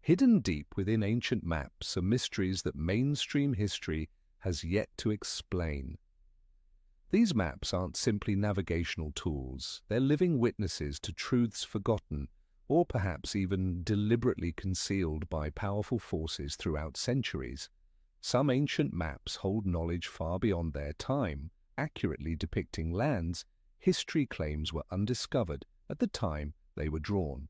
Hidden deep within ancient maps are mysteries that mainstream history has yet to explain. These maps aren't simply navigational tools, they're living witnesses to truths forgotten, or perhaps even deliberately concealed by powerful forces throughout centuries. Some ancient maps hold knowledge far beyond their time, accurately depicting lands history claims were undiscovered at the time they were drawn.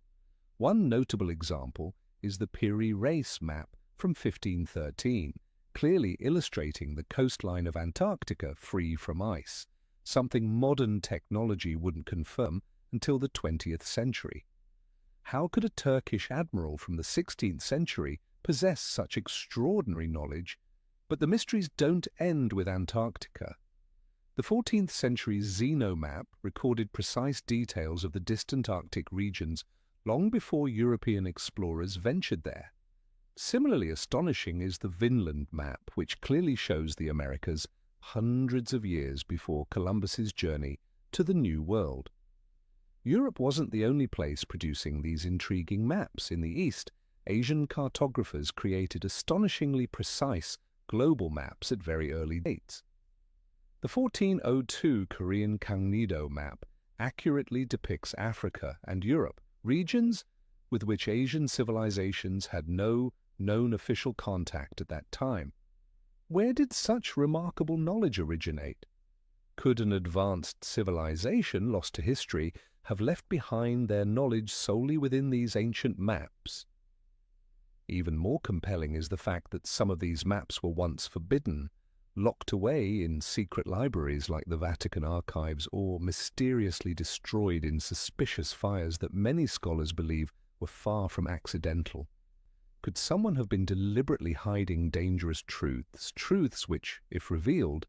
One notable example is the Piri Reis map from 1513, clearly illustrating the coastline of Antarctica free from ice, something modern technology wouldn't confirm until the 20th century. How could a Turkish admiral from the 16th century possess such extraordinary knowledge? But the mysteries don't end with Antarctica. The 14th century Zeno map recorded precise details of the distant Arctic regions long before European explorers ventured there. Similarly astonishing is the Vinland map, which clearly shows the Americas hundreds of years before Columbus's journey to the New World. Europe wasn't the only place producing these intriguing maps. In the East, Asian cartographers created astonishingly precise global maps at very early dates. The 1402 Korean Gangnedo map accurately depicts Africa and Europe, regions with which Asian civilizations had no known official contact at that time. Where did such remarkable knowledge originate? Could an advanced civilization lost to history have left behind their knowledge solely within these ancient maps? Even more compelling is the fact that some of these maps were once forbidden, locked away in secret libraries like the Vatican archives, or mysteriously destroyed in suspicious fires that many scholars believe were far from accidental. Could someone have been deliberately hiding dangerous truths which, if revealed,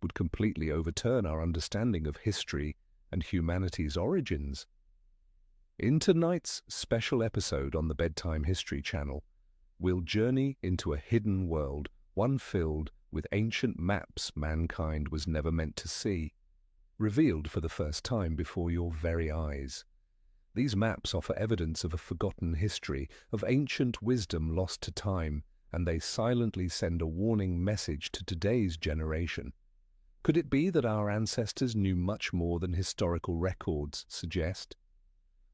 would completely overturn our understanding of history and humanity's origins? In tonight's special episode on the Bedtime History Channel, we'll journey into a hidden world, one filled with ancient maps mankind was never meant to see, revealed for the first time before your very eyes. These maps offer evidence of a forgotten history, of ancient wisdom lost to time, and they silently send a warning message to today's generation. Could it be that our ancestors knew much more than historical records suggest?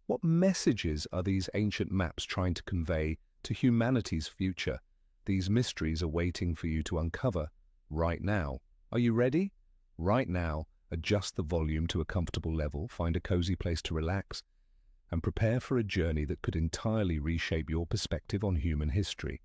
What messages are these ancient maps trying to convey to humanity's future? These mysteries are waiting for you to uncover right now. Are you ready? Right now, adjust the volume to a comfortable level, find a cozy place to relax, and prepare for a journey that could entirely reshape your perspective on human history.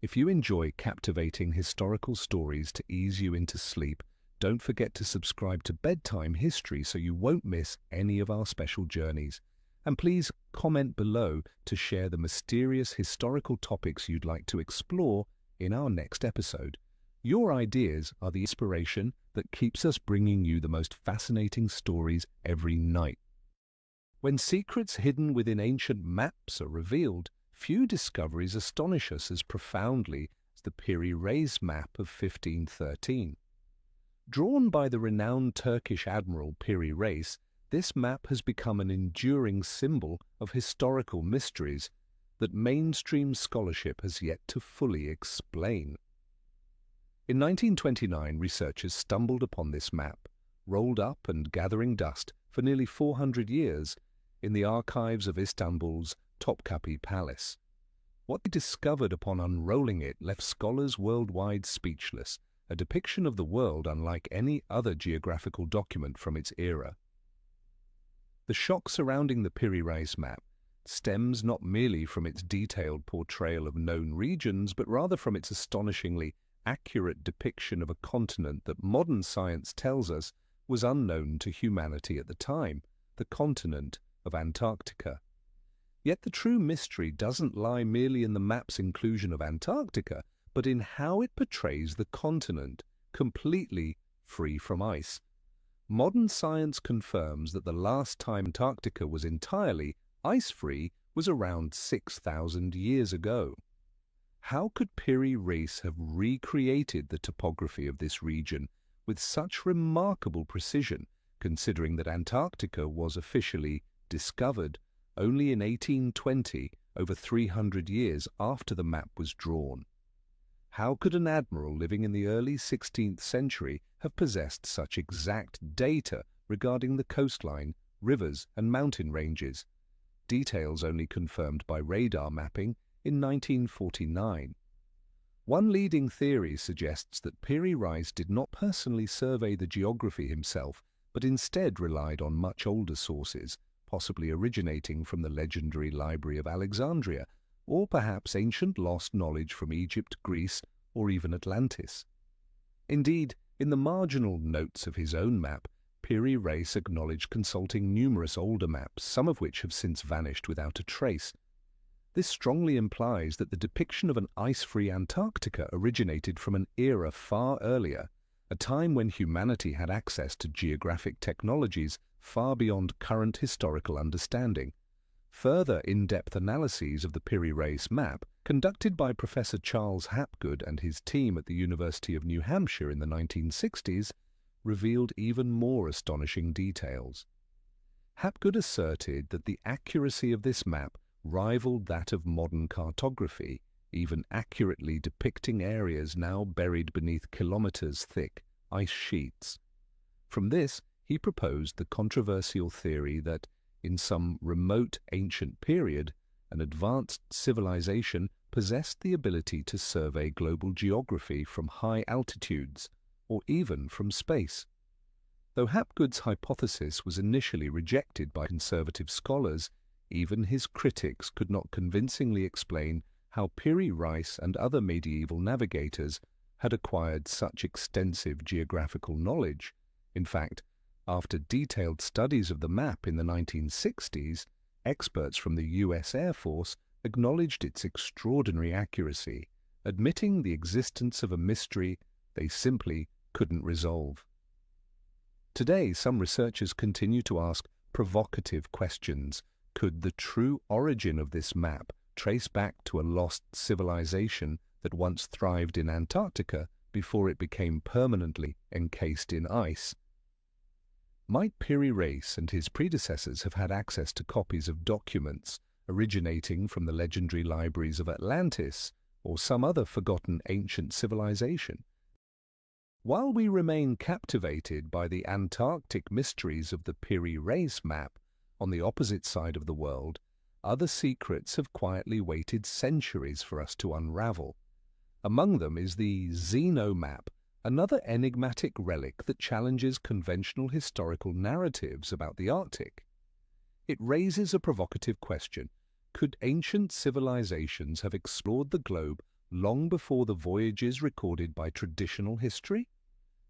If you enjoy captivating historical stories to ease you into sleep, don't forget to subscribe to Bedtime History so you won't miss any of our special journeys. And please comment below to share the mysterious historical topics you'd like to explore in our next episode. Your ideas are the inspiration that keeps us bringing you the most fascinating stories every night. When secrets hidden within ancient maps are revealed, few discoveries astonish us as profoundly as the Piri Reis map of 1513. Drawn by the renowned Turkish admiral Piri Reis, this map has become an enduring symbol of historical mysteries that mainstream scholarship has yet to fully explain. In 1929, researchers stumbled upon this map, rolled up and gathering dust for nearly 400 years in the archives of Istanbul's Topkapi Palace. What they discovered upon unrolling it left scholars worldwide speechless, a depiction of the world unlike any other geographical document from its era. The shock surrounding the Piri Reis map stems not merely from its detailed portrayal of known regions, but rather from its astonishingly accurate depiction of a continent that modern science tells us was unknown to humanity at the time, the continent of Antarctica. Yet the true mystery doesn't lie merely in the map's inclusion of Antarctica, but in how it portrays the continent completely free from ice. Modern science confirms that the last time Antarctica was entirely ice-free was around 6,000 years ago. How could Piri Reis have recreated the topography of this region with such remarkable precision, considering that Antarctica was officially discovered only in 1820 over 300 years after the map was drawn. How could an admiral living in the early 16th century have possessed such exact data regarding the coastline, rivers, and mountain ranges, details only confirmed by radar mapping in 1949? One leading theory suggests that Piri Reis did not personally survey the geography himself, but instead relied on much older sources, possibly originating from the legendary Library of Alexandria, or perhaps ancient lost knowledge from Egypt, Greece, or even Atlantis. Indeed, in the marginal notes of his own map, Piri Reis acknowledged consulting numerous older maps, some of which have since vanished without a trace. This strongly implies that the depiction of an ice-free Antarctica originated from an era far earlier, a time when humanity had access to geographic technologies far beyond current historical understanding. Further in-depth analyses of the Piri Reis map, conducted by Professor Charles Hapgood and his team at the University of New Hampshire in the 1960s, revealed even more astonishing details. Hapgood asserted that the accuracy of this map rivaled that of modern cartography, even accurately depicting areas now buried beneath kilometers-thick ice sheets. From this, he proposed the controversial theory that, in some remote ancient period, an advanced civilization possessed the ability to survey global geography from high altitudes, or even from space. Though Hapgood's hypothesis was initially rejected by conservative scholars, even his critics could not convincingly explain how Piri Reis and other medieval navigators had acquired such extensive geographical knowledge. In fact, after detailed studies of the map in the 1960s, experts from the US Air Force acknowledged its extraordinary accuracy, admitting the existence of a mystery they simply couldn't resolve. Today, some researchers continue to ask provocative questions. Could the true origin of this map trace back to a lost civilization that once thrived in Antarctica before it became permanently encased in ice? Might Piri Reis and his predecessors have had access to copies of documents originating from the legendary libraries of Atlantis or some other forgotten ancient civilization? While we remain captivated by the Antarctic mysteries of the Piri Reis map, on the opposite side of the world, other secrets have quietly waited centuries for us to unravel. Among them is the Zeno map, another enigmatic relic that challenges conventional historical narratives about the Arctic. It raises a provocative question: could ancient civilizations have explored the globe long before the voyages recorded by traditional history?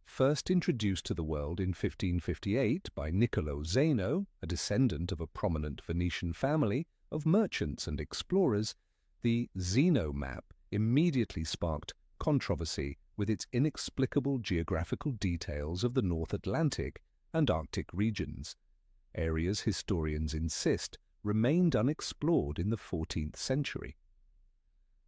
First introduced to the world in 1558 by Niccolo Zeno, a descendant of a prominent Venetian family of merchants and explorers, the Zeno map immediately sparked controversy with its inexplicable geographical details of the North Atlantic and Arctic regions, areas historians insist remained unexplored in the 14th century.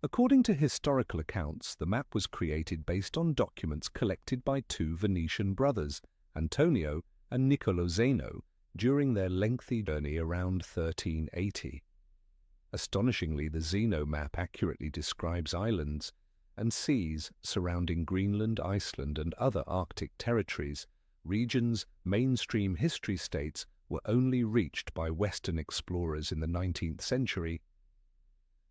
According to historical accounts, the map was created based on documents collected by two Venetian brothers, Antonio and Niccolo Zeno, during their lengthy journey around 1380. Astonishingly, the Zeno map accurately describes islands and seas surrounding Greenland, Iceland, and other Arctic territories, regions mainstream history states were only reached by Western explorers in the 19th century.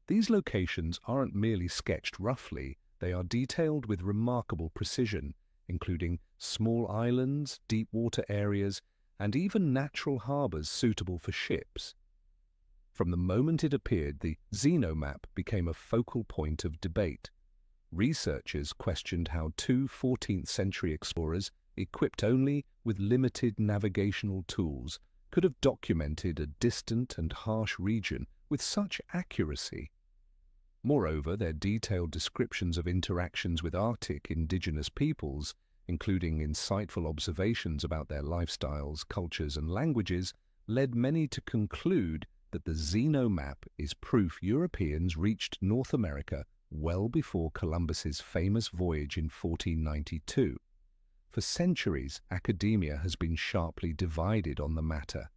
These locations aren't merely sketched roughly, they are detailed with remarkable precision, including small islands, deep water areas, and even natural harbors suitable for ships. From the moment it appeared, the Zeno map became a focal point of debate. Researchers questioned how two 14th century explorers, equipped only with limited navigational tools, could have documented a distant and harsh region with such accuracy. Moreover, their detailed descriptions of interactions with Arctic indigenous peoples, including insightful observations about their lifestyles, cultures, and languages, led many to conclude that the Zeno map is proof Europeans reached North America well before Columbus's famous voyage in 1492. For centuries, academia has been sharply divided on the matter.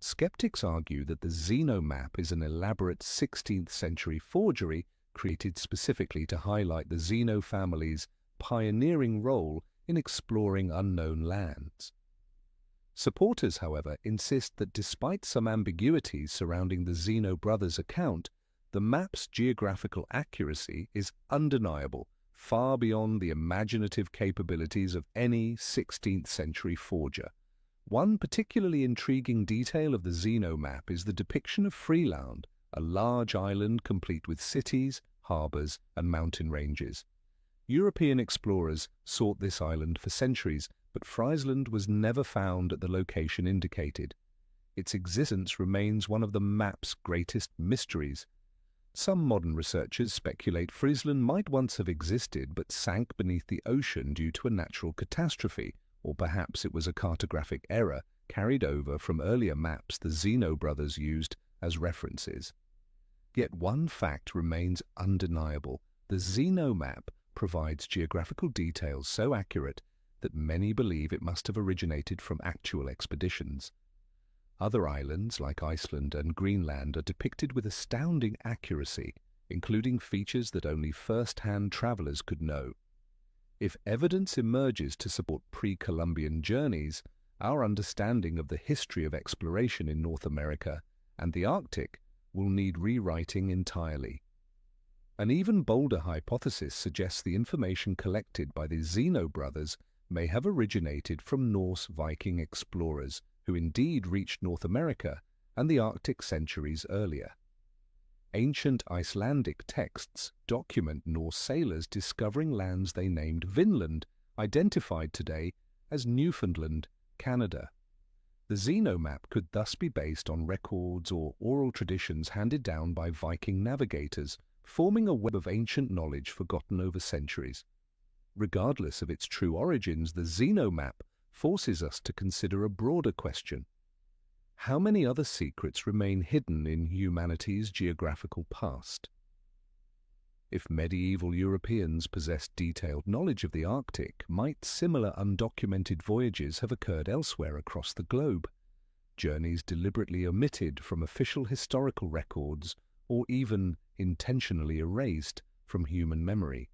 Skeptics argue that the Zeno map is an elaborate 16th century forgery created specifically to highlight the Zeno family's pioneering role in exploring unknown lands. Supporters, however, insist that despite some ambiguities surrounding the Zeno brothers' account, the map's geographical accuracy is undeniable, far beyond the imaginative capabilities of any 16th century forger. One particularly intriguing detail of the Zeno map is the depiction of Freeland, a large island complete with cities, harbours and mountain ranges. European explorers sought this island for centuries, but Friesland was never found at the location indicated. Its existence remains one of the map's greatest mysteries. Some modern researchers speculate Friesland might once have existed but sank beneath the ocean due to a natural catastrophe, or perhaps it was a cartographic error carried over from earlier maps the Zeno brothers used as references. Yet one fact remains undeniable. The Zeno map provides geographical details so accurate that many believe it must have originated from actual expeditions. Other islands, like Iceland and Greenland, are depicted with astounding accuracy, including features that only first-hand travelers could know. If evidence emerges to support pre-Columbian journeys, our understanding of the history of exploration in North America and the Arctic will need rewriting entirely. An even bolder hypothesis suggests the information collected by the Zeno brothers may have originated from Norse Viking explorers who indeed reached North America and the Arctic centuries earlier. Ancient Icelandic texts document Norse sailors discovering lands they named Vinland, identified today as Newfoundland, Canada. The Zeno map could thus be based on records or oral traditions handed down by Viking navigators, forming a web of ancient knowledge forgotten over centuries. Regardless of its true origins, the Zeno map forces us to consider a broader question. How many other secrets remain hidden in humanity's geographical past? If medieval Europeans possessed detailed knowledge of the Arctic, might similar undocumented voyages have occurred elsewhere across the globe? Journeys deliberately omitted from official historical records or even intentionally erased from human memory.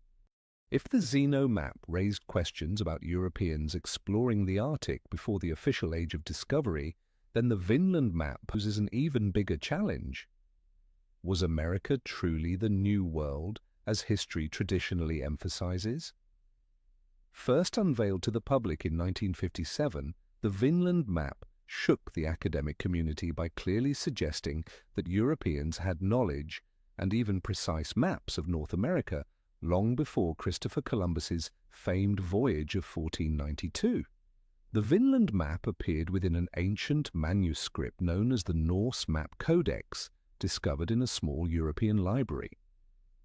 If the Zeno map raised questions about Europeans exploring the Arctic before the official age of discovery, then the Vinland map poses an even bigger challenge. Was America truly the New World, as history traditionally emphasizes? First unveiled to the public in 1957, the Vinland map shook the academic community by clearly suggesting that Europeans had knowledge and even precise maps of North America long before Christopher Columbus's famed voyage of 1492. The Vinland map appeared within an ancient manuscript known as the Norse Map Codex, discovered in a small European library.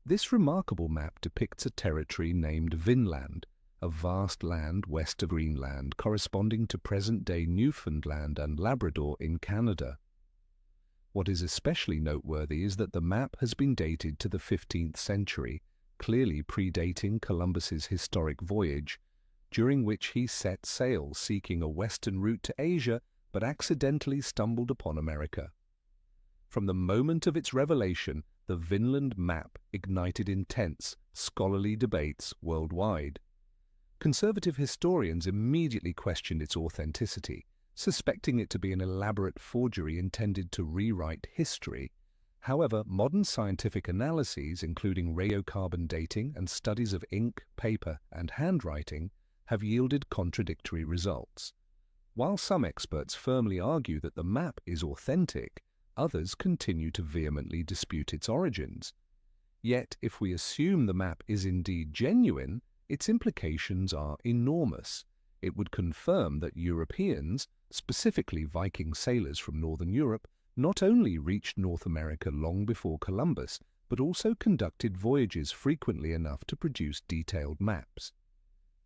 This remarkable map depicts a territory named Vinland, a vast land west of Greenland corresponding to present-day Newfoundland and Labrador in Canada. What is especially noteworthy is that the map has been dated to the 15th century, clearly predating Columbus's historic voyage, during which he set sail seeking a western route to Asia but accidentally stumbled upon America. From the moment of its revelation, the Vinland map ignited intense, scholarly debates worldwide. Conservative historians immediately questioned its authenticity, suspecting it to be an elaborate forgery intended to rewrite history. However, modern scientific analyses, including radiocarbon dating and studies of ink, paper, and handwriting, have yielded contradictory results. While some experts firmly argue that the map is authentic, others continue to vehemently dispute its origins. Yet, if we assume the map is indeed genuine, its implications are enormous. It would confirm that Europeans, specifically Viking sailors from Northern Europe, not only reached North America long before Columbus, but also conducted voyages frequently enough to produce detailed maps.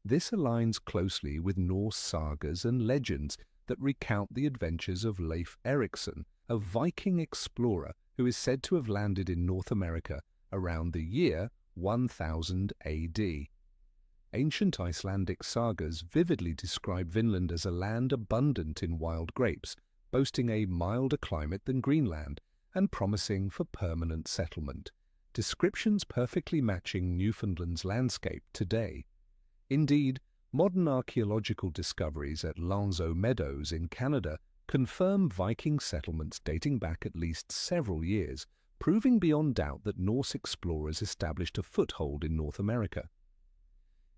This aligns closely with Norse sagas and legends that recount the adventures of Leif Erikson, a Viking explorer who is said to have landed in North America around the year 1000 AD. Ancient Icelandic sagas vividly describe Vinland as a land abundant in wild grapes, boasting a milder climate than Greenland and promising for permanent settlement, descriptions perfectly matching Newfoundland's landscape today. Indeed, modern archaeological discoveries at Lanzo Meadows in Canada confirm Viking settlements dating back at least several years, proving beyond doubt that Norse explorers established a foothold in North America.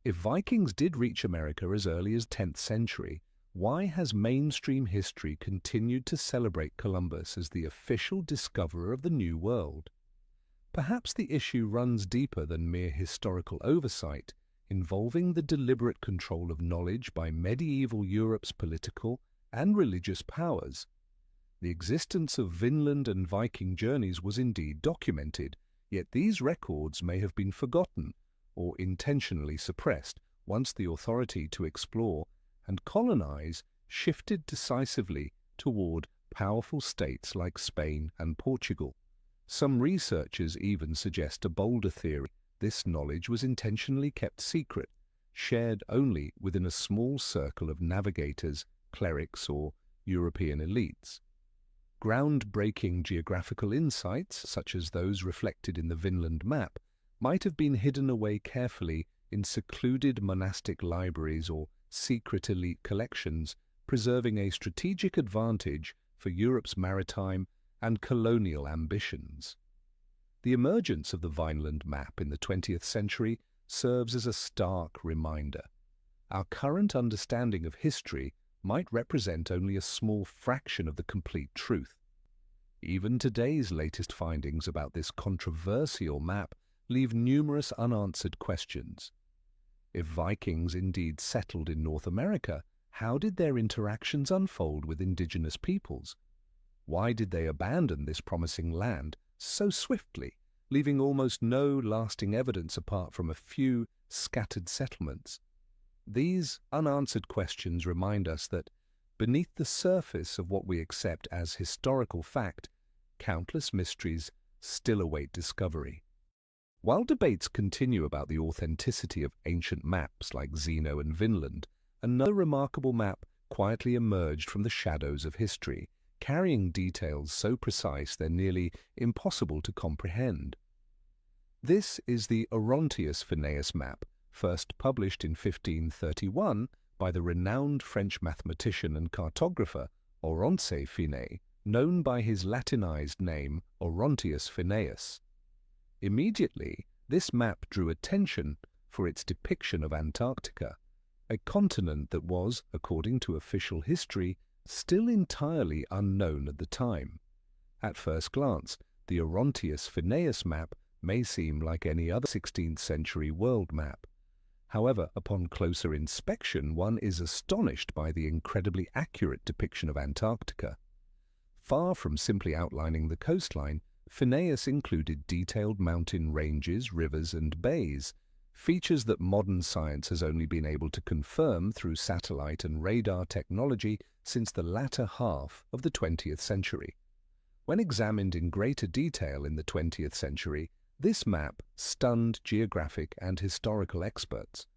If Vikings did reach America as early as 10th century, why has mainstream history continued to celebrate Columbus as the official discoverer of the New World? Perhaps the issue runs deeper than mere historical oversight, involving the deliberate control of knowledge by medieval Europe's political and religious powers. The existence of Vinland and Viking journeys was indeed documented, yet these records may have been forgotten or intentionally suppressed once the authority to explore and colonize shifted decisively toward powerful states like Spain and Portugal. Some researchers even suggest a bolder theory: this knowledge was intentionally kept secret, shared only within a small circle of navigators, clerics, or European elites. Groundbreaking geographical insights, such as those reflected in the Vinland map, might have been hidden away carefully in secluded monastic libraries or secret elite collections, preserving a strategic advantage for Europe's maritime and colonial ambitions. The emergence of the Vinland map in the 20th century serves as a stark reminder. Our current understanding of history might represent only a small fraction of the complete truth. Even today's latest findings about this controversial map leave numerous unanswered questions. If Vikings indeed settled in North America, how did their interactions unfold with indigenous peoples? Why did they abandon this promising land so swiftly, leaving almost no lasting evidence apart from a few scattered settlements? These unanswered questions remind us that, beneath the surface of what we accept as historical fact, countless mysteries still await discovery. While debates continue about the authenticity of ancient maps like Zeno and Vinland, another remarkable map quietly emerged from the shadows of history, carrying details so precise they're nearly impossible to comprehend. This is the Orontius Phineus map, first published in 1531 by the renowned French mathematician and cartographer Oronce Phineus, known by his Latinized name Orontius Phineus. Immediately, this map drew attention for its depiction of Antarctica, a continent that was, according to official history, still entirely unknown at the time. At first glance, the Orontius Phineus map may seem like any other 16th century world map. However, upon closer inspection, one is astonished by the incredibly accurate depiction of Antarctica. Far from simply outlining the coastline, Phineus included detailed mountain ranges, rivers, and bays, features that modern science has only been able to confirm through satellite and radar technology since the latter half of the 20th century. When examined in greater detail in the 20th century, this map stunned geographic and historical experts.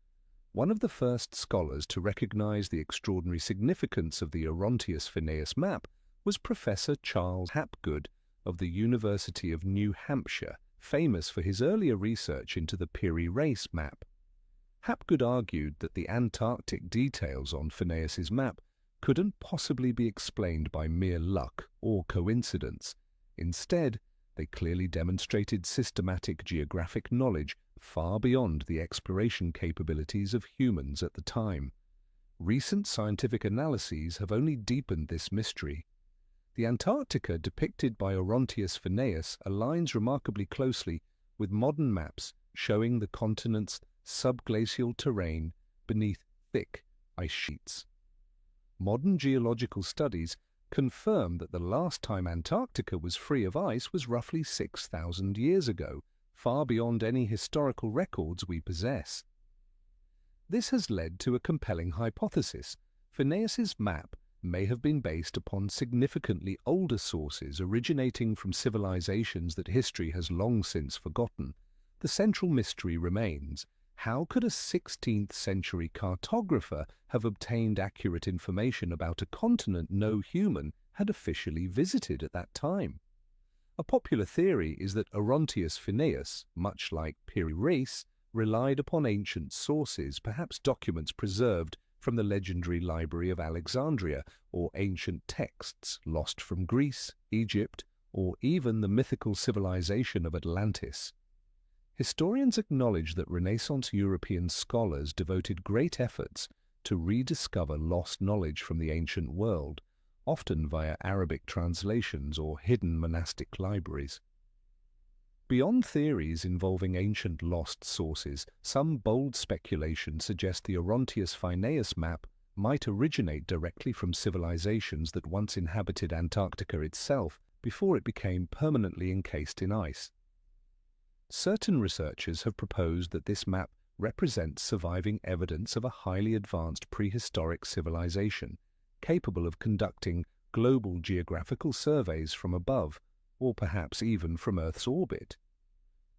One of the first scholars to recognize the extraordinary significance of the Orontius Phineus map was Professor Charles Hapgood of the University of New Hampshire, famous for his earlier research into the Piri Reis map. Hapgood argued that the Antarctic details on Phineus's map couldn't possibly be explained by mere luck or coincidence. Instead, they clearly demonstrated systematic geographic knowledge far beyond the exploration capabilities of humans at the time. Recent scientific analyses have only deepened this mystery. The Antarctica depicted by Orontius Phineus aligns remarkably closely with modern maps showing the continent's subglacial terrain beneath thick ice sheets. Modern geological studies confirm that the last time Antarctica was free of ice was roughly 6,000 years ago, far beyond any historical records we possess. This has led to a compelling hypothesis. Phineus's map may have been based upon significantly older sources originating from civilizations that history has long since forgotten. The central mystery remains: how could a 16th century cartographer have obtained accurate information about a continent no human had officially visited at that time. A popular theory is that Orontius Phineus, much like Piri Reis, relied upon ancient sources, perhaps documents preserved from the legendary Library of Alexandria, or ancient texts lost from Greece, Egypt, or even the mythical civilization of Atlantis. Historians acknowledge that Renaissance European scholars devoted great efforts to rediscover lost knowledge from the ancient world, often via Arabic translations or hidden monastic libraries. Beyond theories involving ancient lost sources, some bold speculation suggests the Orontius Phineus map might originate directly from civilizations that once inhabited Antarctica itself before it became permanently encased in ice. Certain researchers have proposed that this map represents surviving evidence of a highly advanced prehistoric civilization, capable of conducting global geographical surveys from above, or perhaps even from Earth's orbit.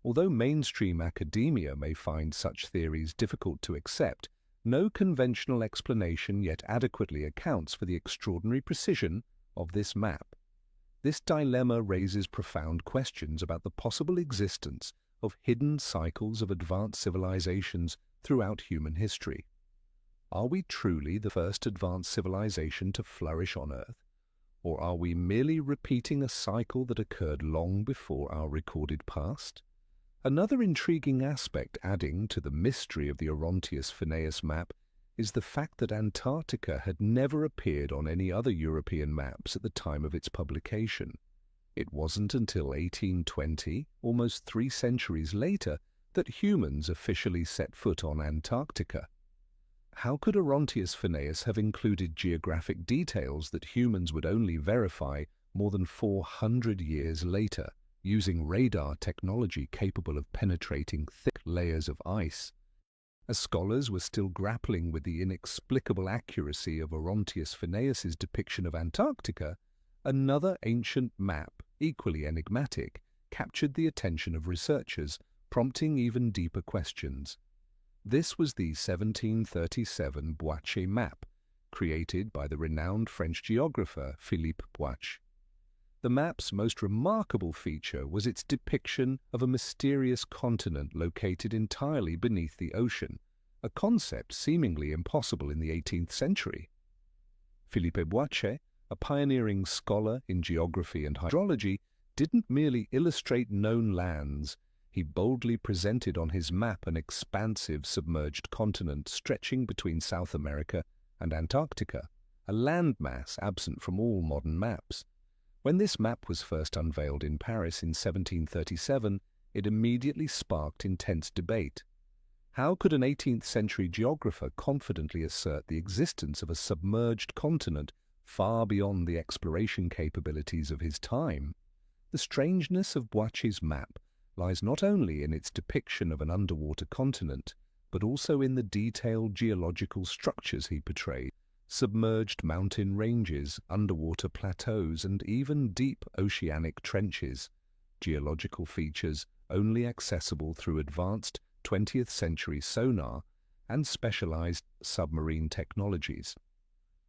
Although mainstream academia may find such theories difficult to accept, no conventional explanation yet adequately accounts for the extraordinary precision of this map. This dilemma raises profound questions about the possible existence of hidden cycles of advanced civilizations throughout human history. Are we truly the first advanced civilization to flourish on Earth? Or are we merely repeating a cycle that occurred long before our recorded past? Another intriguing aspect adding to the mystery of the Orontius Phineus map is the fact that Antarctica had never appeared on any other European maps at the time of its publication. It wasn't until 1820, almost 3 centuries later, that humans officially set foot on Antarctica. How could Orontius Phineus have included geographic details that humans would only verify more than 400 years later, using radar technology capable of penetrating thick layers of ice? As scholars were still grappling with the inexplicable accuracy of Orontius Phineus's depiction of Antarctica, another ancient map, equally enigmatic, captured the attention of researchers, prompting even deeper questions. This was the 1737 Boitier map, created by the renowned French geographer Philippe Boitier. The map's most remarkable feature was its depiction of a mysterious continent located entirely beneath the ocean, a concept seemingly impossible in the 18th century. Philippe Boitier, a pioneering scholar in geography and hydrology, didn't merely illustrate known lands. He boldly presented on his map an expansive submerged continent stretching between South America and Antarctica, a landmass absent from all modern maps. When this map was first unveiled in Paris in 1737, it immediately sparked intense debate. How could an 18th century geographer confidently assert the existence of a submerged continent far beyond the exploration capabilities of his time? The strangeness of Boitier's map lies not only in its depiction of an underwater continent, but also in the detailed geological structures he portrayed: submerged mountain ranges, underwater plateaus, and even deep oceanic trenches, geological features only accessible through advanced 20th century sonar and specialized submarine technologies.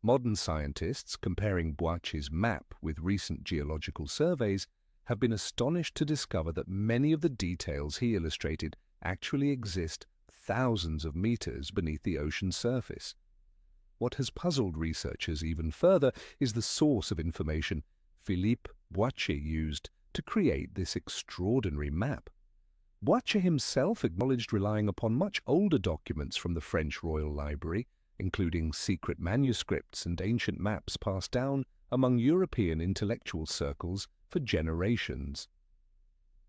Modern scientists, comparing Boitier's map with recent geological surveys, have been astonished to discover that many of the details he illustrated actually exist thousands of meters beneath the ocean surface. What has puzzled researchers even further is the source of information Philippe Boitier used to create this extraordinary map. Boitier himself acknowledged relying upon much older documents from the French Royal Library, including secret manuscripts and ancient maps passed down among European intellectual circles for generations.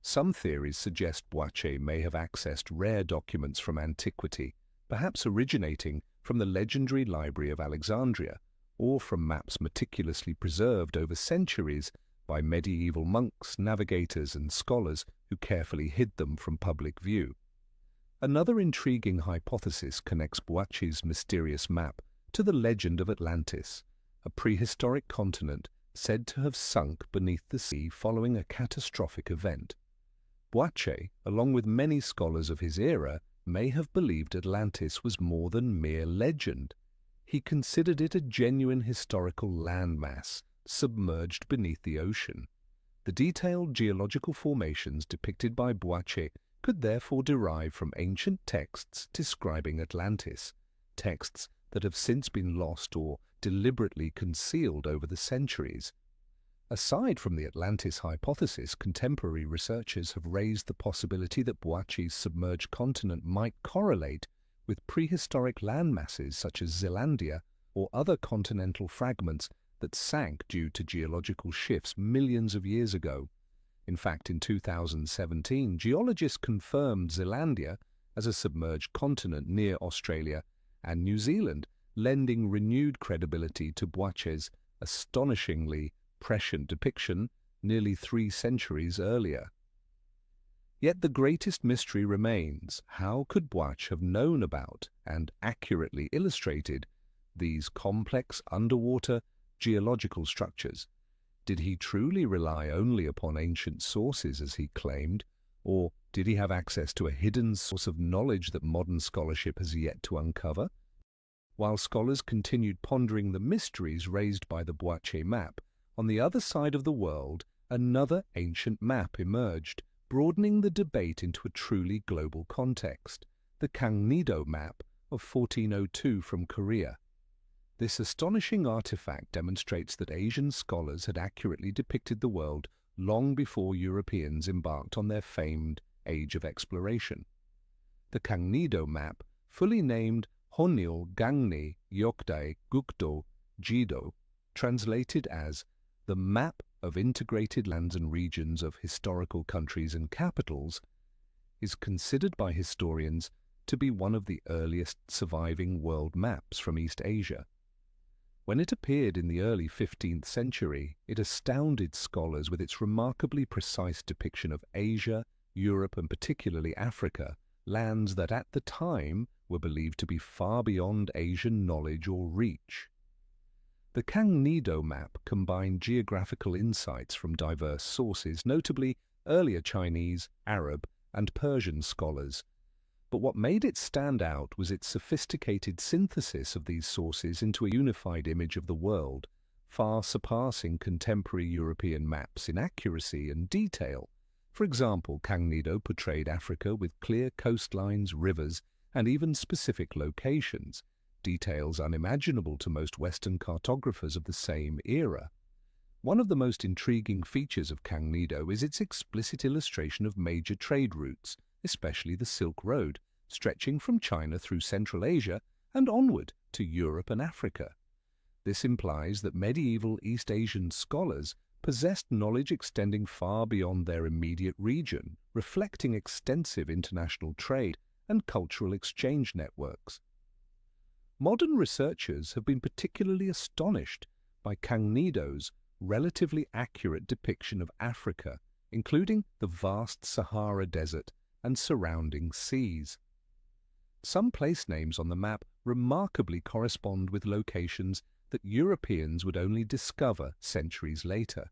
Some theories suggest Boitier may have accessed rare documents from antiquity, perhaps originating from the legendary Library of Alexandria, or from maps meticulously preserved over centuries by medieval monks, navigators, and scholars who carefully hid them from public view. Another intriguing hypothesis connects Boitier's mysterious map to the legend of Atlantis, a prehistoric continent said to have sunk beneath the sea following a catastrophic event. Boitier, along with many scholars of his era, may have believed Atlantis was more than mere legend. He considered it a genuine historical landmass, submerged beneath the ocean. The detailed geological formations depicted by Boache could therefore derive from ancient texts describing Atlantis, texts that have since been lost or deliberately concealed over the centuries. Aside from the Atlantis hypothesis, contemporary researchers have raised the possibility that Boache's submerged continent might correlate with prehistoric landmasses such as Zealandia or other continental fragments that sank due to geological shifts millions of years ago. In fact, in 2017, geologists confirmed Zealandia as a submerged continent near Australia and New Zealand, lending renewed credibility to Boache's astonishingly prescient depiction nearly 3 centuries earlier. Yet the greatest mystery remains: how could Boache have known about and accurately illustrated these complex underwater geological structures? Did he truly rely only upon ancient sources as he claimed, or did he have access to a hidden source of knowledge that modern scholarship has yet to uncover? While scholars continued pondering the mysteries raised by the Boache map, on the other side of the world, another ancient map emerged, broadening the debate into a truly global context: the Gangnedo map of 1402 from Korea. This astonishing artifact demonstrates that Asian scholars had accurately depicted the world long before Europeans embarked on their famed age of exploration. The Gangnedo map, fully named Honil Gangni Yokdai Gukdo Jido, translated as the Map of Integrated Lands and Regions of Historical Countries and Capitals, is considered by historians to be one of the earliest surviving world maps from East Asia. When it appeared in the early 15th century, it astounded scholars with its remarkably precise depiction of Asia, Europe, and particularly Africa, lands that at the time were believed to be far beyond Asian knowledge or reach. The Gangnedo map combined geographical insights from diverse sources, notably earlier Chinese, Arab, and Persian scholars. But what made it stand out was its sophisticated synthesis of these sources into a unified image of the world, far surpassing contemporary European maps in accuracy and detail. For example, Gangnedo portrayed Africa with clear coastlines, rivers, and even specific locations, details unimaginable to most Western cartographers of the same era. One of the most intriguing features of Gangnedo is its explicit illustration of major trade routes, especially the Silk Road, stretching from China through Central Asia and onward to Europe and Africa. This implies that medieval East Asian scholars possessed knowledge extending far beyond their immediate region, reflecting extensive international trade and cultural exchange networks. Modern researchers have been particularly astonished by Gangnedo's relatively accurate depiction of Africa, including the vast Sahara Desert and surrounding seas. Some place names on the map remarkably correspond with locations that Europeans would only discover centuries later.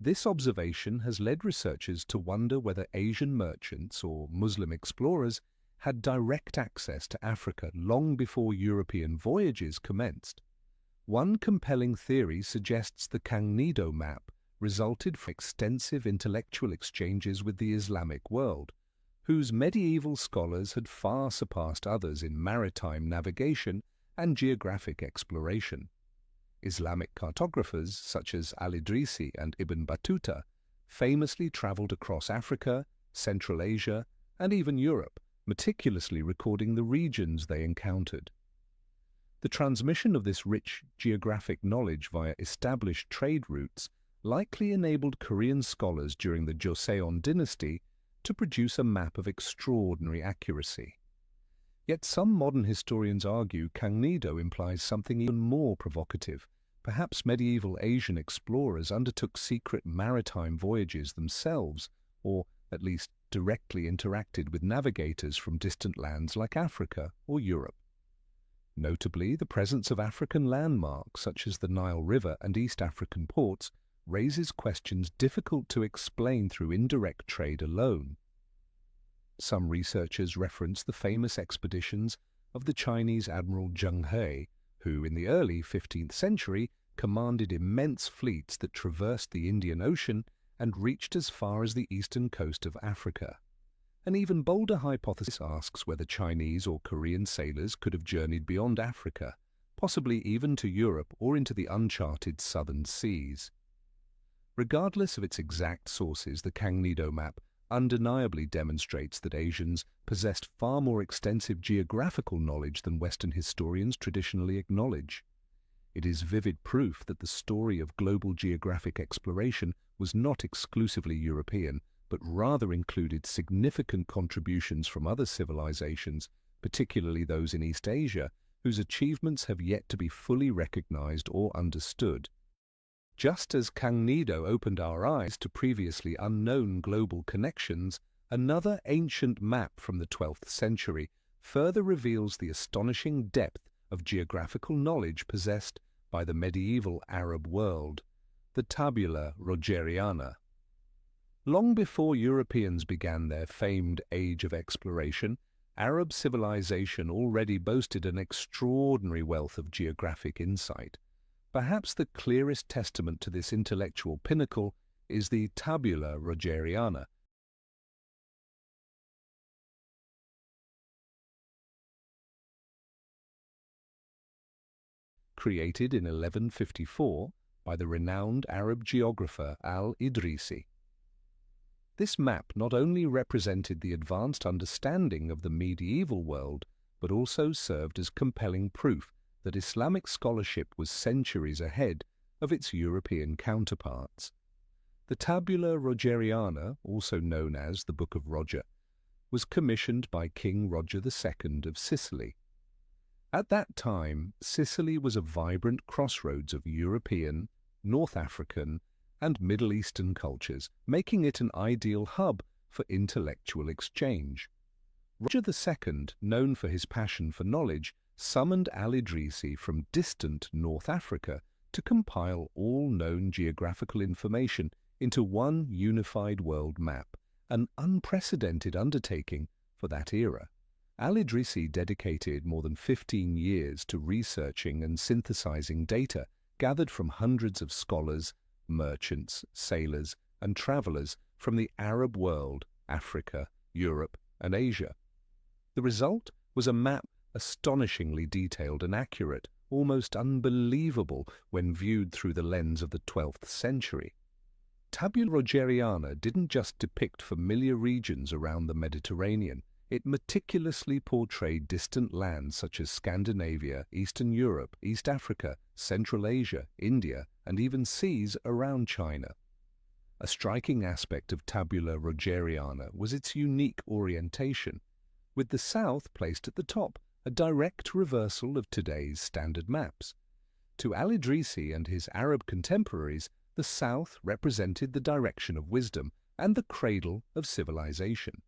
This observation has led researchers to wonder whether Asian merchants or Muslim explorers had direct access to Africa long before European voyages commenced. One compelling theory suggests the Gangnedo map resulted from extensive intellectual exchanges with the Islamic world, whose medieval scholars had far surpassed others in maritime navigation and geographic exploration. Islamic cartographers such as Al-Idrisi and Ibn Battuta famously traveled across Africa, Central Asia, and even Europe, meticulously recording the regions they encountered. The transmission of this rich geographic knowledge via established trade routes likely enabled Korean scholars during the Joseon dynasty to produce a map of extraordinary accuracy. Yet some modern historians argue Gangnedo implies something even more provocative. Perhaps medieval Asian explorers undertook secret maritime voyages themselves, or at least directly interacted with navigators from distant lands like Africa or Europe. Notably, the presence of African landmarks such as the Nile River and East African ports raises questions difficult to explain through indirect trade alone. Some researchers reference the famous expeditions of the Chinese Admiral Zheng He, who in the early 15th century commanded immense fleets that traversed the Indian Ocean and reached as far as the eastern coast of Africa. An even bolder hypothesis asks whether Chinese or Korean sailors could have journeyed beyond Africa, possibly even to Europe or into the uncharted southern seas. Regardless of its exact sources, the Cangnedo map undeniably demonstrates that Asians possessed far more extensive geographical knowledge than Western historians traditionally acknowledge. It is vivid proof that the story of global geographic exploration was not exclusively European, but rather included significant contributions from other civilizations, particularly those in East Asia, whose achievements have yet to be fully recognized or understood. Just as Cangnedo opened our eyes to previously unknown global connections, another ancient map from the 12th century further reveals the astonishing depth of geographical knowledge possessed by the medieval Arab world, the Tabula Rogeriana. Long before Europeans began their famed age of exploration, Arab civilization already boasted an extraordinary wealth of geographic insight. Perhaps the clearest testament to this intellectual pinnacle is the Tabula Rogeriana, created in 1154 by the renowned Arab geographer al-Idrisi. This map not only represented the advanced understanding of the medieval world, but also served as compelling proof that Islamic scholarship was centuries ahead of its European counterparts. The Tabula Rogeriana, also known as the Book of Roger, was commissioned by King Roger II of Sicily. At that time, Sicily was a vibrant crossroads of European, North African, and Middle Eastern cultures, making it an ideal hub for intellectual exchange. Roger II, known for his passion for knowledge, summoned al-Idrisi from distant North Africa to compile all known geographical information into one unified world map, an unprecedented undertaking for that era. Al-Idrisi dedicated more than 15 years to researching and synthesizing data gathered from hundreds of scholars, merchants, sailors, and travelers from the Arab world, Africa, Europe, and Asia. The result was a map astonishingly detailed and accurate, almost unbelievable when viewed through the lens of the 12th century. Tabula Rogeriana didn't just depict familiar regions around the Mediterranean. It meticulously portrayed distant lands such as Scandinavia, Eastern Europe, East Africa, Central Asia, India, and even seas around China. A striking aspect of Tabula Rogeriana was its unique orientation, with the south placed at the top, a direct reversal of today's standard maps. To al-Idrisi and his Arab contemporaries, the south represented the direction of wisdom and the cradle of civilization.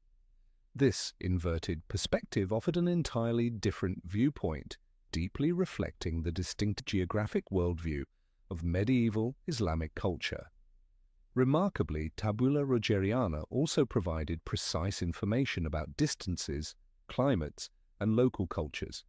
This inverted perspective offered an entirely different viewpoint, deeply reflecting the distinct geographic worldview of medieval Islamic culture. Remarkably, Tabula Rogeriana also provided precise information about distances, climates, and local cultures.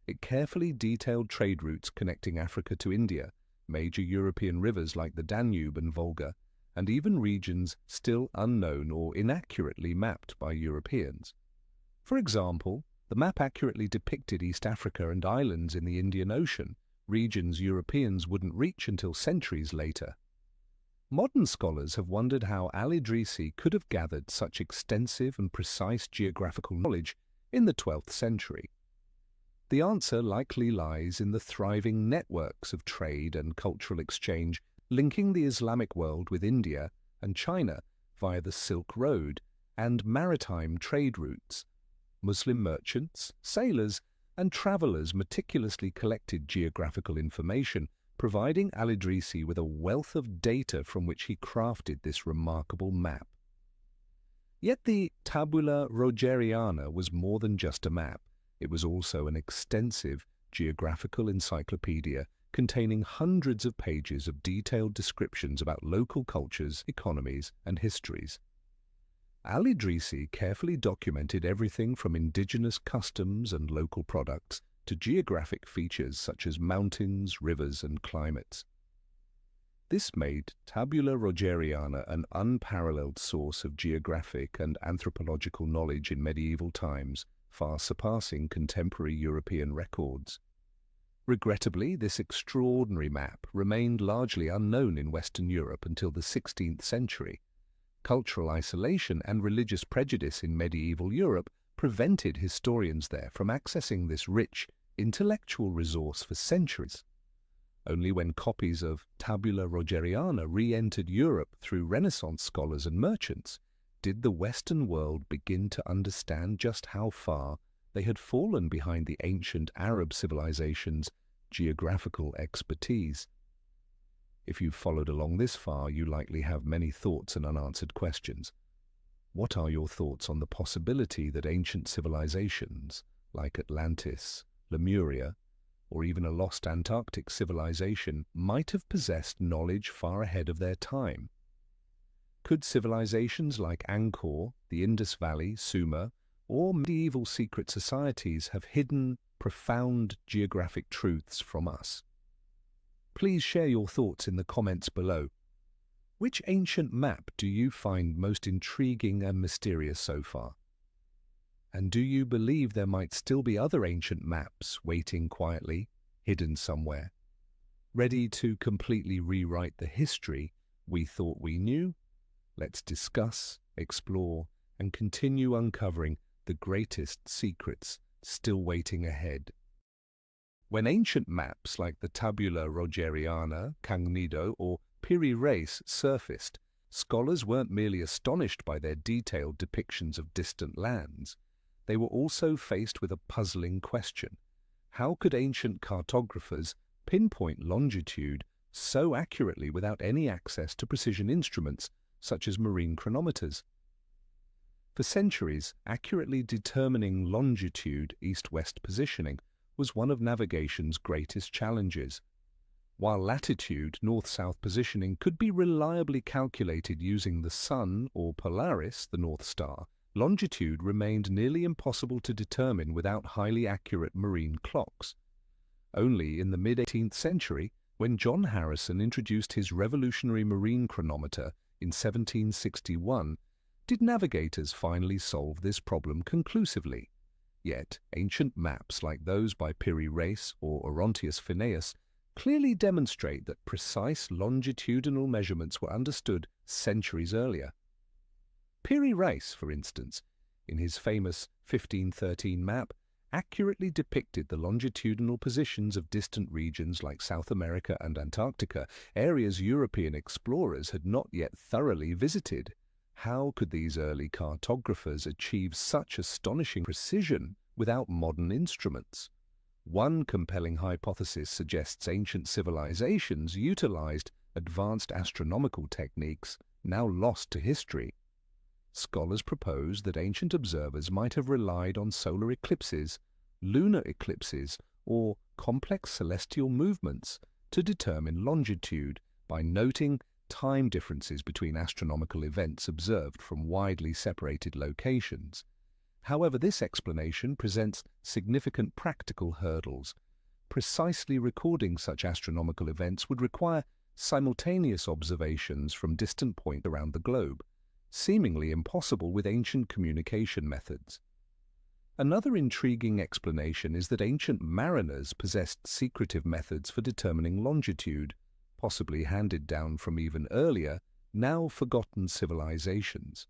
It carefully detailed trade routes connecting Africa to India, major European rivers like the Danube and Volga, and even regions still unknown or inaccurately mapped by Europeans. For example, the map accurately depicted East Africa and islands in the Indian Ocean, regions Europeans wouldn't reach until centuries later. Modern scholars have wondered how al-Idrisi could have gathered such extensive and precise geographical knowledge in the 12th century. The answer likely lies in the thriving networks of trade and cultural exchange linking the Islamic world with India and China via the Silk Road and maritime trade routes. Muslim merchants, sailors, and travelers meticulously collected geographical information, providing al-Idrisi with a wealth of data from which he crafted this remarkable map. Yet the Tabula Rogeriana was more than just a map. It was also an extensive geographical encyclopedia containing hundreds of pages of detailed descriptions about local cultures, economies, and histories. Al-Idrisi carefully documented everything from indigenous customs and local products to geographic features such as mountains, rivers, and climates. This made Tabula Rogeriana an unparalleled source of geographic and anthropological knowledge in medieval times, far surpassing contemporary European records. Regrettably, this extraordinary map remained largely unknown in Western Europe until the 16th century. Cultural isolation and religious prejudice in medieval Europe prevented historians there from accessing this rich, intellectual resource for centuries. Only when copies of Tabula Rogeriana re-entered Europe through Renaissance scholars and merchants did the Western world begin to understand just how far they had fallen behind the ancient Arab civilization's geographical expertise. If you've followed along this far, you likely have many thoughts and unanswered questions. What are your thoughts on the possibility that ancient civilizations, like Atlantis, Lemuria, or even a lost Antarctic civilization, might have possessed knowledge far ahead of their time? Could civilizations like Angkor, the Indus Valley, Sumer, or medieval secret societies have hidden profound geographic truths from us? Please share your thoughts in the comments below. Which ancient map do you find most intriguing and mysterious so far? And do you believe there might still be other ancient maps waiting quietly, hidden somewhere, ready to completely rewrite the history we thought we knew? Let's discuss, explore, and continue uncovering the greatest secrets still waiting ahead. When ancient maps like the Tabula Rogeriana, Cangnido, or Piri Reis surfaced, scholars weren't merely astonished by their detailed depictions of distant lands. They were also faced with a puzzling question. How could ancient cartographers pinpoint longitude so accurately without any access to precision instruments such as marine chronometers? For centuries, accurately determining longitude, east-west positioning, was one of navigation's greatest challenges. While latitude, north-south positioning, could be reliably calculated using the sun or Polaris, the North Star, longitude remained nearly impossible to determine without highly accurate marine clocks. Only in the mid-18th century, when John Harrison introduced his revolutionary marine chronometer in 1761, did navigators finally solve this problem conclusively. Yet, ancient maps like those by Piri Reis or Orontius Phineus clearly demonstrate that precise longitudinal measurements were understood centuries earlier. Piri Reis, for instance, in his famous 1513 map, accurately depicted the longitudinal positions of distant regions like South America and Antarctica, areas European explorers had not yet thoroughly visited. How could these early cartographers achieve such astonishing precision without modern instruments? One compelling hypothesis suggests ancient civilizations utilized advanced astronomical techniques now lost to history. Scholars propose that ancient observers might have relied on solar eclipses, lunar eclipses, or complex celestial movements to determine longitude by noting time differences between astronomical events observed from widely separated locations. However, this explanation presents significant practical hurdles. Precisely recording such astronomical events would require simultaneous observations from distant points around the globe, seemingly impossible with ancient communication methods. Another intriguing explanation is that ancient mariners possessed secretive methods for determining longitude, possibly handed down from even earlier, now forgotten civilizations.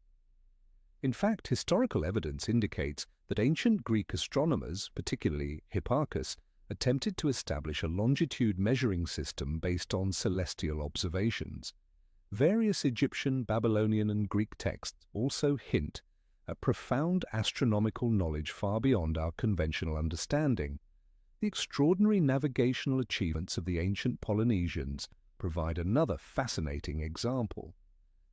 In fact, historical evidence indicates that ancient Greek astronomers, particularly Hipparchus, attempted to establish a longitude measuring system based on celestial observations. Various Egyptian, Babylonian, and Greek texts also hint at profound astronomical knowledge far beyond our conventional understanding. The extraordinary navigational achievements of the ancient Polynesians provide another fascinating example.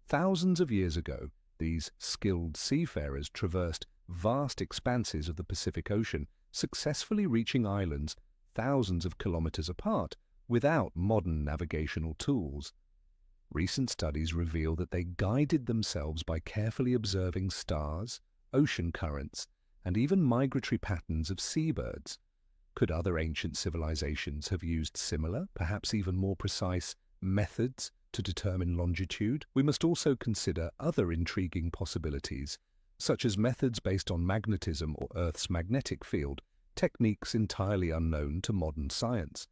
Thousands of years ago, these skilled seafarers traversed vast expanses of the Pacific Ocean, successfully reaching islands thousands of kilometers apart without modern navigational tools. Recent studies reveal that they guided themselves by carefully observing stars, ocean currents, and even migratory patterns of seabirds. Could other ancient civilizations have used similar, perhaps even more precise, methods to determine longitude? We must also consider other intriguing possibilities, such as methods based on magnetism or Earth's magnetic field, techniques entirely unknown to modern science.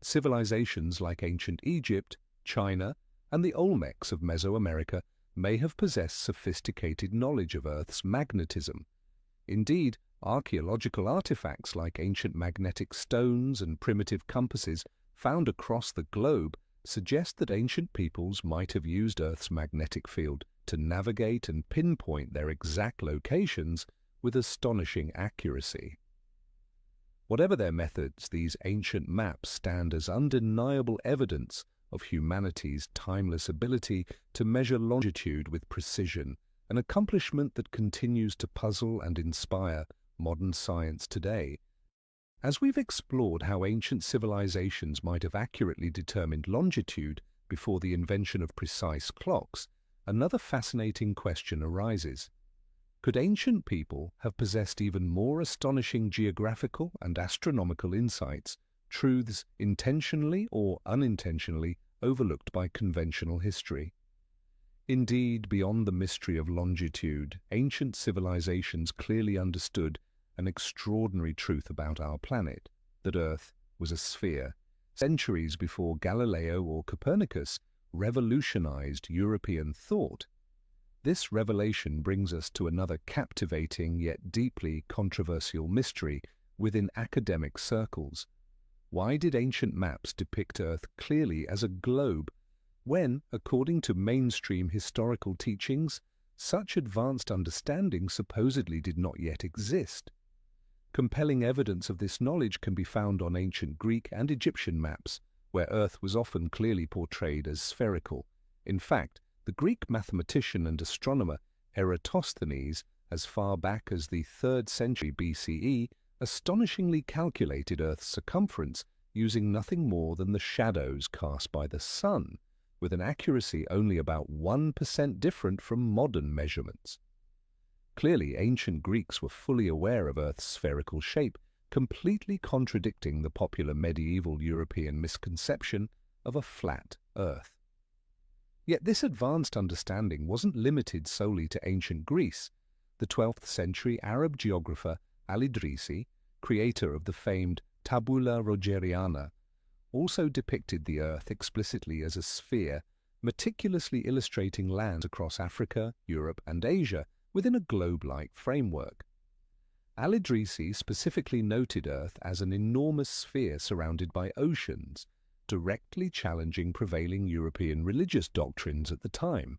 Civilizations like ancient Egypt, China, and the Olmecs of Mesoamerica may have possessed sophisticated knowledge of Earth's magnetism. Indeed, archaeological artifacts like ancient magnetic stones and primitive compasses found across the globe suggest that ancient peoples might have used Earth's magnetic field to navigate and pinpoint their exact locations with astonishing accuracy. Whatever their methods, these ancient maps stand as undeniable evidence of humanity's timeless ability to measure longitude with precision, an accomplishment that continues to puzzle and inspire modern science today. As we've explored how ancient civilizations might have accurately determined longitude before the invention of precise clocks, another fascinating question arises. Could ancient people have possessed even more astonishing geographical and astronomical insights, truths intentionally or unintentionally overlooked by conventional history? Indeed, beyond the mystery of longitude, ancient civilizations clearly understood an extraordinary truth about our planet, that Earth was a sphere. Centuries before Galileo or Copernicus revolutionized European thought. This revelation brings us to another captivating yet deeply controversial mystery within academic circles. Why did ancient maps depict Earth clearly as a globe when, according to mainstream historical teachings, such advanced understanding supposedly did not yet exist? Compelling evidence of this knowledge can be found on ancient Greek and Egyptian maps, where Earth was often clearly portrayed as spherical. In fact, the Greek mathematician and astronomer Eratosthenes, as far back as the 3rd century BCE, astonishingly calculated Earth's circumference using nothing more than the shadows cast by the sun, with an accuracy only about 1% different from modern measurements. Clearly, ancient Greeks were fully aware of Earth's spherical shape, completely contradicting the popular medieval European misconception of a flat Earth. Yet this advanced understanding wasn't limited solely to ancient Greece. The 12th century Arab geographer al-Idrisi, creator of the famed Tabula Rogeriana, also depicted the Earth explicitly as a sphere, meticulously illustrating lands across Africa, Europe, and Asia within a globe-like framework. Al-Idrisi specifically noted Earth as an enormous sphere surrounded by oceans, directly challenging prevailing European religious doctrines at the time.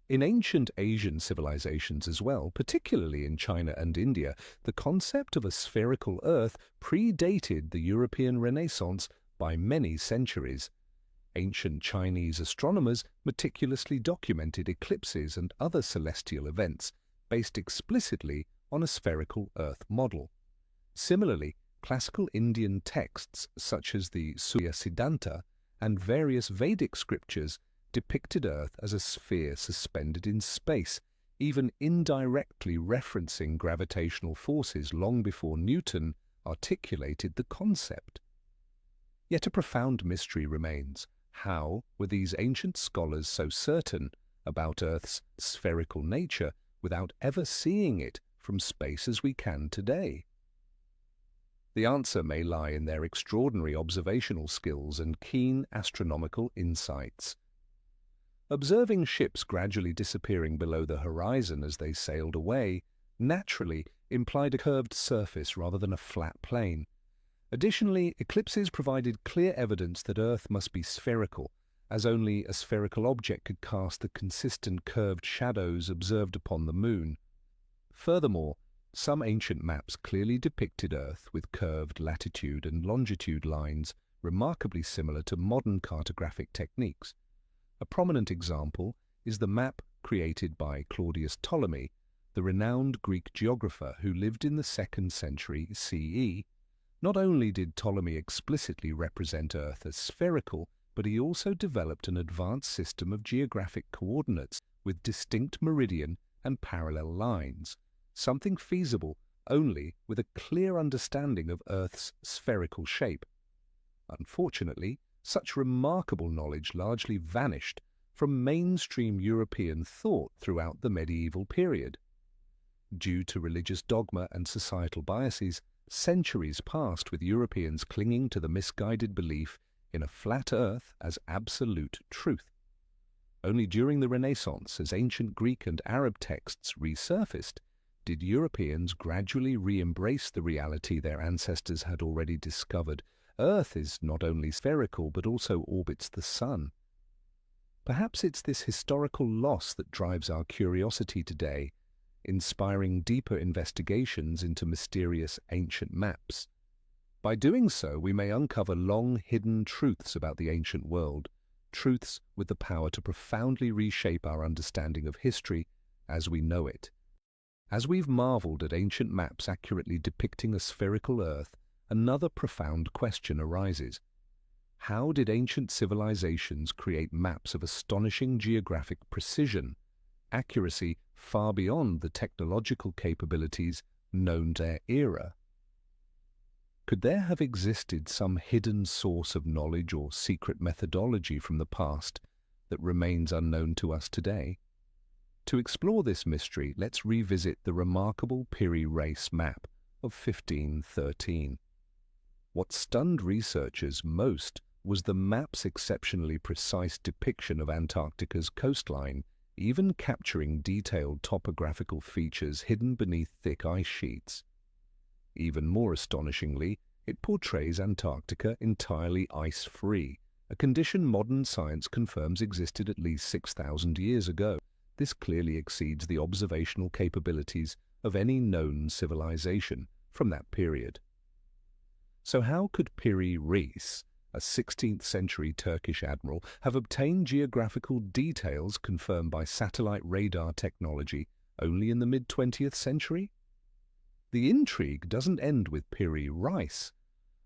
In ancient Asian civilizations as well, particularly in China and India, the concept of a spherical Earth predated the European Renaissance by many centuries. Ancient Chinese astronomers meticulously documented eclipses and other celestial events based explicitly on a spherical Earth model. Similarly, classical Indian texts such as the Surya Siddhanta and various Vedic scriptures depicted Earth as a sphere suspended in space, even indirectly referencing gravitational forces long before Newton articulated the concept. Yet a profound mystery remains. How were these ancient scholars so certain about Earth's spherical nature without ever seeing it from space as we can today? The answer may lie in their extraordinary observational skills and keen astronomical insights. Observing ships gradually disappearing below the horizon as they sailed away naturally implied a curved surface rather than a flat plane. Additionally, eclipses provided clear evidence that Earth must be spherical, as only a spherical object could cast the consistent curved shadows observed upon the Moon. Furthermore, some ancient maps clearly depicted Earth with curved latitude and longitude lines, remarkably similar to modern cartographic techniques. A prominent example is the map created by Claudius Ptolemy, the renowned Greek geographer who lived in the 2nd century CE. Not only did Ptolemy explicitly represent Earth as spherical, but he also developed an advanced system of geographic coordinates with distinct meridian and parallel lines, something feasible only with a clear understanding of Earth's spherical shape. Unfortunately, such remarkable knowledge largely vanished from mainstream European thought throughout the medieval period. Due to religious dogma and societal biases, centuries passed with Europeans clinging to the misguided belief in a flat Earth as absolute truth. Only during the Renaissance, as ancient Greek and Arab texts resurfaced, did Europeans gradually re-embrace the reality their ancestors had already discovered. Earth is not only spherical but also orbits the Sun. Perhaps it's this historical loss that drives our curiosity today, inspiring deeper investigations into mysterious ancient maps. By doing so, we may uncover long-hidden truths about the ancient world, truths with the power to profoundly reshape our understanding of history as we know it. As we've marveled at ancient maps accurately depicting a spherical Earth, another profound question arises. How did ancient civilizations create maps of astonishing geographic precision, accuracy far beyond the technological capabilities known to their era? Could there have existed some hidden source of knowledge or secret methodology from the past that remains unknown to us today? To explore this mystery, let's revisit the remarkable Piri Reis map of 1513. What stunned researchers most was the map's exceptionally precise depiction of Antarctica's coastline, even capturing detailed topographical features hidden beneath thick ice sheets. Even more astonishingly, it portrays Antarctica entirely ice-free, a condition modern science confirms existed at least 6,000 years ago. This clearly exceeds the observational capabilities of any known civilization from that period. So how could Piri Reis, a 16th-century Turkish admiral, have obtained geographical details confirmed by satellite radar technology only in the mid-20th century? The intrigue doesn't end with Piri Reis.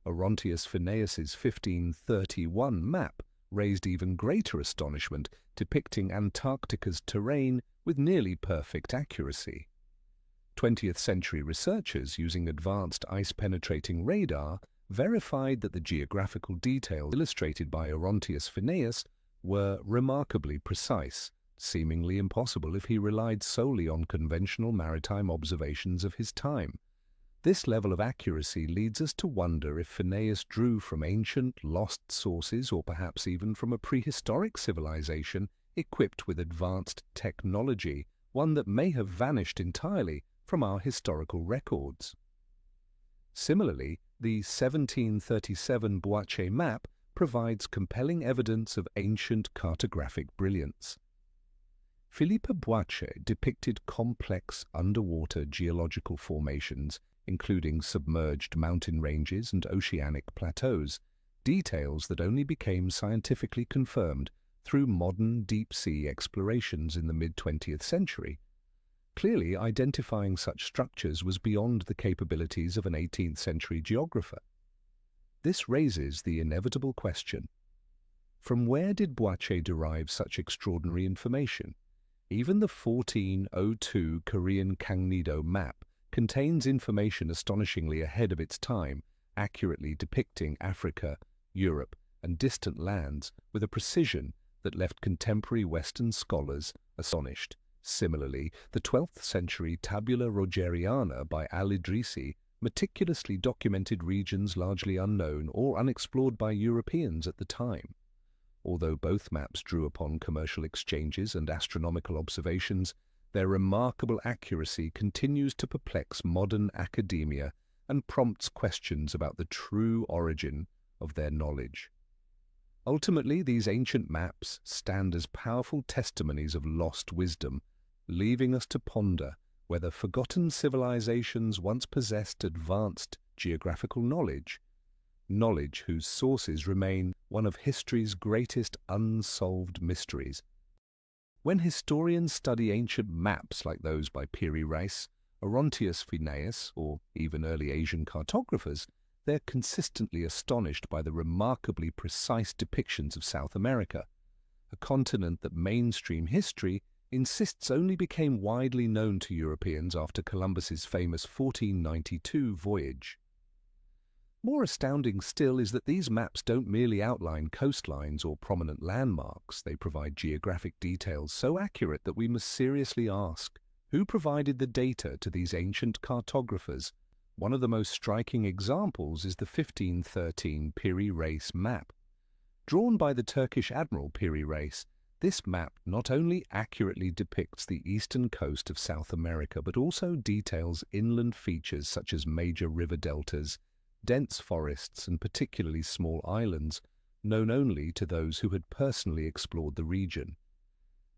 Orontius Phineas's 1531 map raised even greater astonishment, depicting Antarctica's terrain with nearly perfect accuracy. 20th-century researchers using advanced ice-penetrating radar verified that the geographical details illustrated by Orontius Phineas were remarkably precise, seemingly impossible if he relied solely on conventional maritime observations of his time. This level of accuracy leads us to wonder if Phineas drew from ancient, lost sources or perhaps even from a prehistoric civilization equipped with advanced technology, one that may have vanished entirely from our historical records. Similarly, the 1737 Boache map provides compelling evidence of ancient cartographic brilliance. Philippe Boache depicted complex underwater geological formations, including submerged mountain ranges and oceanic plateaus, details that only became scientifically confirmed through modern deep-sea explorations in the mid-20th century. Clearly, identifying such structures was beyond the capabilities of an 18th-century geographer. This raises the inevitable question: from where did Boache derive such extraordinary information? Even the 1402 Korean Kangnido map contains information astonishingly ahead of its time, accurately depicting Africa, Europe, and distant lands with a precision that left contemporary Western scholars astonished. Similarly, the 12th century Tabula Rogeriana by Al-Idrisi meticulously documented regions largely unknown or unexplored by Europeans at the time. Although both maps drew upon commercial exchanges and astronomical observations, their remarkable accuracy continues to perplex modern academia and prompts questions about the true origin of their knowledge. Ultimately, these ancient maps stand as powerful testimonies of lost wisdom, leaving us to ponder whether forgotten civilizations once possessed advanced geographical knowledge whose sources remain one of history's greatest unsolved mysteries. When historians study ancient maps like those by Piri Reis, Orontius Phineas, or even early Asian cartographers, they're consistently astonished by the remarkably precise depictions of South America, a continent that mainstream history insists only became widely known to Europeans after Columbus's famous 1492 voyage. More astounding still is that these maps don't merely outline coastlines or prominent landmarks, they provide geographic details so accurate that we must seriously ask, who provided the data to these ancient cartographers? One of the most striking examples is the 1513 Piri Reis map. Drawn by the Turkish admiral Piri Reis, this map not only accurately depicts the eastern coast of South America but also details inland features such as major river deltas, dense forests and particularly small islands, known only to those who had personally explored the region.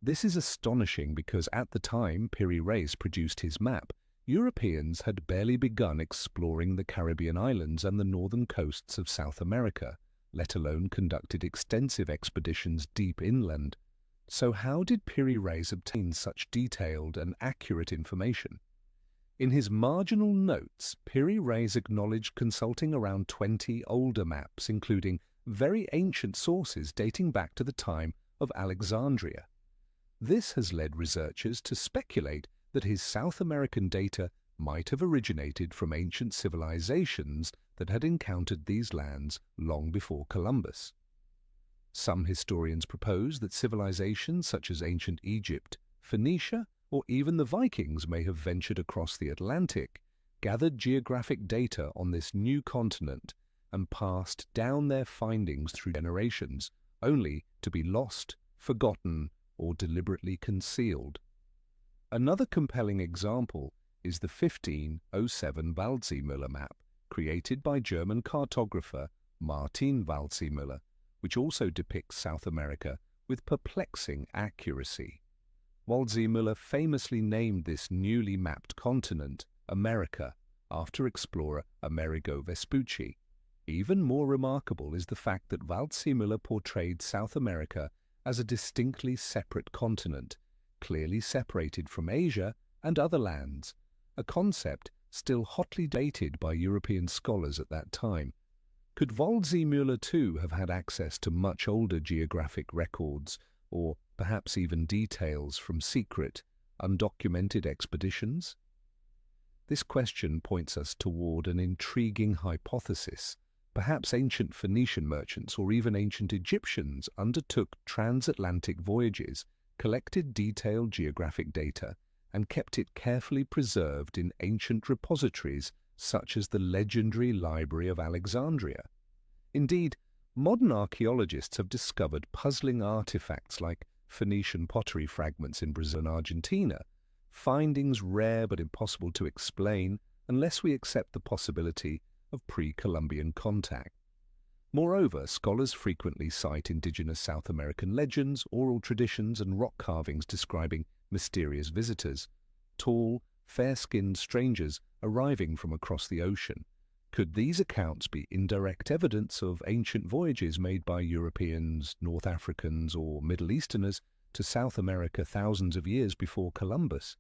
This is astonishing because at the time Piri Reis produced his map, Europeans had barely begun exploring the Caribbean islands and the northern coasts of South America, let alone conducted extensive expeditions deep inland. So how did Piri Reis obtain such detailed and accurate information? In his marginal notes, Piri Reis acknowledged consulting around 20 older maps, including very ancient sources dating back to the time of Alexandria. This has led researchers to speculate that his South American data might have originated from ancient civilizations that had encountered these lands long before Columbus. Some historians propose that civilizations such as ancient Egypt, Phoenicia, or even the Vikings may have ventured across the Atlantic, gathered geographic data on this new continent, and passed down their findings through generations, only to be lost, forgotten, or deliberately concealed. Another compelling example is the 1507 Waldseemüller map, created by German cartographer Martin Waldseemüller, which also depicts South America with perplexing accuracy. Waldseemüller famously named this newly mapped continent America after explorer Amerigo Vespucci. Even more remarkable is the fact that Waldseemüller portrayed South America as a distinctly separate continent, clearly separated from Asia and other lands, a concept still hotly debated by European scholars at that time. Could Waldseemüller too have had access to much older geographic records, or perhaps even details from secret, undocumented expeditions? This question points us toward an intriguing hypothesis. Perhaps ancient Phoenician merchants or even ancient Egyptians undertook transatlantic voyages, collected detailed geographic data, and kept it carefully preserved in ancient repositories such as the legendary Library of Alexandria. Indeed, modern archaeologists have discovered puzzling artifacts like Phoenician pottery fragments in Brazil and Argentina, findings rare but impossible to explain unless we accept the possibility of pre-Columbian contact. Moreover, scholars frequently cite indigenous South American legends, oral traditions, and rock carvings describing mysterious visitors, tall, fair-skinned strangers arriving from across the ocean. Could these accounts be indirect evidence of ancient voyages made by Europeans, North Africans, or Middle Easterners to South America thousands of years before Columbus?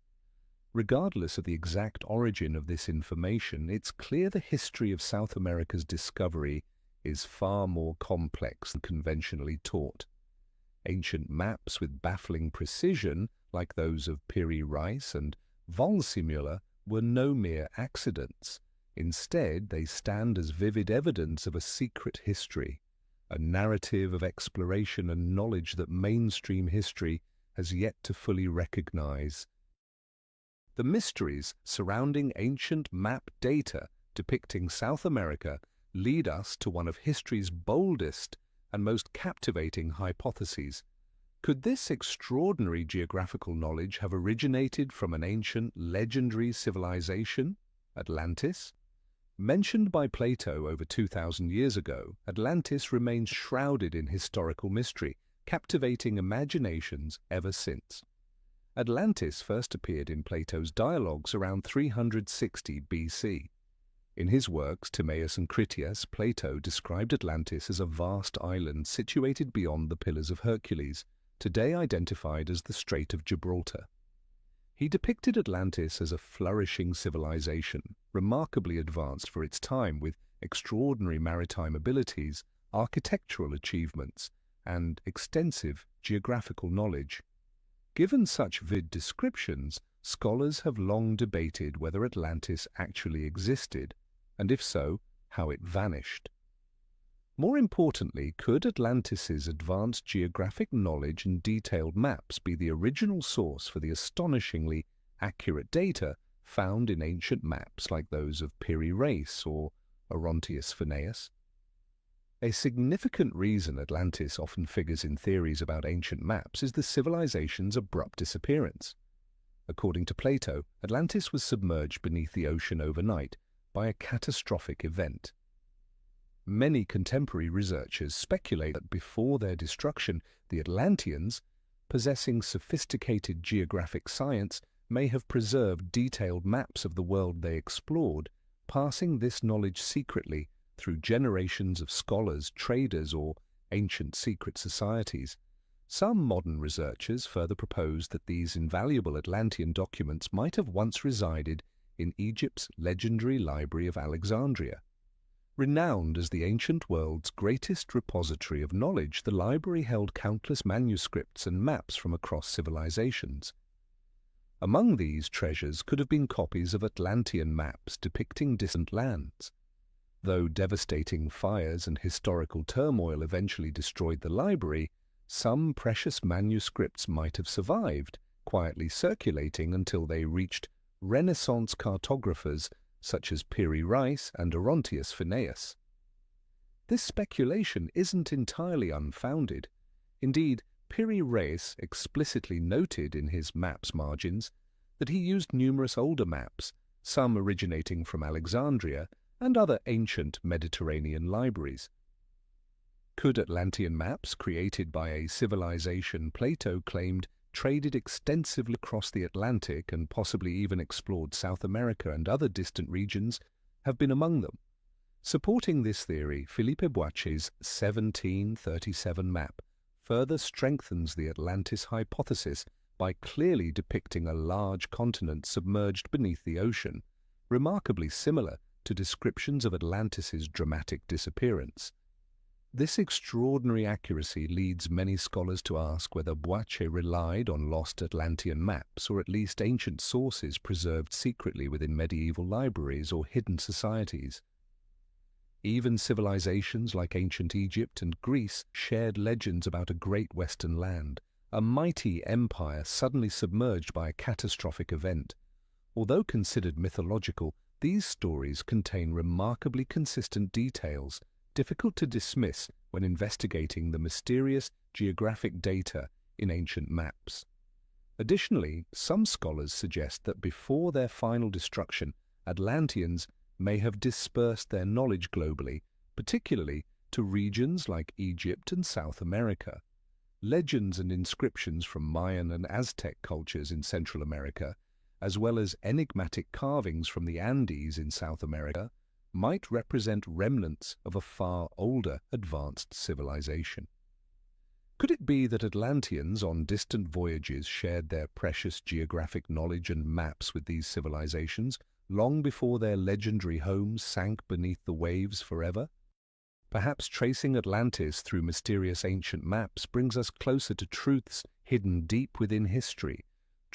Regardless of the exact origin of this information, it's clear the history of South America's discovery is far more complex than conventionally taught. Ancient maps with baffling precision, like those of Piri Reis and Waldseemüller, were no mere accidents. Instead, they stand as vivid evidence of a secret history, a narrative of exploration and knowledge that mainstream history has yet to fully recognize. The mysteries surrounding ancient map data depicting South America lead us to one of history's boldest and most captivating hypotheses. Could this extraordinary geographical knowledge have originated from an ancient, legendary civilization, Atlantis? Mentioned by Plato over 2,000 years ago, Atlantis remains shrouded in historical mystery, captivating imaginations ever since. Atlantis first appeared in Plato's dialogues around 360 BC. In his works Timaeus and Critias, Plato described Atlantis as a vast island situated beyond the Pillars of Hercules, today identified as the Strait of Gibraltar. He depicted Atlantis as a flourishing civilization, remarkably advanced for its time with extraordinary maritime abilities, architectural achievements, and extensive geographical knowledge. Given such vivid descriptions, scholars have long debated whether Atlantis actually existed, and if so, how it vanished. More importantly, could Atlantis's advanced geographic knowledge and detailed maps be the original source for the astonishingly accurate data found in ancient maps like those of Piri Reis or Orontius Phineus? A significant reason Atlantis often figures in theories about ancient maps is the civilization's abrupt disappearance. According to Plato, Atlantis was submerged beneath the ocean overnight by a catastrophic event. Many contemporary researchers speculate that before their destruction, the Atlanteans, possessing sophisticated geographic science, may have preserved detailed maps of the world they explored, passing this knowledge secretly through generations of scholars, traders, or ancient secret societies. Some modern researchers further propose that these invaluable Atlantean documents might have once resided in Egypt's legendary Library of Alexandria. Renowned as the ancient world's greatest repository of knowledge, the library held countless manuscripts and maps from across civilizations. Among these treasures could have been copies of Atlantean maps depicting distant lands. Though devastating fires and historical turmoil eventually destroyed the library, some precious manuscripts might have survived, quietly circulating until they reached Renaissance cartographers such as Piri Reis and Orontius Phineus. This speculation isn't entirely unfounded. Indeed, Piri Reis explicitly noted in his map's margins that he used numerous older maps, some originating from Alexandria and other ancient Mediterranean libraries. Could Atlantean maps created by a civilization Plato claimed traded extensively across the Atlantic and possibly even explored South America and other distant regions have been among them? Supporting this theory, Felipe Boache's 1737 map further strengthens the Atlantis hypothesis by clearly depicting a large continent submerged beneath the ocean, remarkably similar to descriptions of Atlantis's dramatic disappearance. This extraordinary accuracy leads many scholars to ask whether Boache relied on lost Atlantean maps or at least ancient sources preserved secretly within medieval libraries or hidden societies. Even civilizations like ancient Egypt and Greece shared legends about a great western land, a mighty empire suddenly submerged by a catastrophic event. Although considered mythological, these stories contain remarkably consistent details, difficult to dismiss when investigating the mysterious geographic data in ancient maps. Additionally, some scholars suggest that before their final destruction, Atlanteans may have dispersed their knowledge globally, particularly to regions like Egypt and South America. Legends and inscriptions from Mayan and Aztec cultures in Central America, as well as enigmatic carvings from the Andes in South America, might represent remnants of a far older advanced civilization. Could it be that Atlanteans on distant voyages shared their precious geographic knowledge and maps with these civilizations long before their legendary homes sank beneath the waves forever? Perhaps tracing Atlantis through mysterious ancient maps brings us closer to truths hidden deep within history,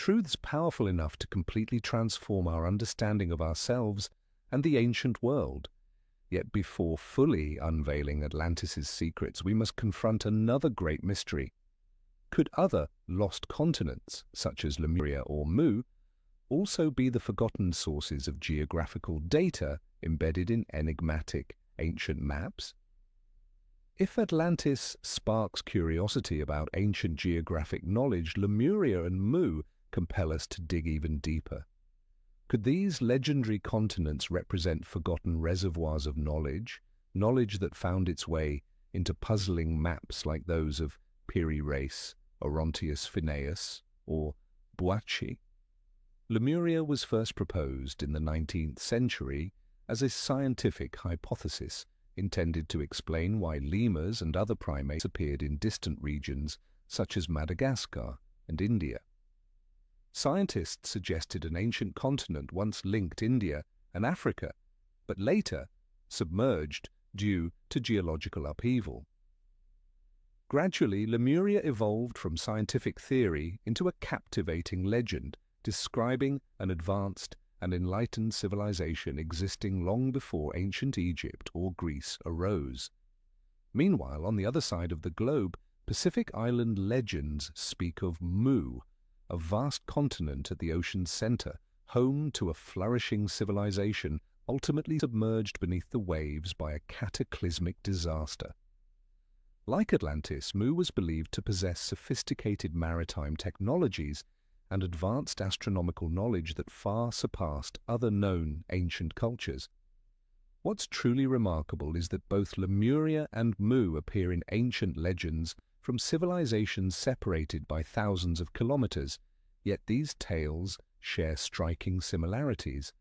truths powerful enough to completely transform our understanding of ourselves and the ancient world. Yet before fully unveiling Atlantis's secrets, we must confront another great mystery. Could other lost continents, such as Lemuria or Mu, also be the forgotten sources of geographical data embedded in enigmatic ancient maps? If Atlantis sparks curiosity about ancient geographic knowledge, Lemuria and Mu compel us to dig even deeper. Could these legendary continents represent forgotten reservoirs of knowledge, knowledge that found its way into puzzling maps like those of Piri Reis, Orontius Phineus, or Boache? Lemuria was first proposed in the 19th century as a scientific hypothesis intended to explain why lemurs and other primates appeared in distant regions such as Madagascar and India. Scientists suggested an ancient continent once linked India and Africa, but later submerged due to geological upheaval. Gradually, Lemuria evolved from scientific theory into a captivating legend, describing an advanced and enlightened civilization existing long before ancient Egypt or Greece arose. Meanwhile, on the other side of the globe, Pacific Island legends speak of Mu, a vast continent at the ocean's center, home to a flourishing civilization ultimately submerged beneath the waves by a cataclysmic disaster. Like Atlantis, Mu was believed to possess sophisticated maritime technologies and advanced astronomical knowledge that far surpassed other known ancient cultures. What's truly remarkable is that both Lemuria and Mu appear in ancient legends from civilizations separated by thousands of kilometers, yet these tales share striking similarities.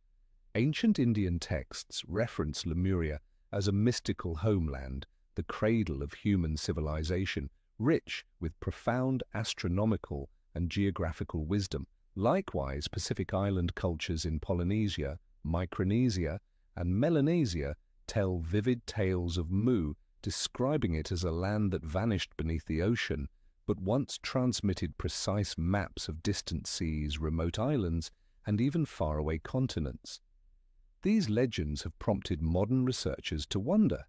Ancient Indian texts reference Lemuria as a mystical homeland, the cradle of human civilization, rich with profound astronomical and geographical wisdom. Likewise, Pacific Island cultures in Polynesia, Micronesia, and Melanesia tell vivid tales of Mu, describing it as a land that vanished beneath the ocean, but once transmitted precise maps of distant seas, remote islands, and even faraway continents. These legends have prompted modern researchers to wonder,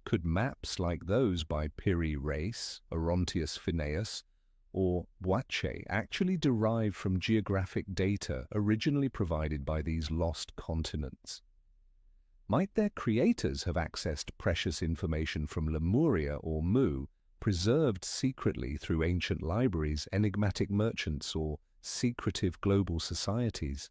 could maps like those by Piri Reis, Orontius Phineas, or Boache actually derive from geographic data originally provided by these lost continents? Might their creators have accessed precious information from Lemuria or Mu, preserved secretly through ancient libraries, enigmatic merchants, or secretive global societies?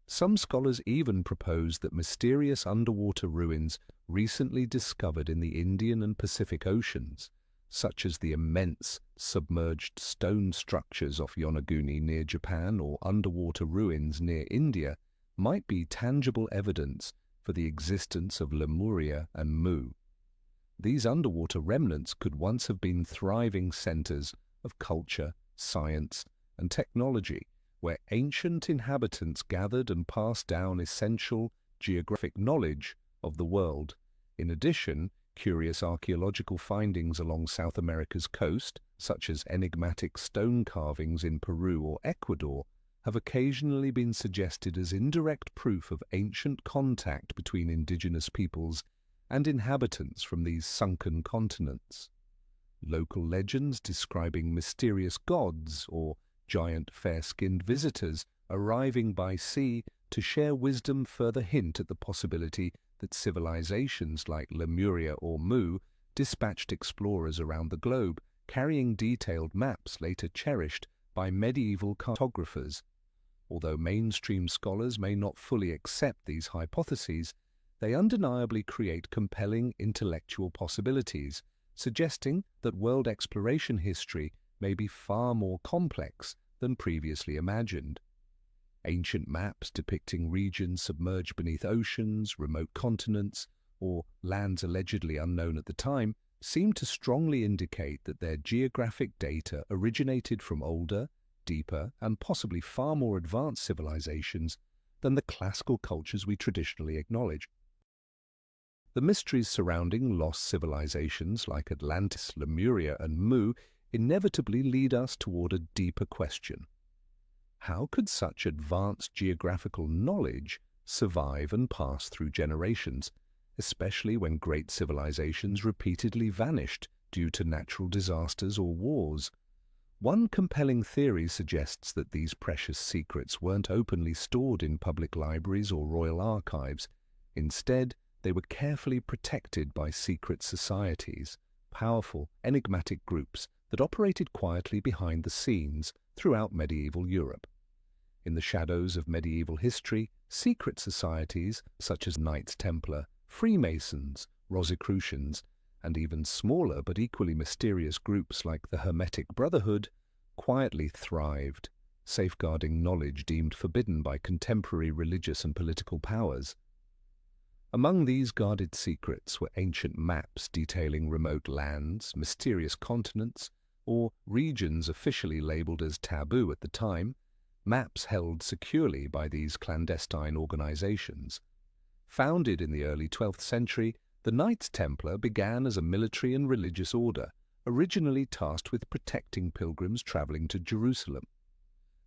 Some scholars even propose that mysterious underwater ruins recently discovered in the Indian and Pacific Oceans, such as the immense submerged stone structures off Yonaguni near Japan or underwater ruins near India, might be tangible evidence for the existence of Lemuria and Mu. These underwater remnants could once have been thriving centers of culture, science, and technology, where ancient inhabitants gathered and passed down essential geographic knowledge of the world. In addition, curious archaeological findings along South America's coast, such as enigmatic stone carvings in Peru or Ecuador, have occasionally been suggested as indirect proof of ancient contact between indigenous peoples and inhabitants from these sunken continents. Local legends describing mysterious gods or giant fair-skinned visitors arriving by sea to share wisdom further hint at the possibility that civilizations like Lemuria or Mu dispatched explorers around the globe, carrying detailed maps later cherished by medieval cartographers. Although mainstream scholars may not fully accept these hypotheses, they undeniably create compelling intellectual possibilities, suggesting that world exploration history may be far more complex than previously imagined. Ancient maps depicting regions submerged beneath oceans, remote continents, or lands allegedly unknown at the time seem to strongly indicate that their geographic data originated from older, deeper, and possibly far more advanced civilizations than the classical cultures we traditionally acknowledge. The mysteries surrounding lost civilizations like Atlantis, Lemuria, and Mu inevitably lead us toward a deeper question. How could such advanced geographical knowledge survive and pass through generations, especially when great civilizations repeatedly vanished due to natural disasters or wars? One compelling theory suggests that these precious secrets weren't openly stored in public libraries or royal archives. Instead, they were carefully protected by secret societies, powerful, enigmatic groups that operated quietly behind the scenes throughout medieval Europe. In the shadows of medieval history, secret societies such as Knights Templar, Freemasons, Rosicrucians, and even smaller but equally mysterious groups like the Hermetic Brotherhood quietly thrived, safeguarding knowledge deemed forbidden by contemporary religious and political powers. Among these guarded secrets were ancient maps detailing remote lands, mysterious continents, or regions officially labeled as taboo at the time, maps held securely by these clandestine organizations. Founded in the early 12th century, the Knights Templar began as a military and religious order, originally tasked with protecting pilgrims traveling to Jerusalem.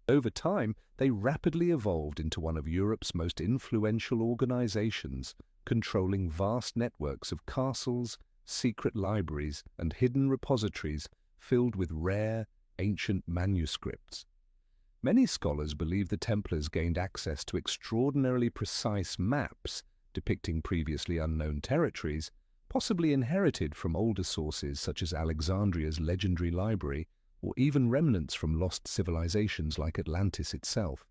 Over time, they rapidly evolved into one of Europe's most influential organizations, controlling vast networks of castles, secret libraries, and hidden repositories filled with rare, ancient manuscripts. Many scholars believe the Templars gained access to extraordinarily precise maps depicting previously unknown territories, possibly inherited from older sources such as Alexandria's legendary library, or even remnants from lost civilizations like Atlantis itself.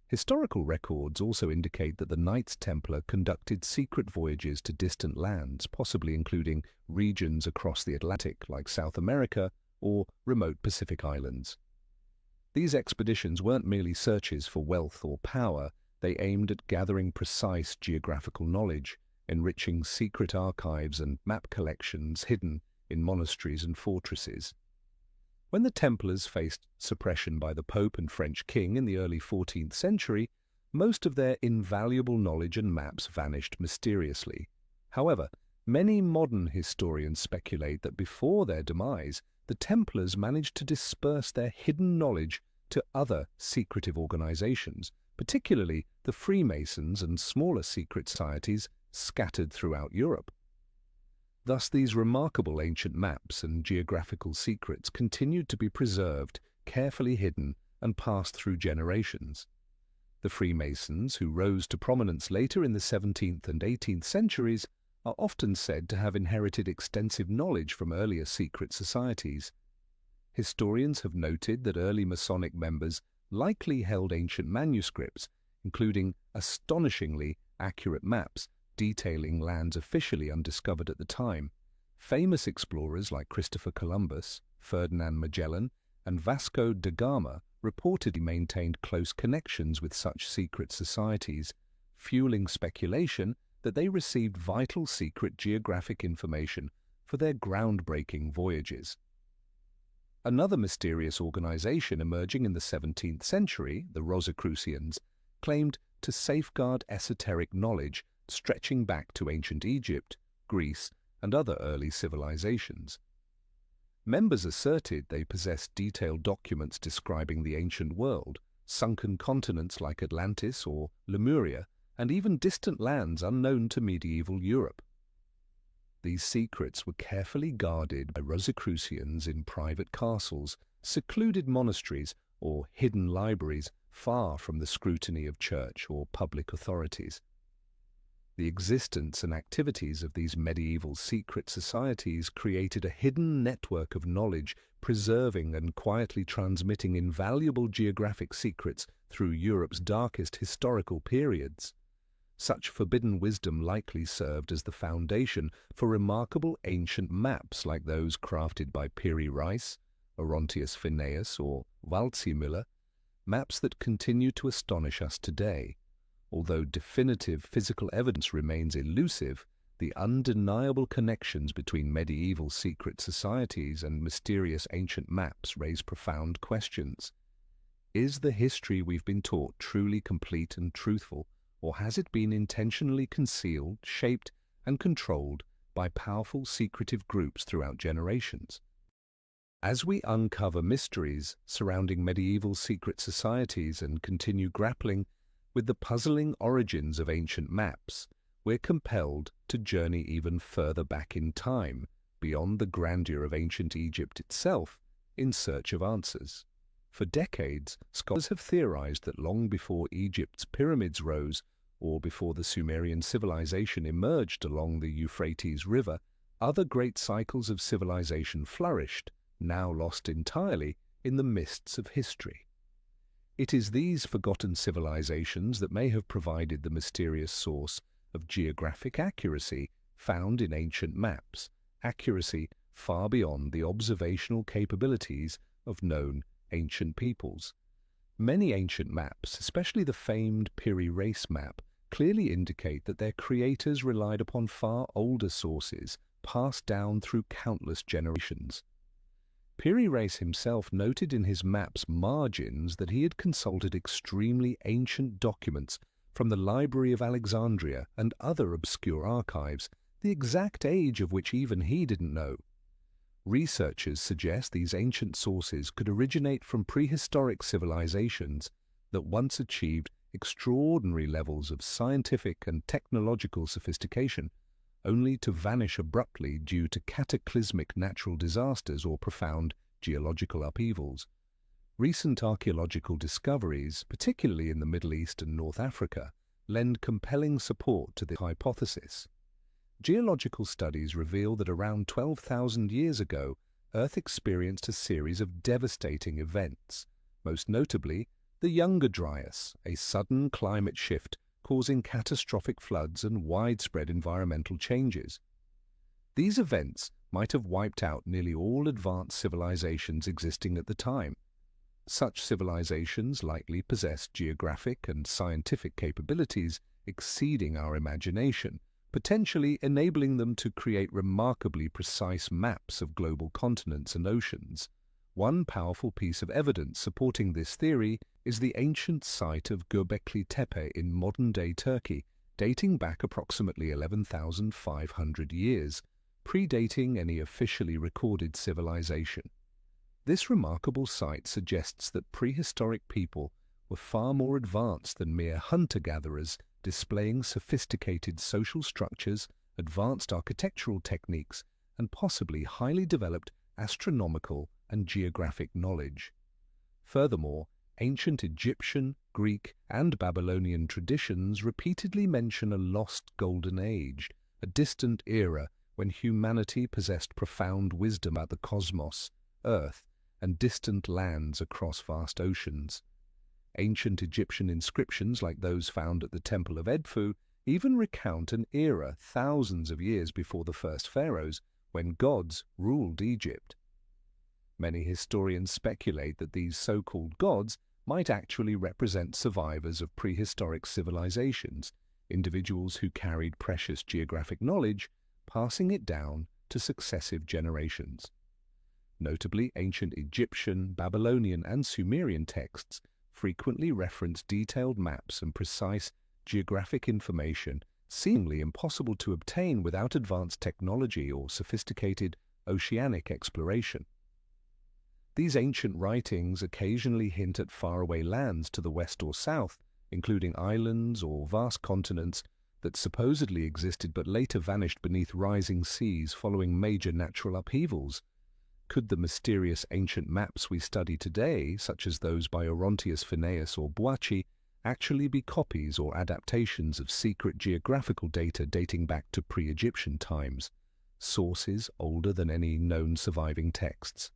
Historical records also indicate that the Knights Templar conducted secret voyages to distant lands, possibly including regions across the Atlantic like South America or remote Pacific islands. These expeditions weren't merely searches for wealth or power, they aimed at gathering precise geographical knowledge, enriching secret archives and map collections hidden in monasteries and fortresses. When the Templars faced suppression by the Pope and French king in the early 14th century, most of their invaluable knowledge and maps vanished mysteriously. However, many modern historians speculate that before their demise, the Templars managed to disperse their hidden knowledge to other secretive organizations, particularly the Freemasons and smaller secret societies scattered throughout Europe. Thus, these remarkable ancient maps and geographical secrets continued to be preserved, carefully hidden, and passed through generations. The Freemasons, who rose to prominence later in the 17th and 18th centuries, are often said to have inherited extensive knowledge from earlier secret societies. Historians have noted that early Masonic members likely held ancient manuscripts, including astonishingly accurate maps detailing lands officially undiscovered at the time. Famous explorers like Christopher Columbus, Ferdinand Magellan, and Vasco da Gama reportedly maintained close connections with such secret societies, fueling speculation that they received vital secret geographic information for their groundbreaking voyages. Another mysterious organization emerging in the 17th century, the Rosicrucians, claimed to safeguard esoteric knowledge stretching back to ancient Egypt, Greece, and other early civilizations. Members asserted they possessed detailed documents describing the ancient world, sunken continents like Atlantis or Lemuria, and even distant lands unknown to medieval Europe. These secrets were carefully guarded by Rosicrucians in private castles, secluded monasteries, or hidden libraries far from the scrutiny of church or public authorities. The existence and activities of these medieval secret societies created a hidden network of knowledge, preserving and quietly transmitting invaluable geographic secrets through Europe's darkest historical periods. Such forbidden wisdom likely served as the foundation for remarkable ancient maps like those crafted by Piri Reis, Orontius Phineas, or Waldseemüller, maps that continue to astonish us today. Although definitive physical evidence remains elusive, the undeniable connections between medieval secret societies and mysterious ancient maps raise profound questions. Is the history we've been taught truly complete and truthful, or has it been intentionally concealed, shaped, and controlled by powerful secretive groups throughout generations? As we uncover mysteries surrounding medieval secret societies and continue grappling with the puzzling origins of ancient maps, we're compelled to journey even further back in time, beyond the grandeur of ancient Egypt itself, in search of answers. For decades, scholars have theorized that long before Egypt's pyramids rose, or before the Sumerian civilization emerged along the Euphrates River, other great cycles of civilization flourished, now lost entirely in the mists of history. It is these forgotten civilizations that may have provided the mysterious source of geographic accuracy found in ancient maps, accuracy far beyond the observational capabilities of known ancient peoples. Many ancient maps, especially the famed Piri Reis map, clearly indicate that their creators relied upon far older sources passed down through countless generations. Piri Reis himself noted in his map's margins that he had consulted extremely ancient documents from the Library of Alexandria and other obscure archives, the exact age of which even he didn't know. Researchers suggest these ancient sources could originate from prehistoric civilizations that once achieved extraordinary levels of scientific and technological sophistication, only to vanish abruptly due to cataclysmic natural disasters or profound geological upheavals. Recent archaeological discoveries, particularly in the Middle East and North Africa, lend compelling support to the hypothesis. Geological studies reveal that around 12,000 years ago, Earth experienced a series of devastating events, most notably the Younger Dryas, a sudden climate shift causing catastrophic floods and widespread environmental changes. These events might have wiped out nearly all advanced civilizations existing at the time. Such civilizations likely possessed geographic and scientific capabilities exceeding our imagination, potentially enabling them to create remarkably precise maps of global continents and oceans. One powerful piece of evidence supporting this theory is the ancient site of Göbekli Tepe in modern-day Turkey, dating back approximately 11,500 years, predating any officially recorded civilization. This remarkable site suggests that prehistoric people were far more advanced than mere hunter-gatherers, displaying sophisticated social structures, advanced architectural techniques, and possibly highly developed astronomical and geographic knowledge. Furthermore, ancient Egyptian, Greek, and Babylonian traditions repeatedly mention a lost golden age, a distant era when humanity possessed profound wisdom about the cosmos, Earth, and distant lands across vast oceans. Ancient Egyptian inscriptions like those found at the Temple of Edfu even recount an era thousands of years before the first pharaohs, when gods ruled Egypt. Many historians speculate that these so-called gods might actually represent survivors of prehistoric civilizations, individuals who carried precious geographic knowledge, passing it down to successive generations. Notably, ancient Egyptian, Babylonian, and Sumerian texts frequently reference detailed maps and precise geographic information seemingly impossible to obtain without advanced technology or sophisticated oceanic exploration. These ancient writings occasionally hint at faraway lands to the west or south, including islands or vast continents that supposedly existed but later vanished beneath rising seas following major natural upheavals. Could the mysterious ancient maps we study today, such as those by Orontius Phineus or Boachi, actually be copies or adaptations of secret geographical data dating back to pre-Egyptian times, sources older than any known surviving texts?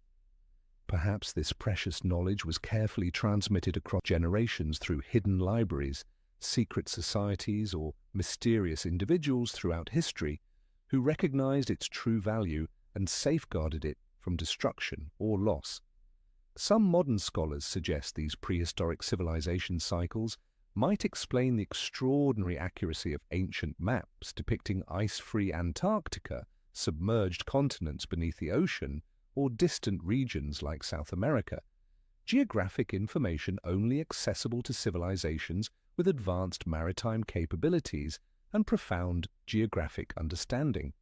Perhaps this precious knowledge was carefully transmitted across generations through hidden libraries, secret societies, or mysterious individuals throughout history who recognized its true value and safeguarded it from destruction or loss. Some modern scholars suggest these prehistoric civilization cycles might explain the extraordinary accuracy of ancient maps depicting ice-free Antarctica, submerged continents beneath the ocean, or distant regions like South America, geographic information only accessible to civilizations with advanced maritime capabilities and profound geographic understanding.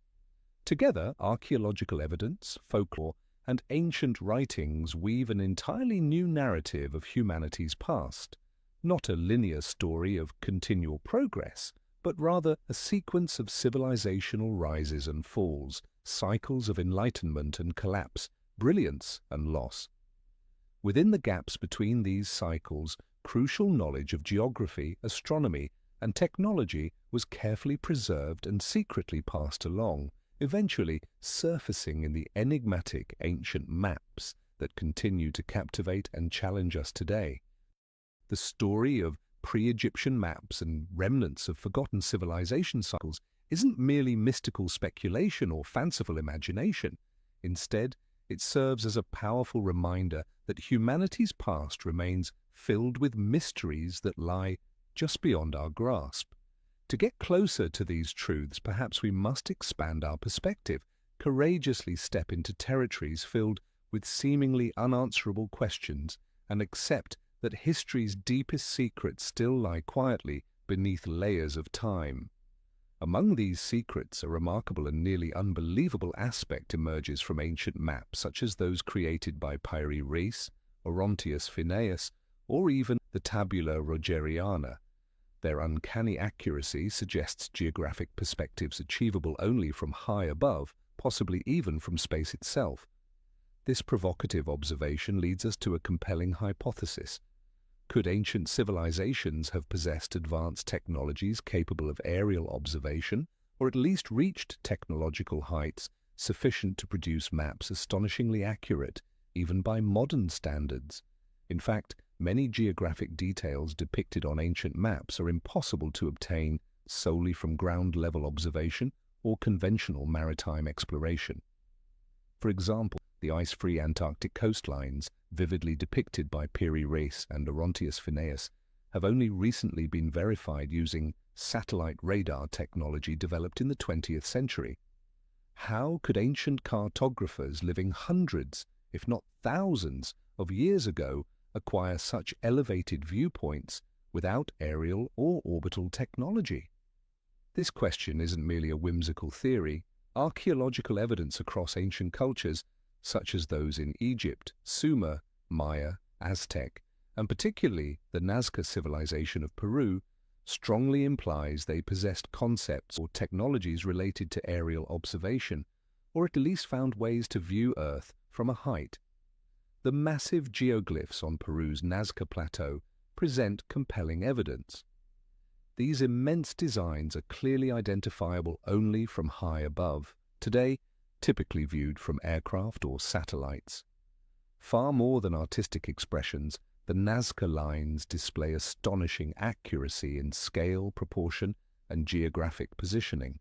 Together, archaeological evidence, folklore, and ancient writings weave an entirely new narrative of humanity's past, not a linear story of continual progress, but rather a sequence of civilizational rises and falls, cycles of enlightenment and collapse, brilliance and loss. Within the gaps between these cycles, crucial knowledge of geography, astronomy, and technology was carefully preserved and secretly passed along, eventually surfacing in the enigmatic ancient maps that continue to captivate and challenge us today. The story of pre-Egyptian maps and remnants of forgotten civilization cycles isn't merely mystical speculation or fanciful imagination. Instead, it serves as a powerful reminder that humanity's past remains filled with mysteries that lie just beyond our grasp. To get closer to these truths, perhaps we must expand our perspective, courageously step into territories filled with seemingly unanswerable questions, and accept that history's deepest secrets still lie quietly beneath layers of time. Among these secrets, a remarkable and nearly unbelievable aspect emerges from ancient maps, such as those created by Pierre Reis, Orontius Phineas, or even the Tabula Rogeriana. Their uncanny accuracy suggests geographic perspectives achievable only from high above, possibly even from space itself. This provocative observation leads us to a compelling hypothesis. Could ancient civilizations have possessed advanced technologies capable of aerial observation, or at least reached technological heights sufficient to produce maps astonishingly accurate, even by modern standards? In fact, many geographic details depicted on ancient maps are impossible to obtain solely from ground-level observation or conventional maritime exploration. For example, the ice-free Antarctic coastlines, vividly depicted by Pierre Reis and Orontius Phineas, have only recently been verified using satellite radar technology developed in the 20th century. How could ancient cartographers living hundreds, if not thousands, of years ago acquire such elevated viewpoints without aerial or orbital technology? This question isn't merely a whimsical theory. Archaeological evidence across ancient cultures, such as those in Egypt, Sumer, Maya, Aztec, and particularly the Nazca civilization of Peru, strongly implies they possessed concepts or technologies related to aerial observation, or at least found ways to view Earth from a height. The massive geoglyphs on Peru's Nazca Plateau present compelling evidence. These immense designs are clearly identifiable only from high above, today typically viewed from aircraft or satellites. Far more than artistic expressions, the Nazca lines display astonishing accuracy in scale, proportion, and geographic positioning.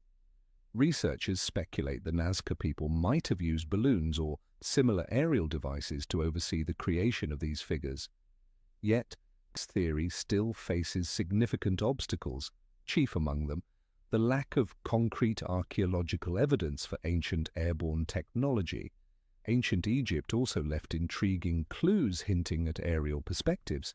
Researchers speculate the Nazca people might have used balloons or similar aerial devices to oversee the creation of these figures. Yet, this theory still faces significant obstacles, chief among them the lack of concrete archaeological evidence for ancient airborne technology. Ancient Egypt also left intriguing clues hinting at aerial perspectives.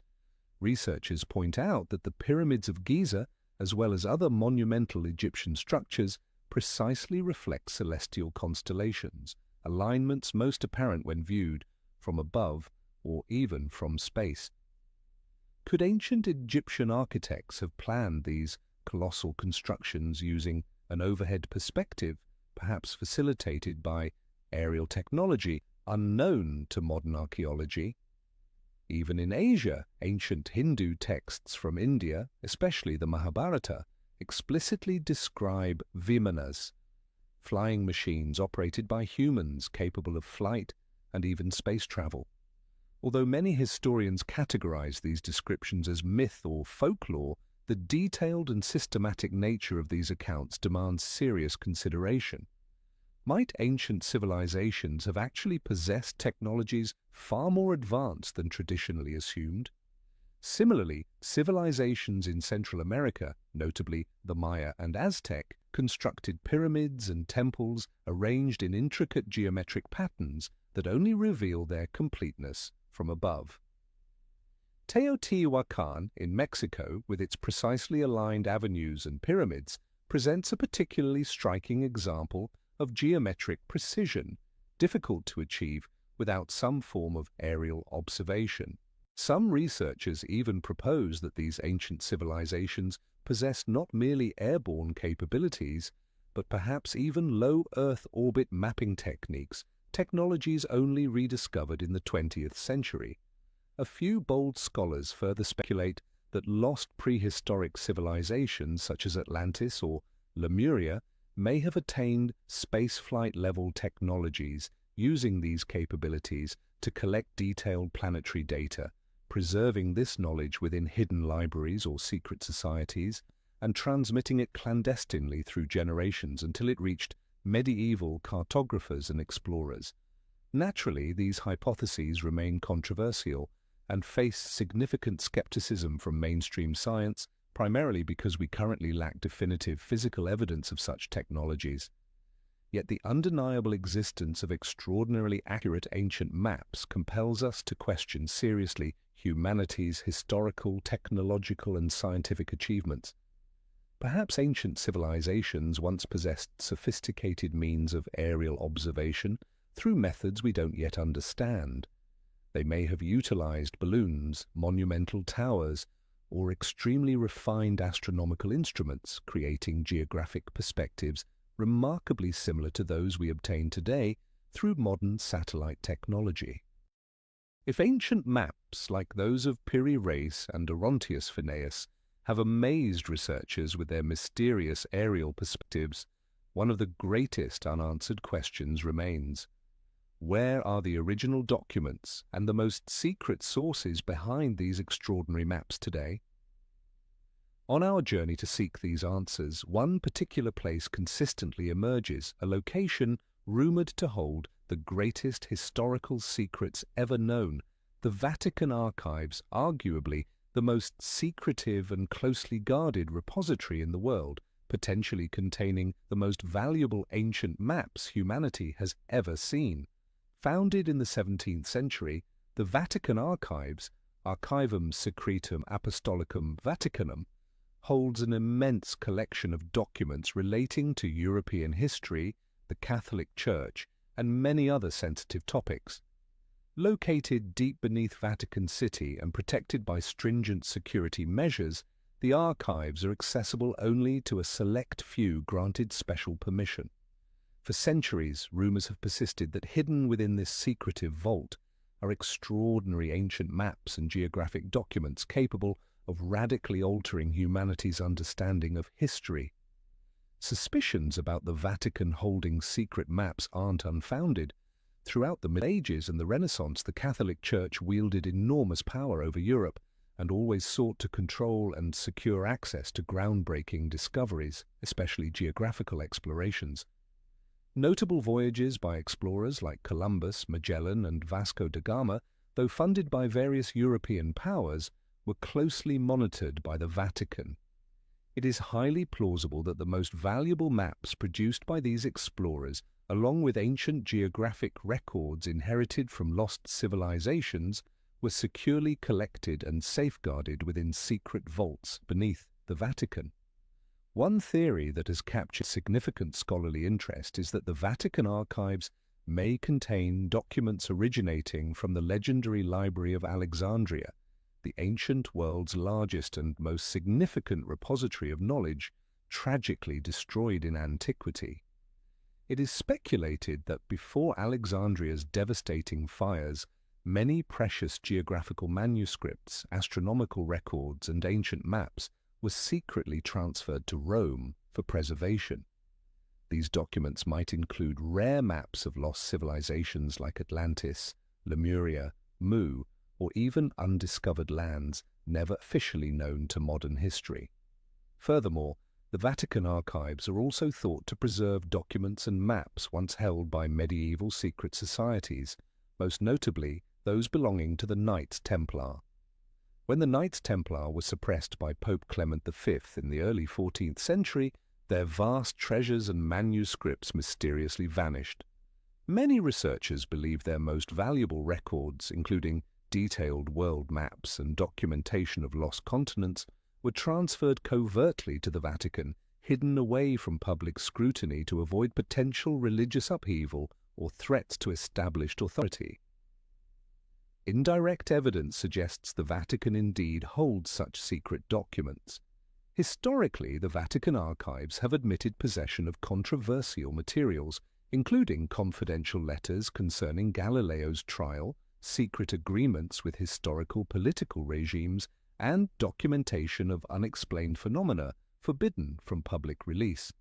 Researchers point out that the pyramids of Giza, as well as other monumental Egyptian structures, precisely reflect celestial constellations, alignments most apparent when viewed from above or even from space. Could ancient Egyptian architects have planned these colossal constructions using an overhead perspective, perhaps facilitated by aerial technology unknown to modern archaeology? Even in Asia, ancient Hindu texts from India, especially the Mahabharata, explicitly describe vimanas, flying machines operated by humans capable of flight and even space travel. Although many historians categorize these descriptions as myth or folklore, the detailed and systematic nature of these accounts demands serious consideration. Might ancient civilizations have actually possessed technologies far more advanced than traditionally assumed? Similarly, civilizations in Central America, notably the Maya and Aztec, constructed pyramids and temples arranged in intricate geometric patterns that only reveal their completeness from above. Teotihuacan in Mexico, with its precisely aligned avenues and pyramids, presents a particularly striking example of geometric precision, difficult to achieve without some form of aerial observation. Some researchers even propose that these ancient civilizations possessed not merely airborne capabilities, but perhaps even low Earth orbit mapping techniques, technologies only rediscovered in the 20th century. A few bold scholars further speculate that lost prehistoric civilizations such as Atlantis or Lemuria may have attained spaceflight-level technologies using these capabilities to collect detailed planetary data, preserving this knowledge within hidden libraries or secret societies, and transmitting it clandestinely through generations until it reached medieval cartographers and explorers. Naturally, these hypotheses remain controversial and face significant skepticism from mainstream science, primarily because we currently lack definitive physical evidence of such technologies. Yet the undeniable existence of extraordinarily accurate ancient maps compels us to question seriously humanity's historical, technological, and scientific achievements. Perhaps ancient civilizations once possessed sophisticated means of aerial observation through methods we don't yet understand. They may have utilized balloons, monumental towers, or extremely refined astronomical instruments, creating geographic perspectives remarkably similar to those we obtain today through modern satellite technology. If ancient maps like those of Piri Reis and Orontius Phineus have amazed researchers with their mysterious aerial perspectives, one of the greatest unanswered questions remains. Where are the original documents and the most secret sources behind these extraordinary maps today? On our journey to seek these answers, one particular place consistently emerges, a location rumored to hold the greatest historical secrets ever known, the Vatican archives, arguably the most secretive and closely guarded repository in the world, potentially containing the most valuable ancient maps humanity has ever seen. Founded in the 17th century, the Vatican Archives, Archivum Secretum Apostolicum Vaticanum, holds an immense collection of documents relating to European history, the Catholic Church, and many other sensitive topics. Located deep beneath Vatican City and protected by stringent security measures, the archives are accessible only to a select few granted special permission. For centuries, rumors have persisted that hidden within this secretive vault are extraordinary ancient maps and geographic documents capable of radically altering humanity's understanding of history. Suspicions about the Vatican holding secret maps aren't unfounded. Throughout the Middle Ages and the Renaissance, the Catholic Church wielded enormous power over Europe and always sought to control and secure access to groundbreaking discoveries, especially geographical explorations. Notable voyages by explorers like Columbus, Magellan, and Vasco da Gama, though funded by various European powers, were closely monitored by the Vatican. It is highly plausible that the most valuable maps produced by these explorers, along with ancient geographic records inherited from lost civilizations, were securely collected and safeguarded within secret vaults beneath the Vatican. One theory that has captured significant scholarly interest is that the Vatican archives may contain documents originating from the legendary Library of Alexandria, the ancient world's largest and most significant repository of knowledge, tragically destroyed in antiquity. It is speculated that before Alexandria's devastating fires, many precious geographical manuscripts, astronomical records, and ancient maps were secretly transferred to Rome for preservation. These documents might include rare maps of lost civilizations like Atlantis, Lemuria, Mu, or even undiscovered lands never officially known to modern history. Furthermore, the Vatican archives are also thought to preserve documents and maps once held by medieval secret societies, most notably those belonging to the Knights Templar. When the Knights Templar were suppressed by Pope Clement V in the early 14th century, their vast treasures and manuscripts mysteriously vanished. Many researchers believe their most valuable records, including detailed world maps and documentation of lost continents, were transferred covertly to the Vatican, hidden away from public scrutiny to avoid potential religious upheaval or threats to established authority. Indirect evidence suggests the Vatican indeed holds such secret documents. Historically, the Vatican archives have admitted possession of controversial materials, including confidential letters concerning Galileo's trial, secret agreements with historical political regimes, and documentation of unexplained phenomena forbidden from public release.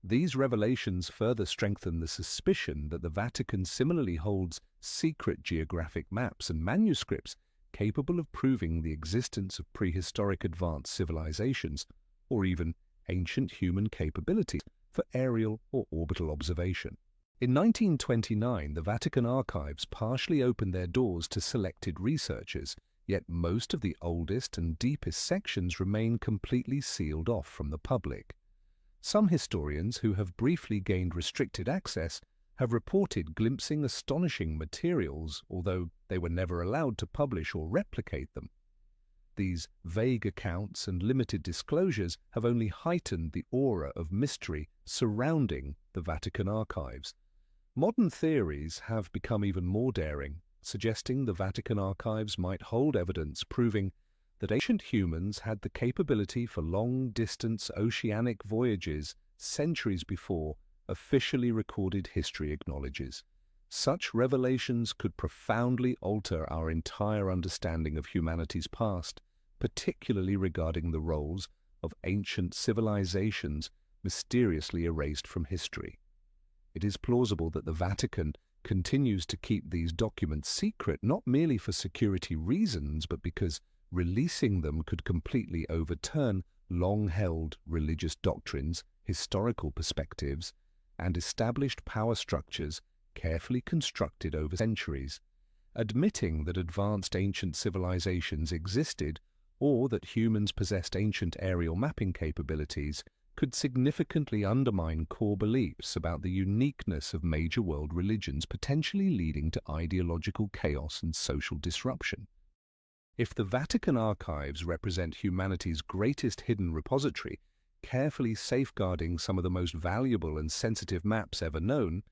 These revelations further strengthen the suspicion that the Vatican similarly holds secret geographic maps and manuscripts capable of proving the existence of prehistoric advanced civilizations, or even ancient human capabilities for aerial or orbital observation. In 1929, the Vatican archives partially opened their doors to selected researchers, yet most of the oldest and deepest sections remain completely sealed off from the public. Some historians who have briefly gained restricted access have reported glimpsing astonishing materials, although they were never allowed to publish or replicate them. These vague accounts and limited disclosures have only heightened the aura of mystery surrounding the Vatican archives. Modern theories have become even more daring, suggesting the Vatican archives might hold evidence proving that ancient humans had the capability for long-distance oceanic voyages centuries before officially recorded history acknowledges. Such revelations could profoundly alter our entire understanding of humanity's past, particularly regarding the roles of ancient civilizations mysteriously erased from history. It is plausible that the Vatican continues to keep these documents secret not merely for security reasons, but because releasing them could completely overturn long-held religious doctrines, historical perspectives, and established power structures carefully constructed over centuries. Admitting that advanced ancient civilizations existed or that humans possessed ancient aerial mapping capabilities could significantly undermine core beliefs about the uniqueness of major world religions, potentially leading to ideological chaos and social disruption. If the Vatican archives represent humanity's greatest hidden repository, carefully safeguarding some of the most valuable and sensitive maps ever known,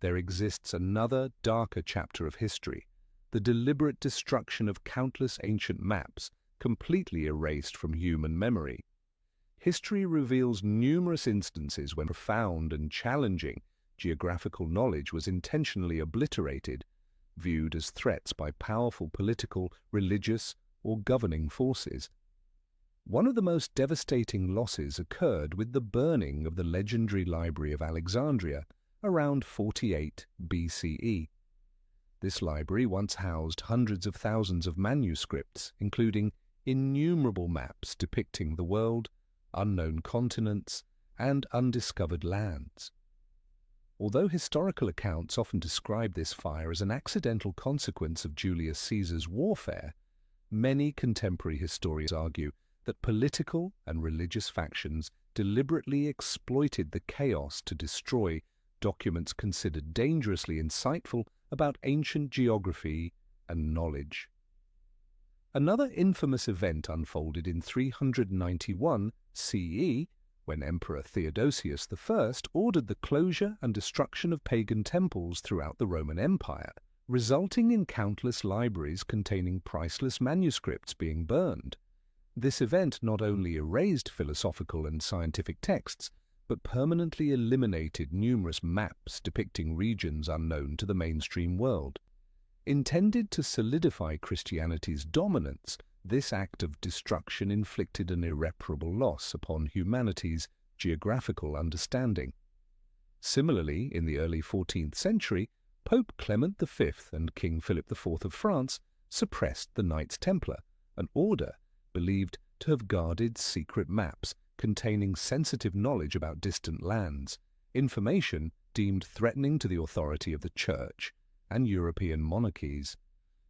there exists another darker chapter of history, the deliberate destruction of countless ancient maps, completely erased from human memory. History reveals numerous instances when profound and challenging geographical knowledge was intentionally obliterated, viewed as threats by powerful political, religious, or governing forces. One of the most devastating losses occurred with the burning of the legendary Library of Alexandria around 48 BCE. This library once housed hundreds of thousands of manuscripts, including innumerable maps depicting the world, unknown continents, and undiscovered lands. Although historical accounts often describe this fire as an accidental consequence of Julius Caesar's warfare, many contemporary historians argue that political and religious factions deliberately exploited the chaos to destroy documents considered dangerously insightful about ancient geography and knowledge. Another infamous event unfolded in 391 CE, when Emperor Theodosius I ordered the closure and destruction of pagan temples throughout the Roman Empire, resulting in countless libraries containing priceless manuscripts being burned. This event not only erased philosophical and scientific texts, but permanently eliminated numerous maps depicting regions unknown to the mainstream world. Intended to solidify Christianity's dominance, this act of destruction inflicted an irreparable loss upon humanity's geographical understanding. Similarly, in the early 14th century, Pope Clement V and King Philip IV of France suppressed the Knights Templar, an order believed to have guarded secret maps containing sensitive knowledge about distant lands, information deemed threatening to the authority of the Church and European monarchies.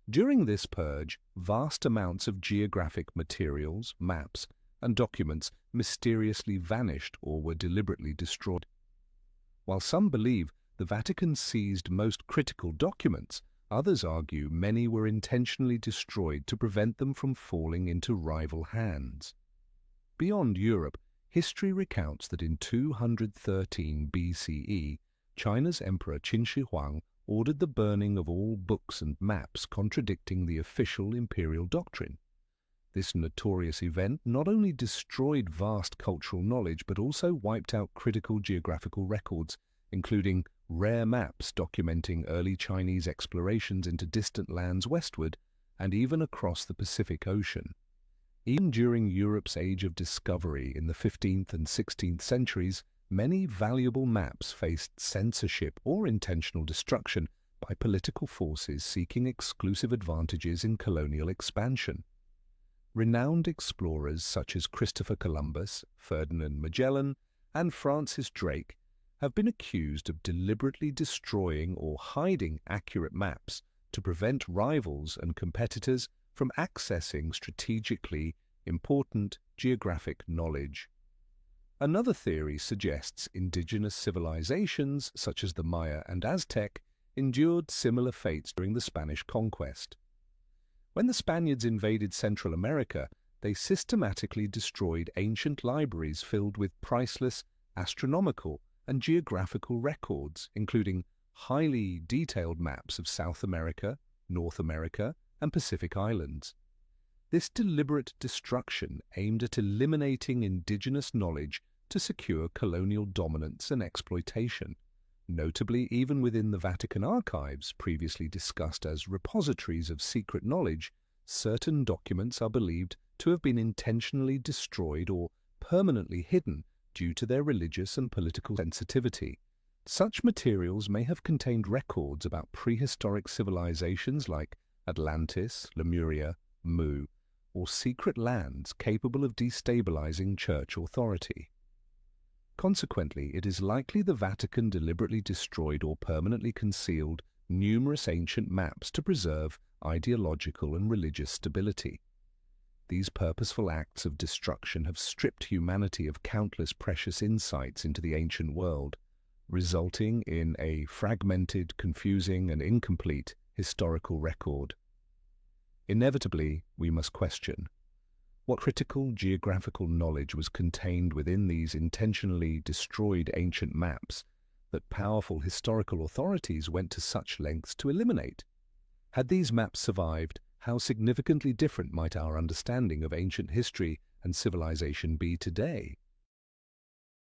During this purge, vast amounts of geographic materials, maps, and documents mysteriously vanished or were deliberately destroyed. While some believe the Vatican seized most critical documents, others argue many were intentionally destroyed to prevent them from falling into rival hands. Beyond Europe, history recounts that in 213 BCE, China's Emperor Qin Shi Huang ordered the burning of all books and maps contradicting the official imperial doctrine. This notorious event not only destroyed vast cultural knowledge but also wiped out critical geographical records, including rare maps documenting early Chinese explorations into distant lands westward and even across the Pacific Ocean. Even during Europe's Age of Discovery in the 15th and 16th centuries, many valuable maps faced censorship or intentional destruction by political forces seeking exclusive advantages in colonial expansion. Renowned explorers such as Christopher Columbus, Ferdinand Magellan, and Francis Drake have been accused of deliberately destroying or hiding accurate maps to prevent rivals and competitors from accessing strategically important geographic knowledge. Another theory suggests indigenous civilizations, such as the Maya and Aztec, endured similar fates during the Spanish conquest. When the Spaniards invaded Central America, they systematically destroyed ancient libraries filled with priceless astronomical and geographical records, including highly detailed maps of South America, North America, and Pacific Islands. This deliberate destruction aimed at eliminating indigenous knowledge to secure colonial dominance and exploitation. Notably, even within the Vatican archives, previously discussed as repositories of secret knowledge, certain documents are believed to have been intentionally destroyed or permanently hidden due to their religious and political sensitivity. Such materials may have contained records about prehistoric civilizations like Atlantis, Lemuria, Mu, or secret lands capable of destabilizing church authority. Consequently, it is likely the Vatican deliberately destroyed or permanently concealed numerous ancient maps to preserve ideological and religious stability. These purposeful acts of destruction have stripped humanity of countless precious insights into the ancient world, resulting in a fragmented, confusing, and incomplete historical record. Inevitably, we must question what critical geographical knowledge was contained within these intentionally destroyed ancient maps that powerful historical authorities went to such lengths to eliminate. Had these maps survived, how significantly different might our understanding of ancient history and civilization be today?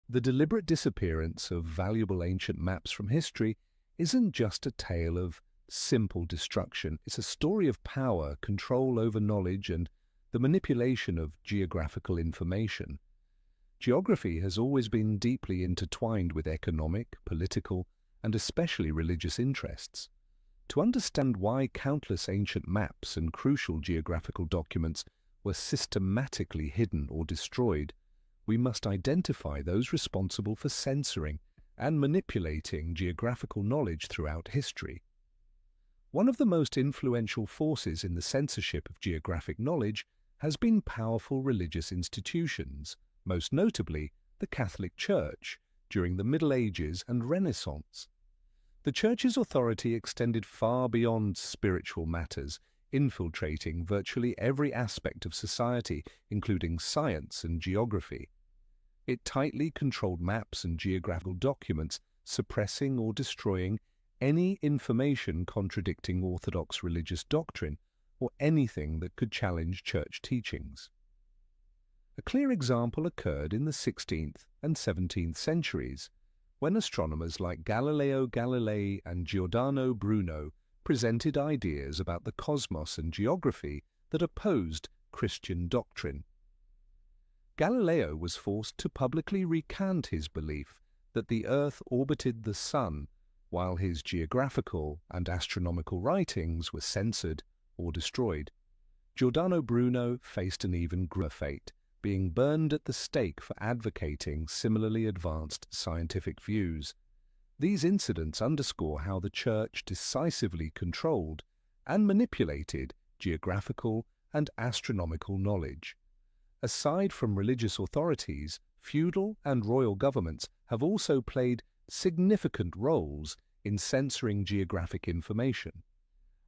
The deliberate disappearance of valuable ancient maps from history isn't just a tale of simple destruction. It's a story of power, control over knowledge, and the manipulation of geographical information. Geography has always been deeply intertwined with economic, political, and especially religious interests. To understand why countless ancient maps and crucial geographical documents were systematically hidden or destroyed, we must identify those responsible for censoring and manipulating geographical knowledge throughout history. One of the most influential forces in the censorship of geographic knowledge has been powerful religious institutions, most notably the Catholic Church during the Middle Ages and Renaissance. The Church's authority extended far beyond spiritual matters, infiltrating virtually every aspect of society, including science and geography. It tightly controlled maps and geographical documents, suppressing or destroying any information contradicting orthodox religious doctrine or anything that could challenge church teachings. A clear example occurred in the 16th and 17th centuries, when astronomers like Galileo Galilei and Giordano Bruno presented ideas about the cosmos and geography that opposed Christian doctrine. Galileo was forced to publicly recant his belief that the Earth orbited the Sun, while his geographical and astronomical writings were censored or destroyed. Giordano Bruno faced an even grimmer fate, being burned at the stake for advocating similarly advanced scientific views. These incidents underscore how the Church decisively controlled and manipulated geographical and astronomical knowledge. Aside from religious authorities, feudal and royal governments have also played significant roles in censoring geographic information.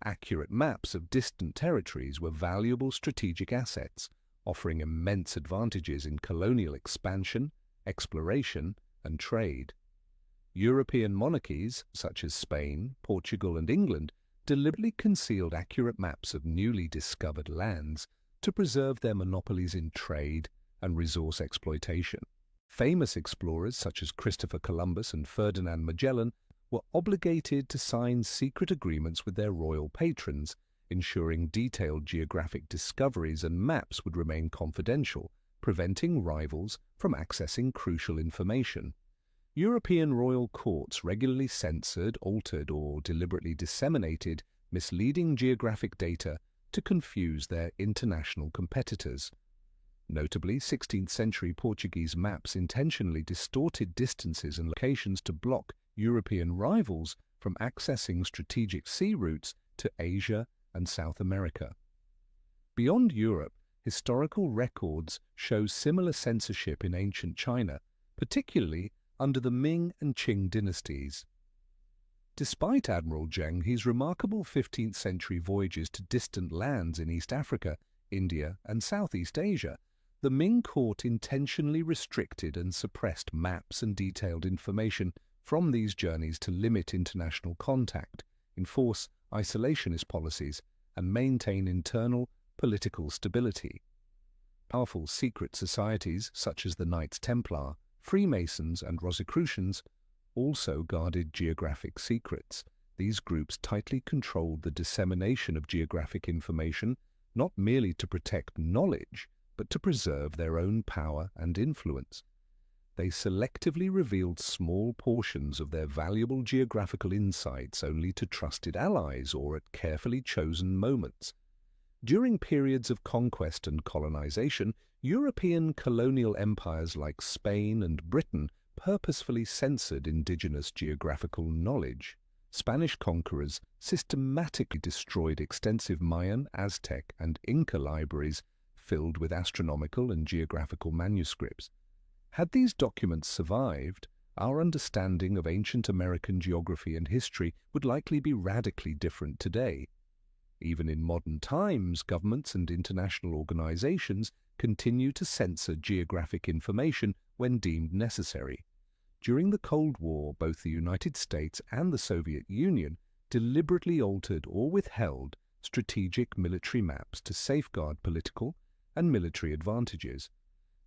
Accurate maps of distant territories were valuable strategic assets, offering immense advantages in colonial expansion, exploration, and trade. European monarchies, such as Spain, Portugal, and England, deliberately concealed accurate maps of newly discovered lands to preserve their monopolies in trade and resource exploitation. Famous explorers such as Christopher Columbus and Ferdinand Magellan were obligated to sign secret agreements with their royal patrons, ensuring detailed geographic discoveries and maps would remain confidential, preventing rivals from accessing crucial information. European royal courts regularly censored, altered, or deliberately disseminated misleading geographic data to confuse their international competitors. Notably, 16th-century Portuguese maps intentionally distorted distances and locations to block European rivals from accessing strategic sea routes to Asia and South America. Beyond Europe, historical records show similar censorship in ancient China, particularly under the Ming and Qing dynasties. Despite Admiral Zheng, his remarkable 15th-century voyages to distant lands in East Africa India, and Southeast Asia, the Ming court intentionally restricted and suppressed maps and detailed information from these journeys to limit international contact, enforce isolationist policies, and maintain internal political stability. Powerful secret societies such as the Knights Templar, Freemasons, and Rosicrucians also guarded geographic secrets. These groups tightly controlled the dissemination of geographic information, not merely to protect knowledge, but to preserve their own power and influence. They selectively revealed small portions of their valuable geographical insights only to trusted allies or at carefully chosen moments. During periods of conquest and colonization, European colonial empires like Spain and Britain purposefully censored indigenous geographical knowledge. Spanish conquerors systematically destroyed extensive Mayan, Aztec, and Inca libraries filled with astronomical and geographical manuscripts. Had these documents survived, our understanding of ancient American geography and history would likely be radically different today. Even in modern times, governments and international organizations continue to censor geographic information when deemed necessary. During the Cold War, both the United States and the Soviet Union deliberately altered or withheld strategic military maps to safeguard political and military advantages.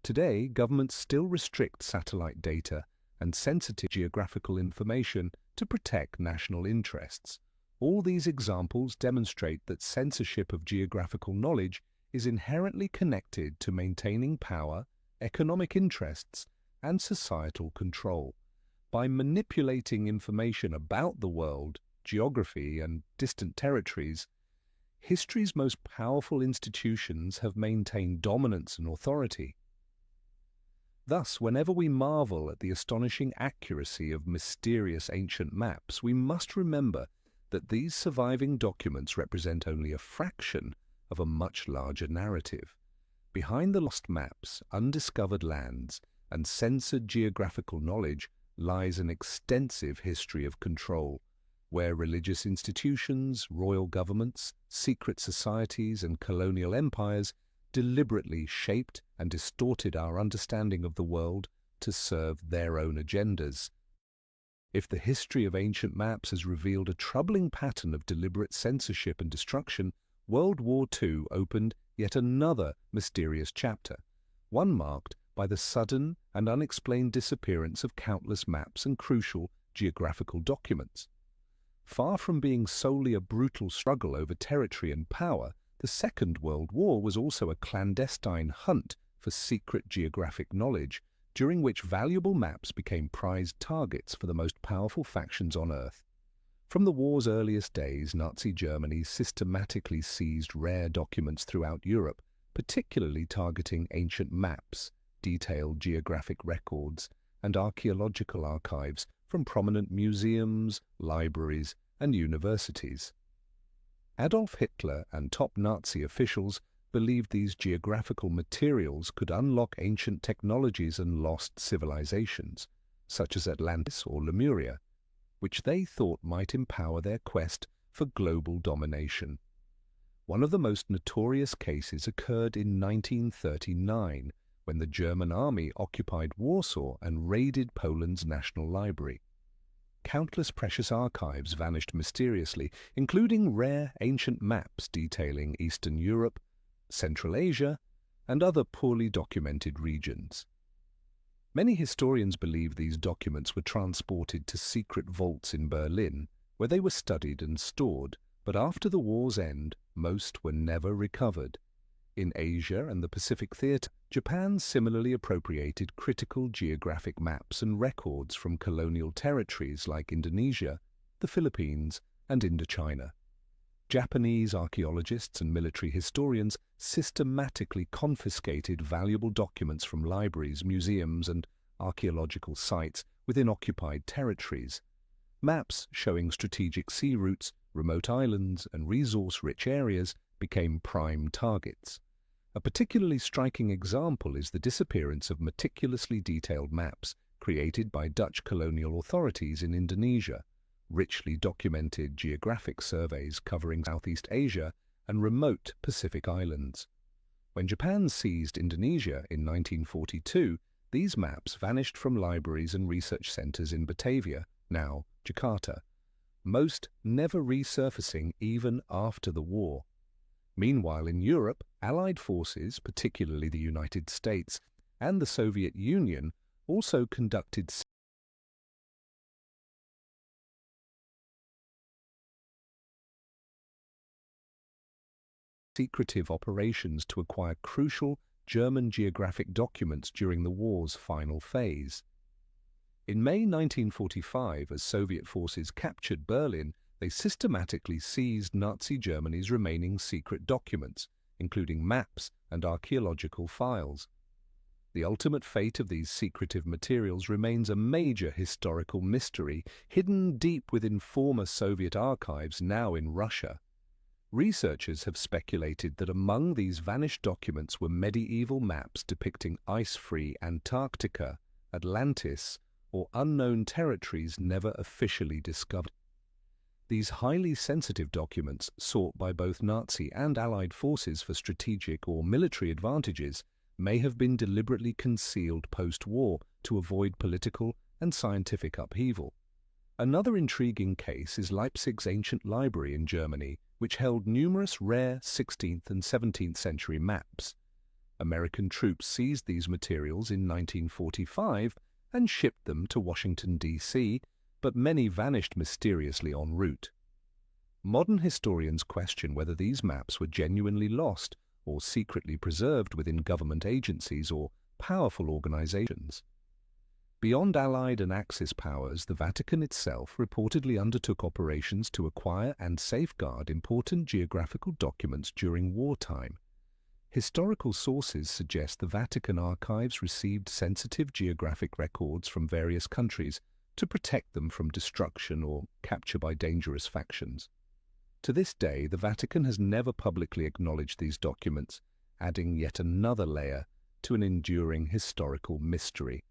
Today, governments still restrict satellite data and sensitive geographical information to protect national interests. All these examples demonstrate that censorship of geographical knowledge is inherently connected to maintaining power, economic interests, and societal control. By manipulating information about the world, geography, and distant territories, history's most powerful institutions have maintained dominance and authority. Thus, whenever we marvel at the astonishing accuracy of mysterious ancient maps, we must remember that these surviving documents represent only a fraction of a much larger narrative. Behind the lost maps, undiscovered lands, and censored geographical knowledge lies an extensive history of control, where religious institutions, royal governments, secret societies, and colonial empires deliberately shaped and distorted our understanding of the world to serve their own agendas. If the history of ancient maps has revealed a troubling pattern of deliberate censorship and destruction, World War II opened yet another mysterious chapter, one marked by the sudden and unexplained disappearance of countless maps and crucial geographical documents. Far from being solely a brutal struggle over territory and power, the Second World War was also a clandestine hunt for secret geographic knowledge, during which valuable maps became prized targets for the most powerful factions on Earth. From the war's earliest days, Nazi Germany systematically seized rare documents throughout Europe, particularly targeting ancient maps, detailed geographic records, and archaeological archives from prominent museums, libraries, and universities. Adolf Hitler and top Nazi officials believed these geographical materials could unlock ancient technologies and lost civilizations, such as Atlantis or Lemuria, which they thought might empower their quest for global domination. One of the most notorious cases occurred in 1939, when the German army occupied Warsaw and raided Poland's National Library. Countless precious archives vanished mysteriously, including rare ancient maps detailing Eastern Europe, Central Asia, and other poorly documented regions. Many historians believe these documents were transported to secret vaults in Berlin, where they were studied and stored, but after the war's end, most were never recovered. In Asia and the Pacific Theater, Japan similarly appropriated critical geographic maps and records from colonial territories like Indonesia, the Philippines, and Indochina. Japanese archaeologists and military historians systematically confiscated valuable documents from libraries, museums, and archaeological sites within occupied territories. Maps showing strategic sea routes, remote islands, and resource-rich areas became prime targets. A particularly striking example is the disappearance of meticulously detailed maps created by Dutch colonial authorities in Indonesia, richly documented geographic surveys covering Southeast Asia and remote Pacific islands. When Japan seized Indonesia in 1942, these maps vanished from libraries and research centers in Batavia, now Jakarta, most never resurfacing even after the war. Meanwhile, in Europe, Allied forces, particularly the United States and the Soviet Union, also conducted secretive operations to acquire crucial German geographic documents during the war's final phase. In May 1945, as Soviet forces captured Berlin, they systematically seized Nazi Germany's remaining secret documents, including maps and archaeological files. The ultimate fate of these secretive materials remains a major historical mystery, hidden deep within former Soviet archives now in Russia. Researchers have speculated that among these vanished documents were medieval maps depicting ice-free Antarctica, Atlantis, or unknown territories never officially discovered. These highly sensitive documents, sought by both Nazi and Allied forces for strategic or military advantages, may have been deliberately concealed post-war to avoid political and scientific upheaval. Another intriguing case is Leipzig's ancient library in Germany, which held numerous rare 16th and 17th century maps. American troops seized these materials in 1945 and shipped them to Washington, D.C., but many vanished mysteriously en route. Modern historians question whether these maps were genuinely lost or secretly preserved within government agencies or powerful organizations. Beyond Allied and Axis powers, the Vatican itself reportedly undertook operations to acquire and safeguard important geographical documents during wartime. Historical sources suggest the Vatican archives received sensitive geographic records from various countries to protect them from destruction or capture by dangerous factions. To this day, the Vatican has never publicly acknowledged these documents, adding yet another layer to an enduring historical mystery.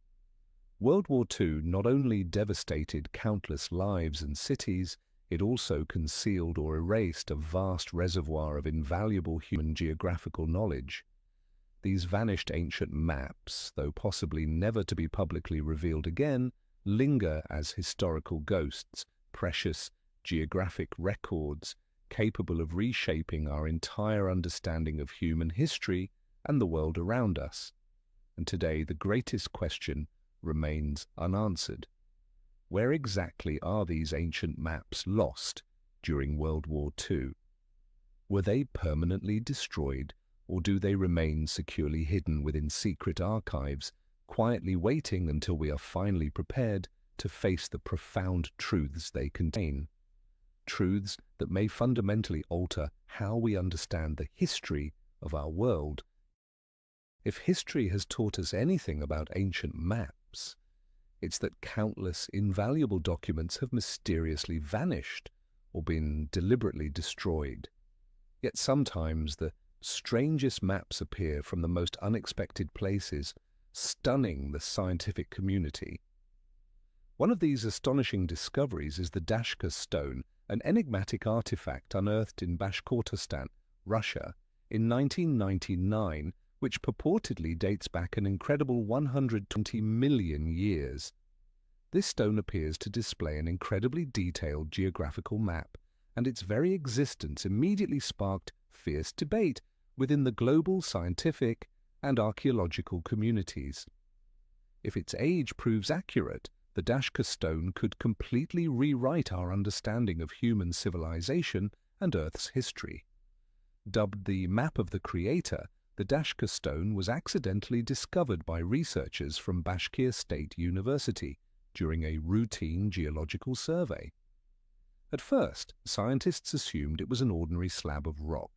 World War II not only devastated countless lives and cities, it also concealed or erased a vast reservoir of invaluable human geographical knowledge. These vanished ancient maps, though possibly never to be publicly revealed again, linger as historical ghosts, precious geographic records capable of reshaping our entire understanding of human history and the world around us. And today, the greatest question remains unanswered. Where exactly are these ancient maps lost during World War II? Were they permanently destroyed, or do they remain securely hidden within secret archives, quietly waiting until we are finally prepared to face the profound truths they contain? Truths that may fundamentally alter how we understand the history of our world. If history has taught us anything about ancient maps, it's that countless invaluable documents have mysteriously vanished or been deliberately destroyed. Yet sometimes the strangest maps appear from the most unexpected places, stunning the scientific community. One of these astonishing discoveries is the Dashka stone, an enigmatic artifact unearthed in Bashkortostan, Russia, in 1999, which purportedly dates back an incredible 120 million years. This stone appears to display an incredibly detailed geographical map, and its very existence immediately sparked fierce debate within the global scientific and archaeological communities. If its age proves accurate, the Dashka stone could completely rewrite our understanding of human civilization and Earth's history. Dubbed the Map of the Creator, the Dashka stone was accidentally discovered by researchers from Bashkir State University during a routine geological survey. At first, scientists assumed it was an ordinary slab of rock.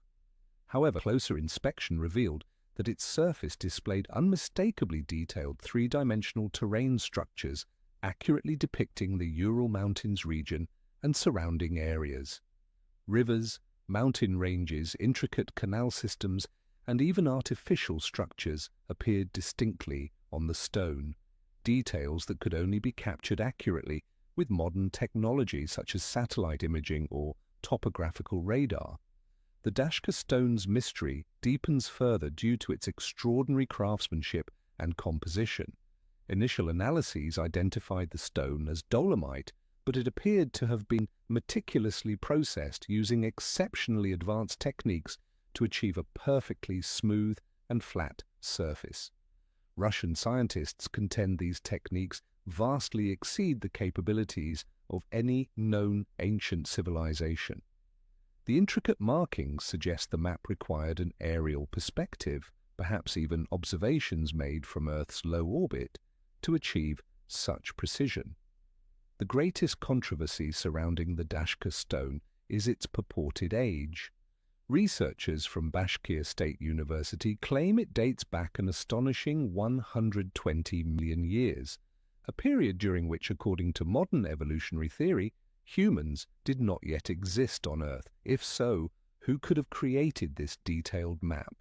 However, closer inspection revealed that its surface displayed unmistakably detailed three-dimensional terrain structures accurately depicting the Ural Mountains region and surrounding areas. Rivers, mountain ranges, intricate canal systems, and even artificial structures appeared distinctly on the stone, details that could only be captured accurately with modern technology such as satellite imaging or topographical radar. The Dashka stone's mystery deepens further due to its extraordinary craftsmanship and composition. Initial analyses identified the stone as dolomite, but it appeared to have been meticulously processed using exceptionally advanced techniques to achieve a perfectly smooth and flat surface. Russian scientists contend these techniques vastly exceed the capabilities of any known ancient civilization. The intricate markings suggest the map required an aerial perspective, perhaps even observations made from Earth's low orbit, to achieve such precision. The greatest controversy surrounding the Dashka stone is its purported age. Researchers from Bashkir State University claim it dates back an astonishing 120 million years, a period during which, according to modern evolutionary theory, humans did not yet exist on Earth. If so, who could have created this detailed map?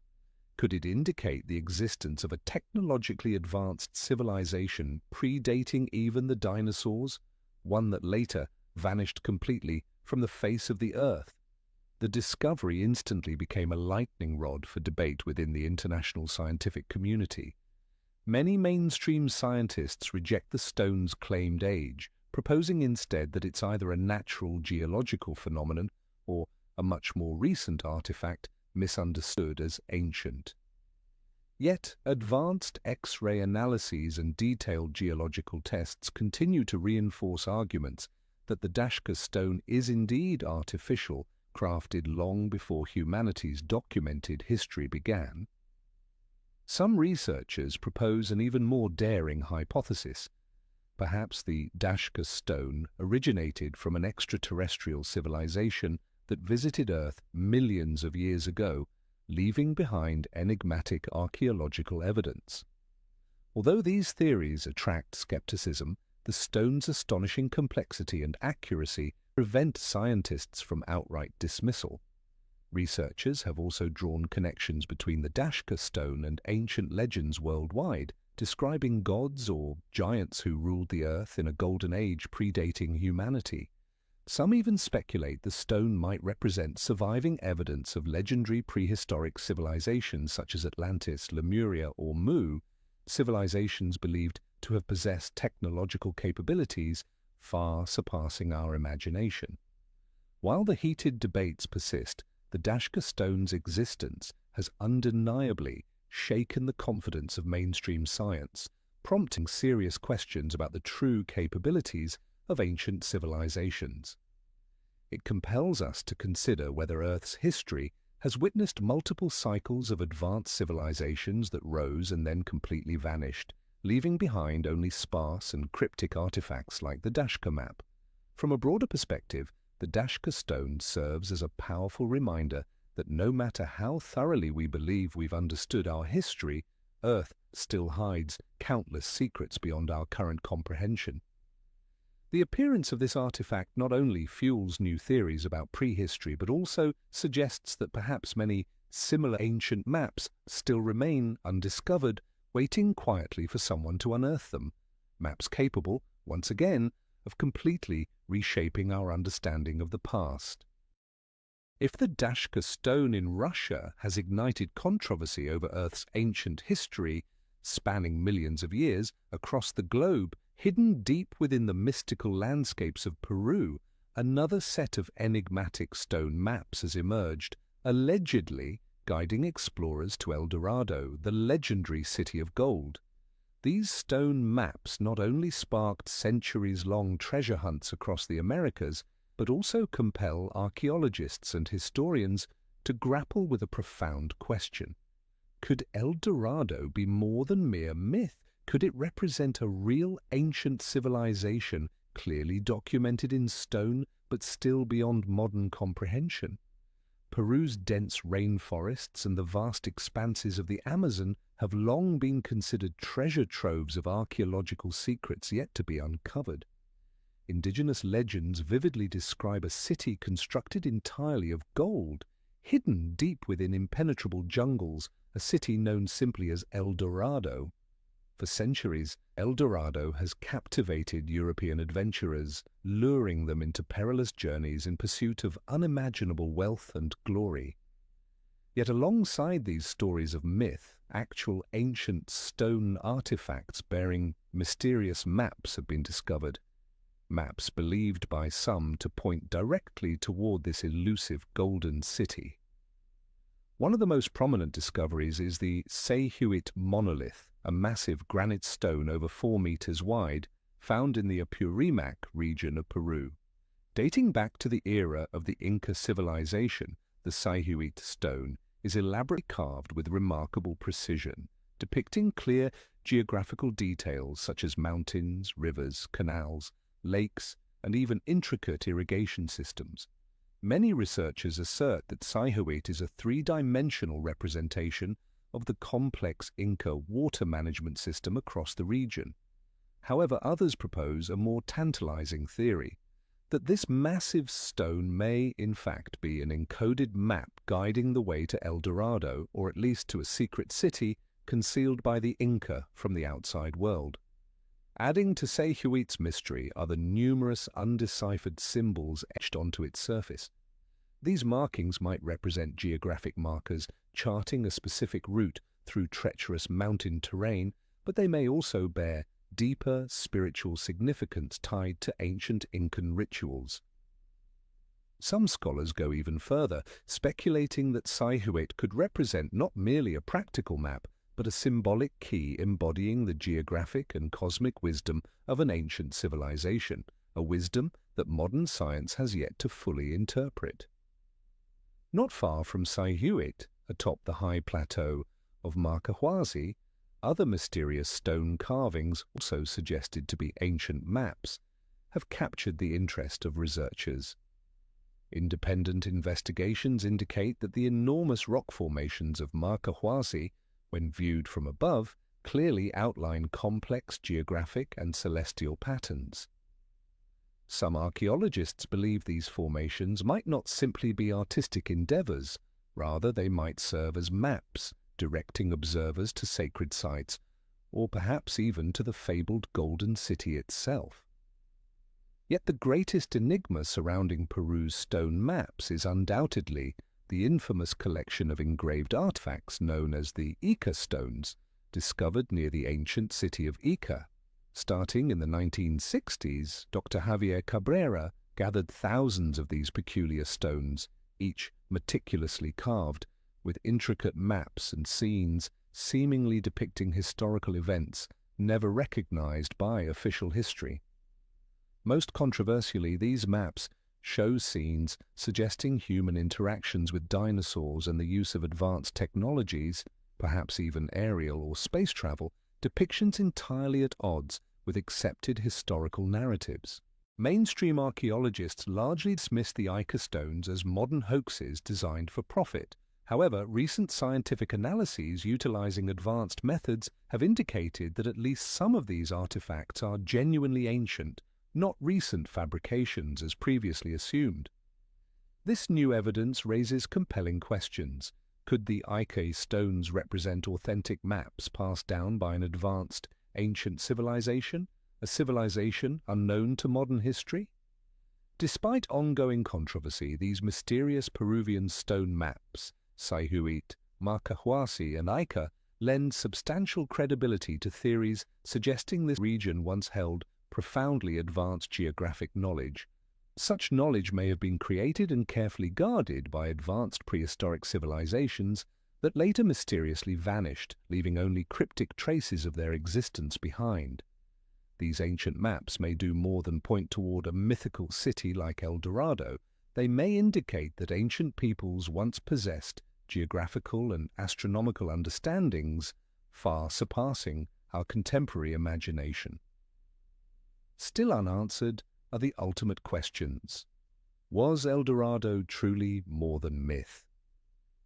Could it indicate the existence of a technologically advanced civilization predating even the dinosaurs, one that later vanished completely from the face of the Earth? The discovery instantly became a lightning rod for debate within the international scientific community. Many mainstream scientists reject the stone's claimed age, proposing instead that it's either a natural geological phenomenon or a much more recent artifact misunderstood as ancient. Yet, advanced X-ray analyses and detailed geological tests continue to reinforce arguments that the Dashka stone is indeed artificial, crafted long before humanity's documented history began. Some researchers propose an even more daring hypothesis. Perhaps the Dashka stone originated from an extraterrestrial civilization that visited Earth millions of years ago, leaving behind enigmatic archaeological evidence. Although these theories attract skepticism, the stone's astonishing complexity and accuracy prevent scientists from outright dismissal. Researchers have also drawn connections between the Dashka stone and ancient legends worldwide, describing gods or giants who ruled the earth in a golden age predating humanity. Some even speculate the stone might represent surviving evidence of legendary prehistoric civilizations such as Atlantis, Lemuria, or Mu, civilizations believed to have possessed technological capabilities far surpassing our imagination. While the heated debates persist, the Dashka stone's existence has undeniably shaken the confidence of mainstream science, prompting serious questions about the true capabilities of ancient civilizations. It compels us to consider whether Earth's history has witnessed multiple cycles of advanced civilizations that rose and then completely vanished, leaving behind only sparse and cryptic artifacts like the Dashka map. From a broader perspective, the Dashka stone serves as a powerful reminder that no matter how thoroughly we believe we've understood our history, Earth still hides countless secrets beyond our current comprehension. The appearance of this artifact not only fuels new theories about prehistory, but also suggests that perhaps many similar ancient maps still remain undiscovered, waiting quietly for someone to unearth them. Maps capable, once again, of completely reshaping our understanding of the past. If the Dashka stone in Russia has ignited controversy over Earth's ancient history, spanning millions of years across the globe, hidden deep within the mystical landscapes of Peru, another set of enigmatic stone maps has emerged, allegedly guiding explorers to El Dorado, the legendary city of gold. These stone maps not only sparked centuries-long treasure hunts across the Americas, but also compel archaeologists and historians to grapple with a profound question. Could El Dorado be more than mere myth? Could it represent a real ancient civilization, clearly documented in stone, but still beyond modern comprehension? Peru's dense rainforests and the vast expanses of the Amazon have long been considered treasure troves of archaeological secrets yet to be uncovered. Indigenous legends vividly describe a city constructed entirely of gold, hidden deep within impenetrable jungles, a city known simply as El Dorado. For centuries, El Dorado has captivated European adventurers, luring them into perilous journeys in pursuit of unimaginable wealth and glory. Yet alongside these stories of myth, actual ancient stone artifacts bearing mysterious maps have been discovered. Maps believed by some to point directly toward this elusive golden city. One of the most prominent discoveries is the Sayhuit monolith, a massive granite stone over 4 meters wide, found in the Apurimac region of Peru. Dating back to the era of the Inca civilization, the Sayhuit stone is elaborately carved with remarkable precision, depicting clear geographical details such as mountains, rivers, canals, lakes, and even intricate irrigation systems. Many researchers assert that Sayhuit is a 3-dimensional representation of the complex Inca water management system across the region. However, others propose a more tantalizing theory, that this massive stone may in fact be an encoded map guiding the way to El Dorado, or at least to a secret city concealed by the Inca from the outside world. Adding to Sayhuit's mystery are the numerous undeciphered symbols etched onto its surface. These markings might represent geographic markers charting a specific route through treacherous mountain terrain, but they may also bear deeper spiritual significance tied to ancient Incan rituals. Some scholars go even further, speculating that Sayhuit could represent not merely a practical map, but a symbolic key embodying the geographic and cosmic wisdom of an ancient civilization, a wisdom that modern science has yet to fully interpret. Not far from Sayhuit, atop the high plateau of Marcahuasi, other mysterious stone carvings, also suggested to be ancient maps, have captured the interest of researchers. Independent investigations indicate that the enormous rock formations of Marcahuasi, when viewed from above, clearly outline complex geographic and celestial patterns. Some archaeologists believe these formations might not simply be artistic endeavors, rather they might serve as maps, directing observers to sacred sites, or perhaps even to the fabled Golden City itself. Yet the greatest enigma surrounding Peru's stone maps is undoubtedly the infamous collection of engraved artifacts known as the Ica stones, discovered near the ancient city of Ica. Starting in the 1960s, Dr. Javier Cabrera gathered thousands of these peculiar stones, each meticulously carved, with intricate maps and scenes seemingly depicting historical events never recognized by official history. Most controversially, these maps show scenes suggesting human interactions with dinosaurs and the use of advanced technologies, perhaps even aerial or space travel, depictions entirely at odds with accepted historical narratives. Mainstream archaeologists largely dismiss the Ica stones as modern hoaxes designed for profit. However, recent scientific analyses utilizing advanced methods have indicated that at least some of these artifacts are genuinely ancient, not recent fabrications as previously assumed. This new evidence raises compelling questions. Could the Ica stones represent authentic maps passed down by an advanced, ancient civilization, a civilization unknown to modern history? Despite ongoing controversy, these mysterious Peruvian stone maps, Sayhuit, Marcahuasi, and Ica, lend substantial credibility to theories suggesting this region once held profoundly advanced geographic knowledge. Such knowledge may have been created and carefully guarded by advanced prehistoric civilizations that later mysteriously vanished, leaving only cryptic traces of their existence behind. These ancient maps may do more than point toward a mythical city like El Dorado. They may indicate that ancient peoples once possessed geographical and astronomical understandings far surpassing our contemporary imagination. Still unanswered are the ultimate questions. Was El Dorado truly more than myth?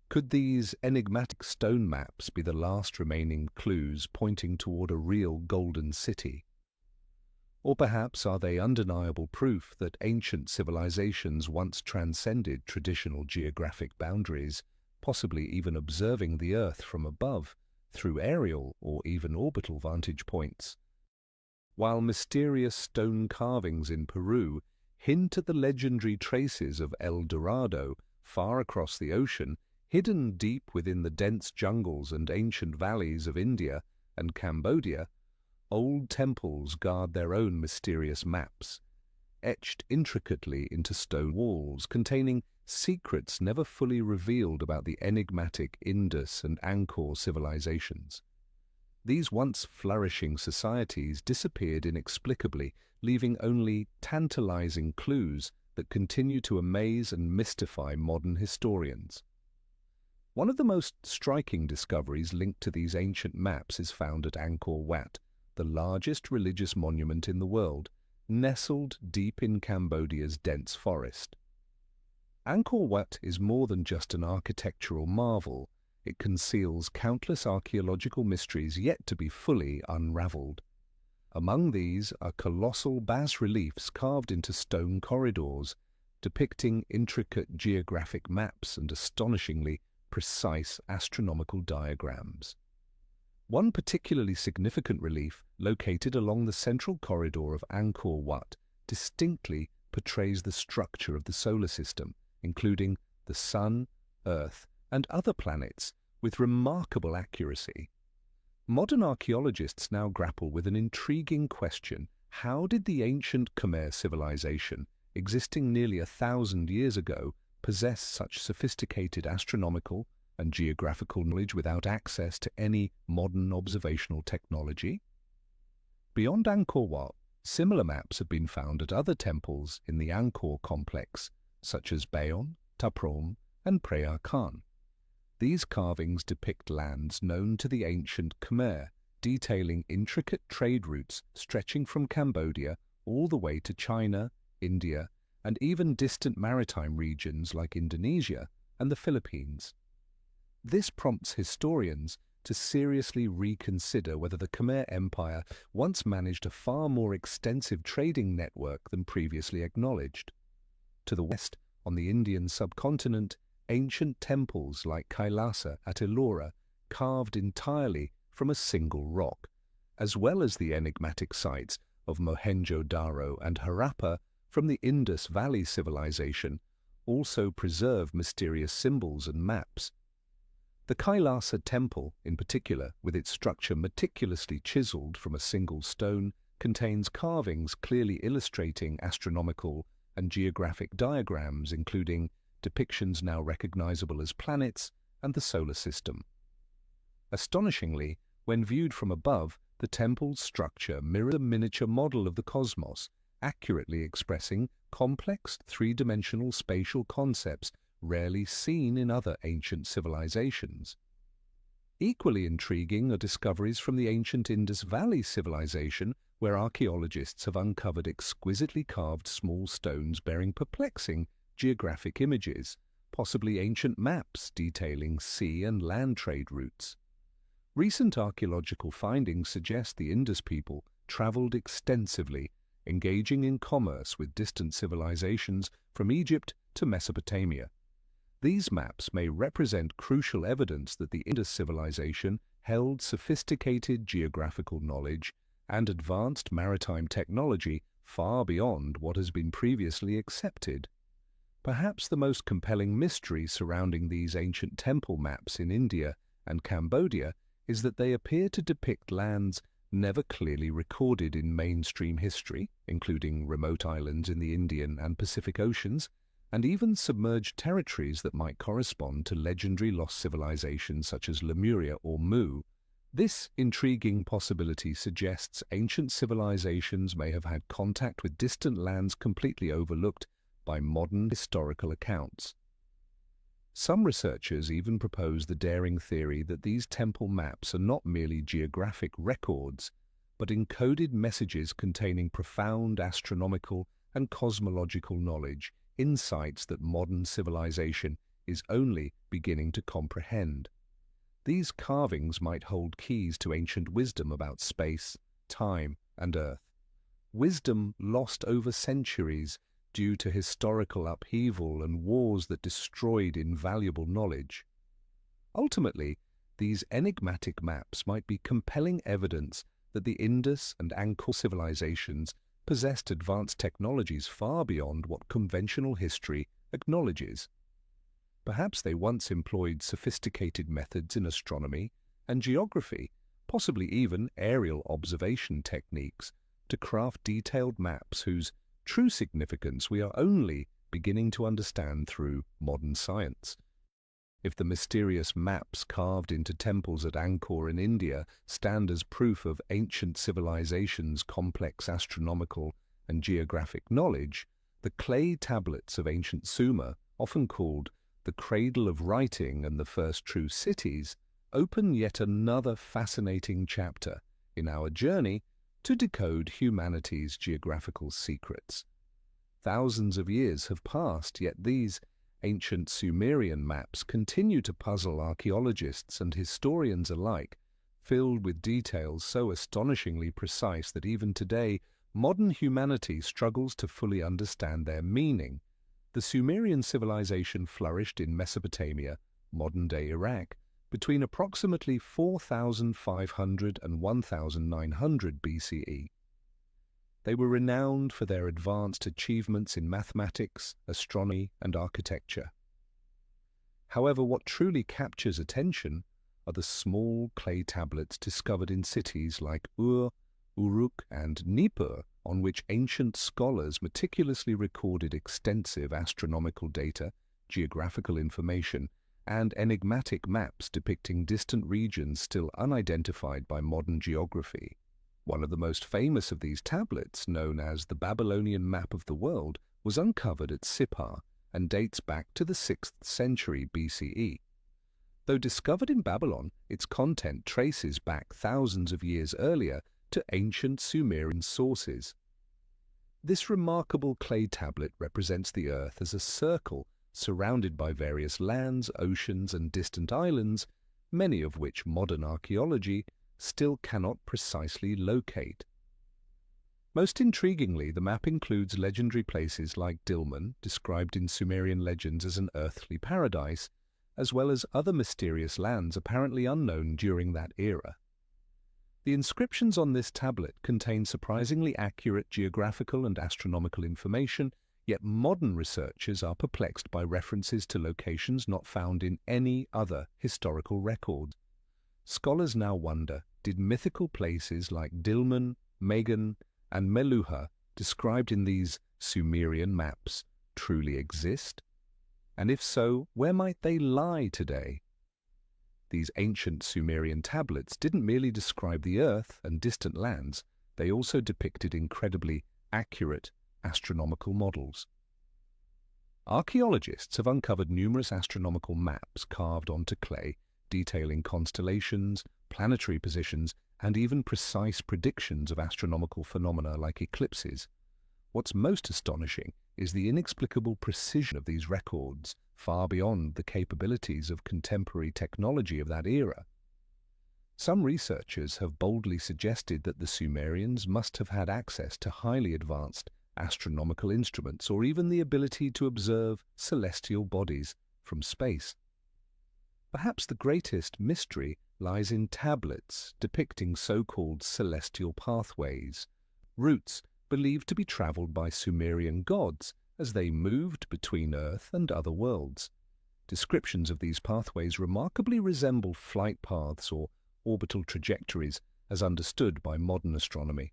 Could these enigmatic stone maps be the last remaining clues pointing toward a real golden city? Or perhaps are they undeniable proof that ancient civilizations once transcended traditional geographic boundaries, possibly even observing the Earth from above, through aerial or even orbital vantage points? While mysterious stone carvings in Peru hint at the legendary traces of El Dorado far across the ocean, Hidden deep within the dense jungles and ancient valleys of India and Cambodia, old temples guard their own mysterious maps, etched intricately into stone walls containing secrets never fully revealed about the enigmatic Indus and Angkor civilizations. These once flourishing societies disappeared inexplicably, leaving only tantalizing clues that continue to amaze and mystify modern historians. One of the most striking discoveries linked to these ancient maps is found at Angkor Wat, the largest religious monument in the world, nestled deep in Cambodia's dense forest. Angkor Wat is more than just an architectural marvel. It conceals countless archaeological mysteries yet to be fully unraveled. Among these are colossal bas-reliefs carved into stone corridors, depicting intricate geographic maps and astonishingly precise astronomical diagrams. One particularly significant relief, located along the central corridor of Angkor Wat, distinctly portrays the structure of the solar system, including the Sun, Earth, and other planets, with remarkable accuracy. Modern archaeologists now grapple with an intriguing question: how did the ancient Khmer civilization, existing nearly 1,000 years ago, possess such sophisticated astronomical and geographical knowledge without access to any modern observational technology? Beyond Angkor Wat, similar maps have been found at other temples in the Angkor complex, such as Bayon, Taprom, and Preah Khan. These carvings depict lands known to the ancient Khmer, detailing intricate trade routes stretching from Cambodia all the way to China, India, and even distant maritime regions like Indonesia and the Philippines. This prompts historians to seriously reconsider whether the Khmer Empire once managed a far more extensive trading network than previously acknowledged. To the west, on the Indian subcontinent, ancient temples like Kailasa at Ellora, carved entirely from a single rock, as well as the enigmatic sites of Mohenjo-Daro and Harappa from the Indus Valley civilization, also preserve mysterious symbols and maps. The Kailasa temple, in particular, with its structure meticulously chiseled from a single stone, contains carvings clearly illustrating astronomical and geographic diagrams, including depictions now recognizable as planets and the solar system. Astonishingly, when viewed from above, the temple's structure mirrors a miniature model of the cosmos, accurately expressing complex three-dimensional spatial concepts rarely seen in other ancient civilizations. Equally intriguing are discoveries from the ancient Indus Valley civilization, where archaeologists have uncovered exquisitely carved small stones bearing perplexing geographic images, possibly ancient maps detailing sea and land trade routes. Recent archaeological findings suggest the Indus people traveled extensively, engaging in commerce with distant civilizations from Egypt to Mesopotamia. These maps may represent crucial evidence that the Indus civilization held sophisticated geographical knowledge and advanced maritime technology far beyond what has been previously accepted. Perhaps the most compelling mystery surrounding these ancient temple maps in India and Cambodia is that they appear to depict lands never clearly recorded in mainstream history, including remote islands in the Indian and Pacific Oceans, and even submerged territories that might correspond to legendary lost civilizations such as Lemuria or Mu. This intriguing possibility suggests ancient civilizations may have had contact with distant lands completely overlooked by modern historical accounts. Some researchers even propose the daring theory that these temple maps are not merely geographic records, but encoded messages containing profound astronomical and cosmological knowledge, insights that modern civilization is only beginning to comprehend. These carvings might hold keys to ancient wisdom about space, time, and Earth. Wisdom lost over centuries due to historical upheaval and wars that destroyed invaluable knowledge. Ultimately, these enigmatic maps might be compelling evidence that the Indus and Angkor civilizations possessed advanced technologies far beyond what conventional history acknowledges. Perhaps they once employed sophisticated methods in astronomy and geography, possibly even aerial observation techniques, to craft detailed maps whose true significance we are only beginning to understand through modern science. If the mysterious maps carved into temples at Angkor in India stand as proof of ancient civilizations' complex astronomical and geographic knowledge, the clay tablets of ancient Sumer, often called the cradle of writing and the first true cities, open yet another fascinating chapter in our journey to decode humanity's geographical secrets. Thousands of years have passed, yet these ancient Sumerian maps continue to puzzle archaeologists and historians alike, filled with details so astonishingly precise that even today modern humanity struggles to fully understand their meaning. The Sumerian civilization flourished in Mesopotamia, modern-day Iraq, between approximately 4,500 and 1,900 BCE. They were renowned for their advanced achievements in mathematics, astronomy, and architecture. However, what truly captures attention are the small clay tablets discovered in cities like Ur, Uruk, and Nippur, on which ancient scholars meticulously recorded extensive astronomical data, geographical information, and enigmatic maps depicting distant regions still unidentified by modern geography. One of the most famous of these tablets, known as the Babylonian Map of the World, was uncovered at Sippar and dates back to the 6th century BCE. Though discovered in Babylon, its content traces back thousands of years earlier to ancient Sumerian sources. This remarkable clay tablet represents the Earth as a circle surrounded by various lands, oceans, and distant islands, many of which modern archaeology still cannot precisely locate. Most intriguingly, the map includes legendary places like Dilmun, described in Sumerian legends as an earthly paradise, as well as other mysterious lands apparently unknown during that era. The inscriptions on this tablet contain surprisingly accurate geographical and astronomical information, yet modern researchers are perplexed by references to locations not found in any other historical record. Scholars now wonder, did mythical places like Dilmun, Magan, and Meluha, described in these Sumerian maps, truly exist? And if so, where might they lie today? These ancient Sumerian tablets didn't merely describe the Earth and distant lands, they also depicted incredibly accurate astronomical models. Archaeologists have uncovered numerous astronomical maps carved onto clay, detailing constellations, planetary positions, and even precise predictions of astronomical phenomena like eclipses. What's most astonishing is the inexplicable precision of these records, far beyond the capabilities of contemporary technology of that era. Some researchers have boldly suggested that the Sumerians must have had access to highly advanced astronomical instruments or even the ability to observe celestial bodies from space. Perhaps the greatest mystery lies in tablets depicting so-called celestial pathways, routes believed to be traveled by Sumerian gods as they moved between Earth and other worlds. Descriptions of these pathways remarkably resemble flight paths or orbital trajectories as understood by modern astronomy.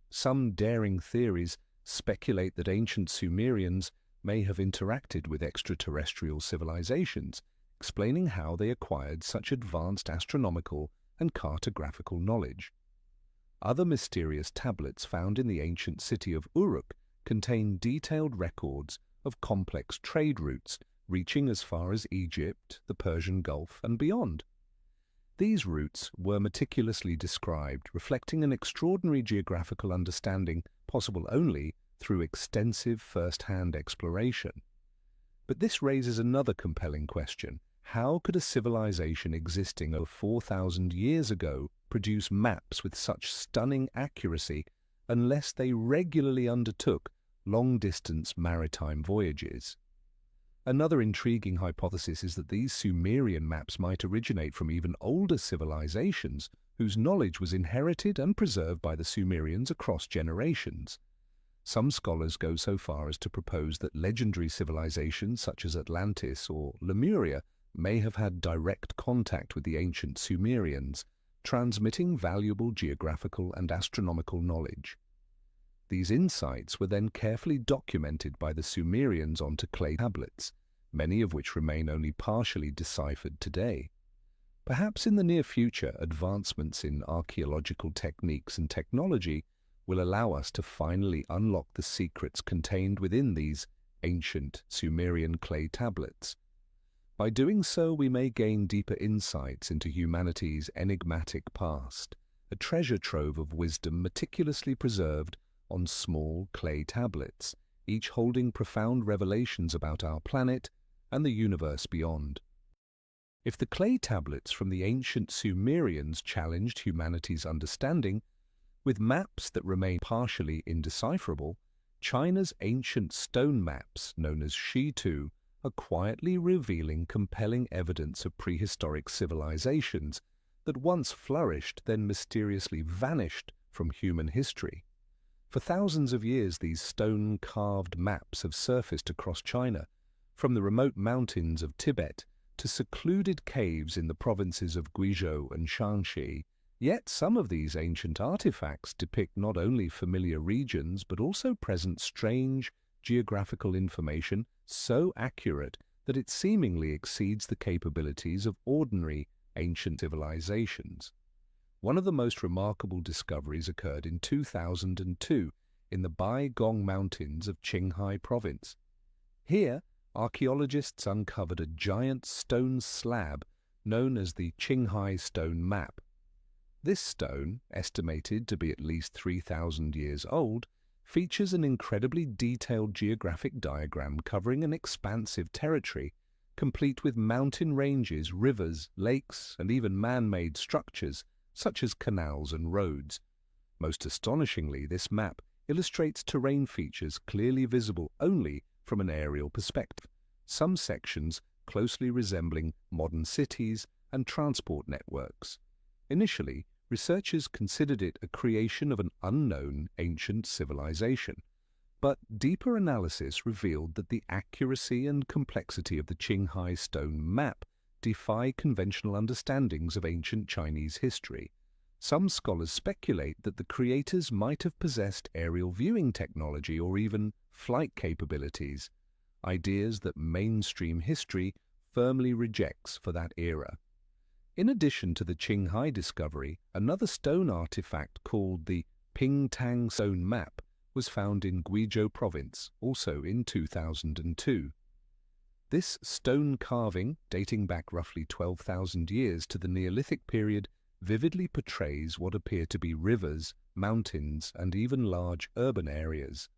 Some daring theories speculate that ancient Sumerians may have interacted with extraterrestrial civilizations, explaining how they acquired such advanced astronomical and cartographical knowledge. Other mysterious tablets found in the ancient city of Uruk contain detailed records of complex trade routes reaching as far as Egypt, the Persian Gulf, and beyond. These routes were meticulously described, reflecting an extraordinary geographical understanding possible only through extensive first-hand exploration. But this raises another compelling question. How could a civilization existing over 4,000 years ago produce maps with such stunning accuracy unless they regularly undertook long-distance maritime voyages? Another intriguing hypothesis is that these Sumerian maps might originate from even older civilizations whose knowledge was inherited and preserved by the Sumerians across generations. Some scholars go so far as to propose that legendary civilizations such as Atlantis or Lemuria may have had direct contact with the ancient Sumerians, transmitting valuable geographical and astronomical knowledge. These insights were then carefully documented by the Sumerians onto clay tablets, many of which remain only partially deciphered today. Perhaps in the near future, advancements in archaeological techniques and technology will allow us to finally unlock the secrets contained within these ancient Sumerian clay tablets. By doing so, we may gain deeper insights into humanity's enigmatic past, a treasure trove of wisdom meticulously preserved on small clay tablets, each holding profound revelations about our planet and the universe beyond. If the clay tablets from the ancient Sumerians challenged humanity's understanding, with maps that remain partially indecipherable, China's ancient stone maps, known as Shi-Tu, are quietly revealing compelling evidence of prehistoric civilizations that once flourished, then mysteriously vanished from human history. For thousands of years, these stone-carved maps have surfaced across China, from the remote mountains of Tibet to secluded caves in the provinces of Guizhou and Shaanxi. Yet some of these ancient artifacts depict not only familiar regions but also present strange geographical information so accurate that it seemingly exceeds the capabilities of ordinary ancient civilizations. One of the most remarkable discoveries occurred in 2002 in the Baigong Mountains of Qinghai Province. Here, archaeologists uncovered a giant stone slab known as the Qinghai Stone Map. This stone, estimated to be at least 3,000 years old, features an incredibly detailed geographic diagram covering an expansive territory, complete with mountain ranges, rivers, lakes, and even man-made structures, such as canals and roads. Most astonishingly, this map illustrates terrain features clearly visible only from an aerial perspective, some sections closely resembling modern cities and transport networks. Initially, researchers considered it a creation of an unknown ancient civilization, but deeper analysis revealed that the accuracy and complexity of the Qinghai stone map defy conventional understandings of ancient Chinese history. Some scholars speculate that the creators might have possessed aerial viewing technology or even flight capabilities, ideas that mainstream history firmly rejects for that era. In addition to the Qinghai discovery, another stone artifact called the Pingtang Stone Map was found in Guizhou Province, also in 2002. This stone carving, dating back roughly 12,000 years to the Neolithic period, vividly portrays what appear to be rivers, mountains, and even large urban areas.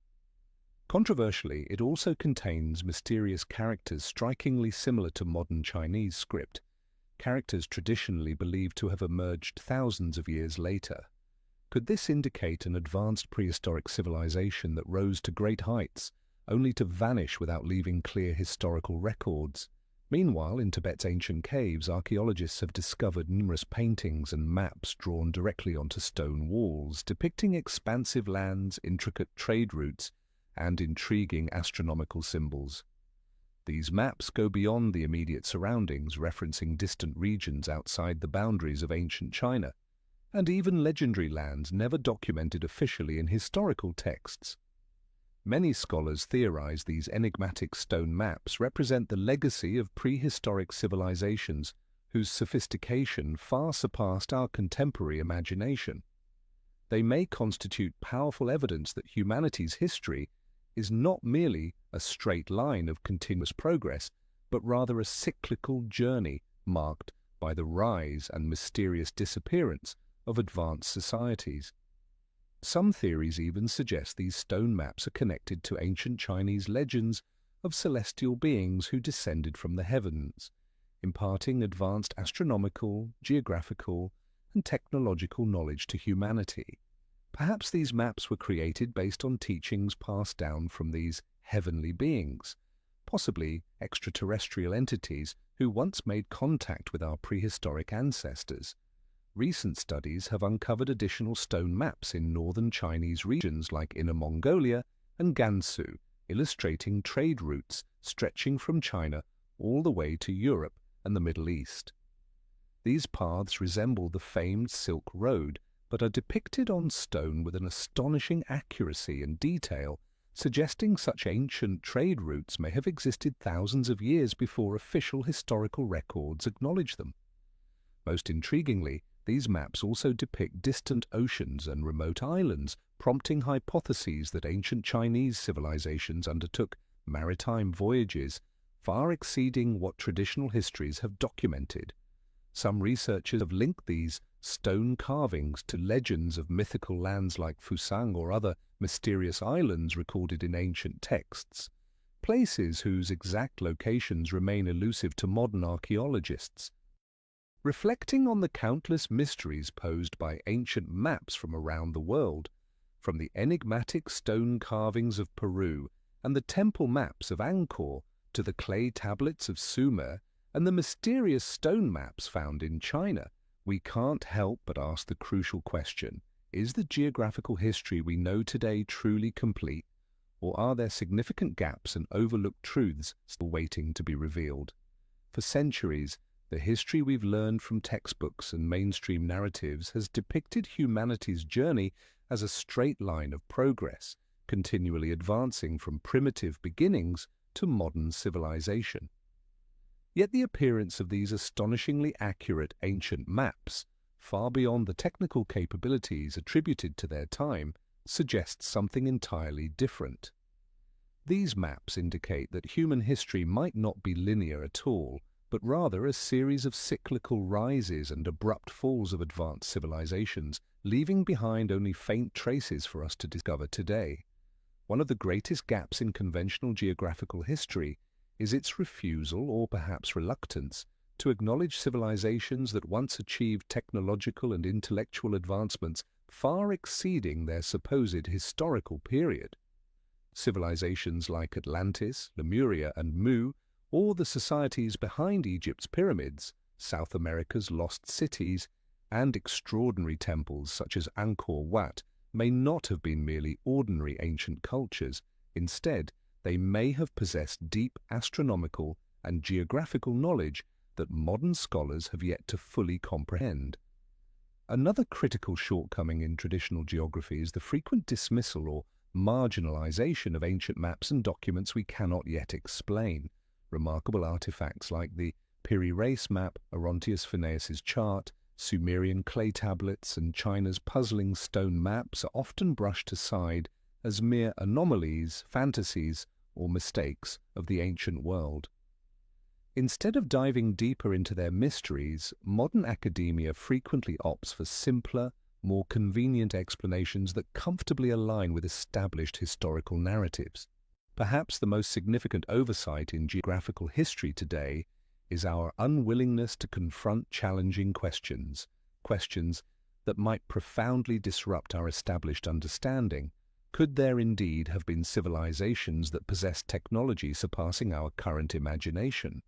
Controversially, it also contains mysterious characters strikingly similar to modern Chinese script, characters traditionally believed to have emerged thousands of years later. Could this indicate an advanced prehistoric civilization that rose to great heights, only to vanish without leaving clear historical records? Meanwhile, in Tibet's ancient caves, archaeologists have discovered numerous paintings and maps drawn directly onto stone walls, depicting expansive lands, intricate trade routes, and intriguing astronomical symbols. These maps go beyond the immediate surroundings, referencing distant regions outside the boundaries of ancient China, and even legendary lands never documented officially in historical texts. Many scholars theorize these enigmatic stone maps represent the legacy of prehistoric civilizations whose sophistication far surpassed our contemporary imagination. They may constitute powerful evidence that humanity's history is not merely a straight line of continuous progress, but rather a cyclical journey marked by the rise and mysterious disappearance of advanced societies. Some theories even suggest these stone maps are connected to ancient Chinese legends of celestial beings who descended from the heavens, imparting advanced astronomical, geographical, and technological knowledge to humanity. Perhaps these maps were created based on teachings passed down from these heavenly beings, possibly extraterrestrial entities who once made contact with our prehistoric ancestors. Recent studies have uncovered additional stone maps in northern Chinese regions like Inner Mongolia and Gansu, illustrating trade routes stretching from China all the way to Europe and the Middle East. These paths resemble the famed Silk Road, but are depicted on stone with an astonishing accuracy and detail, suggesting such ancient trade routes may have existed thousands of years before official historical records acknowledge them. Most intriguingly, these maps also depict distant oceans and remote islands, prompting hypotheses that ancient Chinese civilizations undertook maritime voyages far exceeding what traditional histories have documented. Some researchers have linked these stone carvings to legends of mythical lands like Fusang or other mysterious islands recorded in ancient texts, places whose exact locations remain elusive to modern archaeologists. Reflecting on the countless mysteries posed by ancient maps from around the world, from the enigmatic stone carvings of Peru and the temple maps of Angkor to the clay tablets of Sumer and the mysterious stone maps found in China, we can't help but ask the crucial question: is the geographical history we know today truly complete, or are there significant gaps and overlooked truths still waiting to be revealed? For centuries, the history we've learned from textbooks and mainstream narratives has depicted humanity's journey as a straight line of progress, continually advancing from primitive beginnings to modern civilization. Yet the appearance of these astonishingly accurate ancient maps, far beyond the technical capabilities attributed to their time, suggests something entirely different. These maps indicate that human history might not be linear at all, but rather a series of cyclical rises and abrupt falls of advanced civilizations, leaving behind only faint traces for us to discover today. One of the greatest gaps in conventional geographical history is its refusal, or perhaps reluctance, to acknowledge civilizations that once achieved technological and intellectual advancements far exceeding their supposed historical period. Civilizations like Atlantis, Lemuria, and Mu, or the societies behind Egypt's pyramids, South America's lost cities, and extraordinary temples such as Angkor Wat, may not have been merely ordinary ancient cultures. Instead, they may have possessed deep astronomical and geographical knowledge that modern scholars have yet to fully comprehend. Another critical shortcoming in traditional geography is the frequent dismissal or marginalization of ancient maps and documents we cannot yet explain. Remarkable artifacts like the Piri Reis map, Orontius Phineus's chart, Sumerian clay tablets, and China's puzzling stone maps are often brushed aside as mere anomalies, fantasies, or mistakes of the ancient world. Instead of diving deeper into their mysteries, modern academia frequently opts for simpler, more convenient explanations that comfortably align with established historical narratives. Perhaps the most significant oversight in geographical history today is our unwillingness to confront challenging questions that might profoundly disrupt our established understanding. Could there indeed have been civilizations that possessed technology surpassing our current imagination?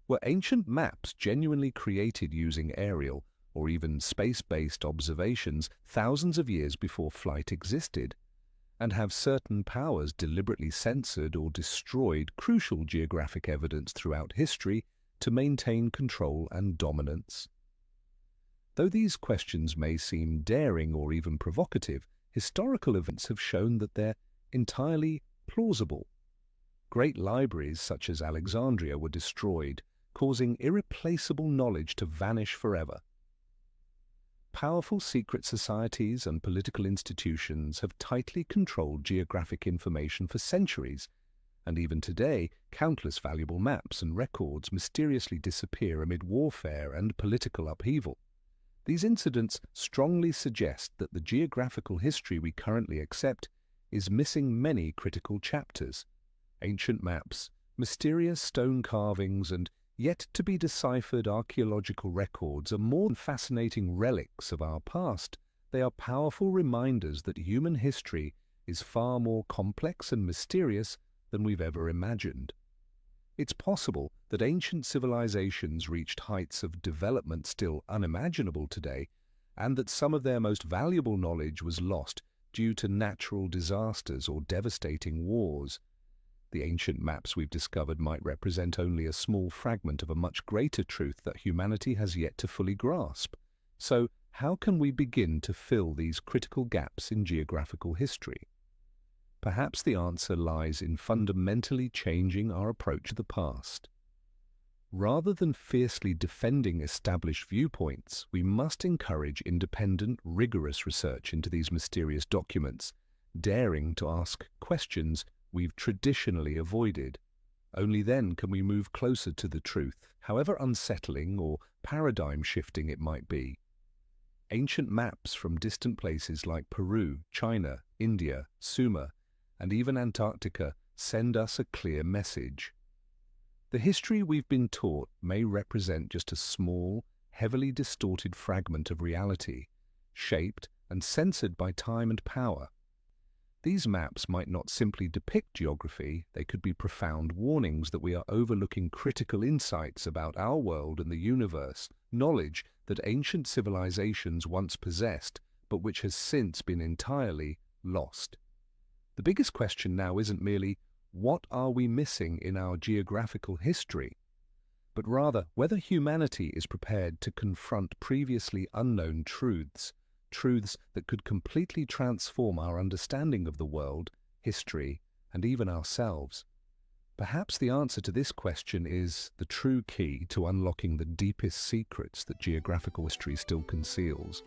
Were ancient maps genuinely created using aerial or even space-based observations thousands of years before flight existed? And have certain powers deliberately censored or destroyed crucial geographic evidence throughout history to maintain control and dominance? Though these questions may seem daring or even provocative, historical events have shown that they're entirely plausible. Great libraries such as Alexandria were destroyed, causing irreplaceable knowledge to vanish forever. Powerful secret societies and political institutions have tightly controlled geographic information for centuries, and even today, countless valuable maps and records mysteriously disappear amid warfare and political upheaval. These incidents strongly suggest that the geographical history we currently accept is missing many critical chapters. Ancient maps, mysterious stone carvings, and yet-to-be-deciphered archaeological records are more than fascinating relics of our past. They are powerful reminders that human history is far more complex and mysterious than we've ever imagined. It's possible that ancient civilizations reached heights of development still unimaginable today, and that some of their most valuable knowledge was lost due to natural disasters or devastating wars. The ancient maps we've discovered might represent only a small fragment of a much greater truth that humanity has yet to fully grasp. So, how can we begin to fill these critical gaps in geographical history? Perhaps the answer lies in fundamentally changing our approach to the past. Rather than fiercely defending established viewpoints, we must encourage independent, rigorous research into these mysterious documents, daring to ask questions we've traditionally avoided. Only then can we move closer to the truth, however unsettling or paradigm-shifting it might be. Ancient maps from distant places like Peru, China, India, Sumer, and even Antarctica send us a clear message. The history we've been taught may represent just a small, heavily distorted fragment of reality, shaped and censored by time and power. These maps might not simply depict geography, they could be profound warnings that we are overlooking critical insights about our world and the universe, knowledge that ancient civilizations once possessed, but which has since been entirely lost. The biggest question now isn't merely, what are we missing in our geographical history? But rather, whether humanity is prepared to confront previously unknown truths, truths that could completely transform our understanding of the world, history, and even ourselves. Perhaps the answer to this question is the true key to unlocking the deepest secrets that geographical history still conceals.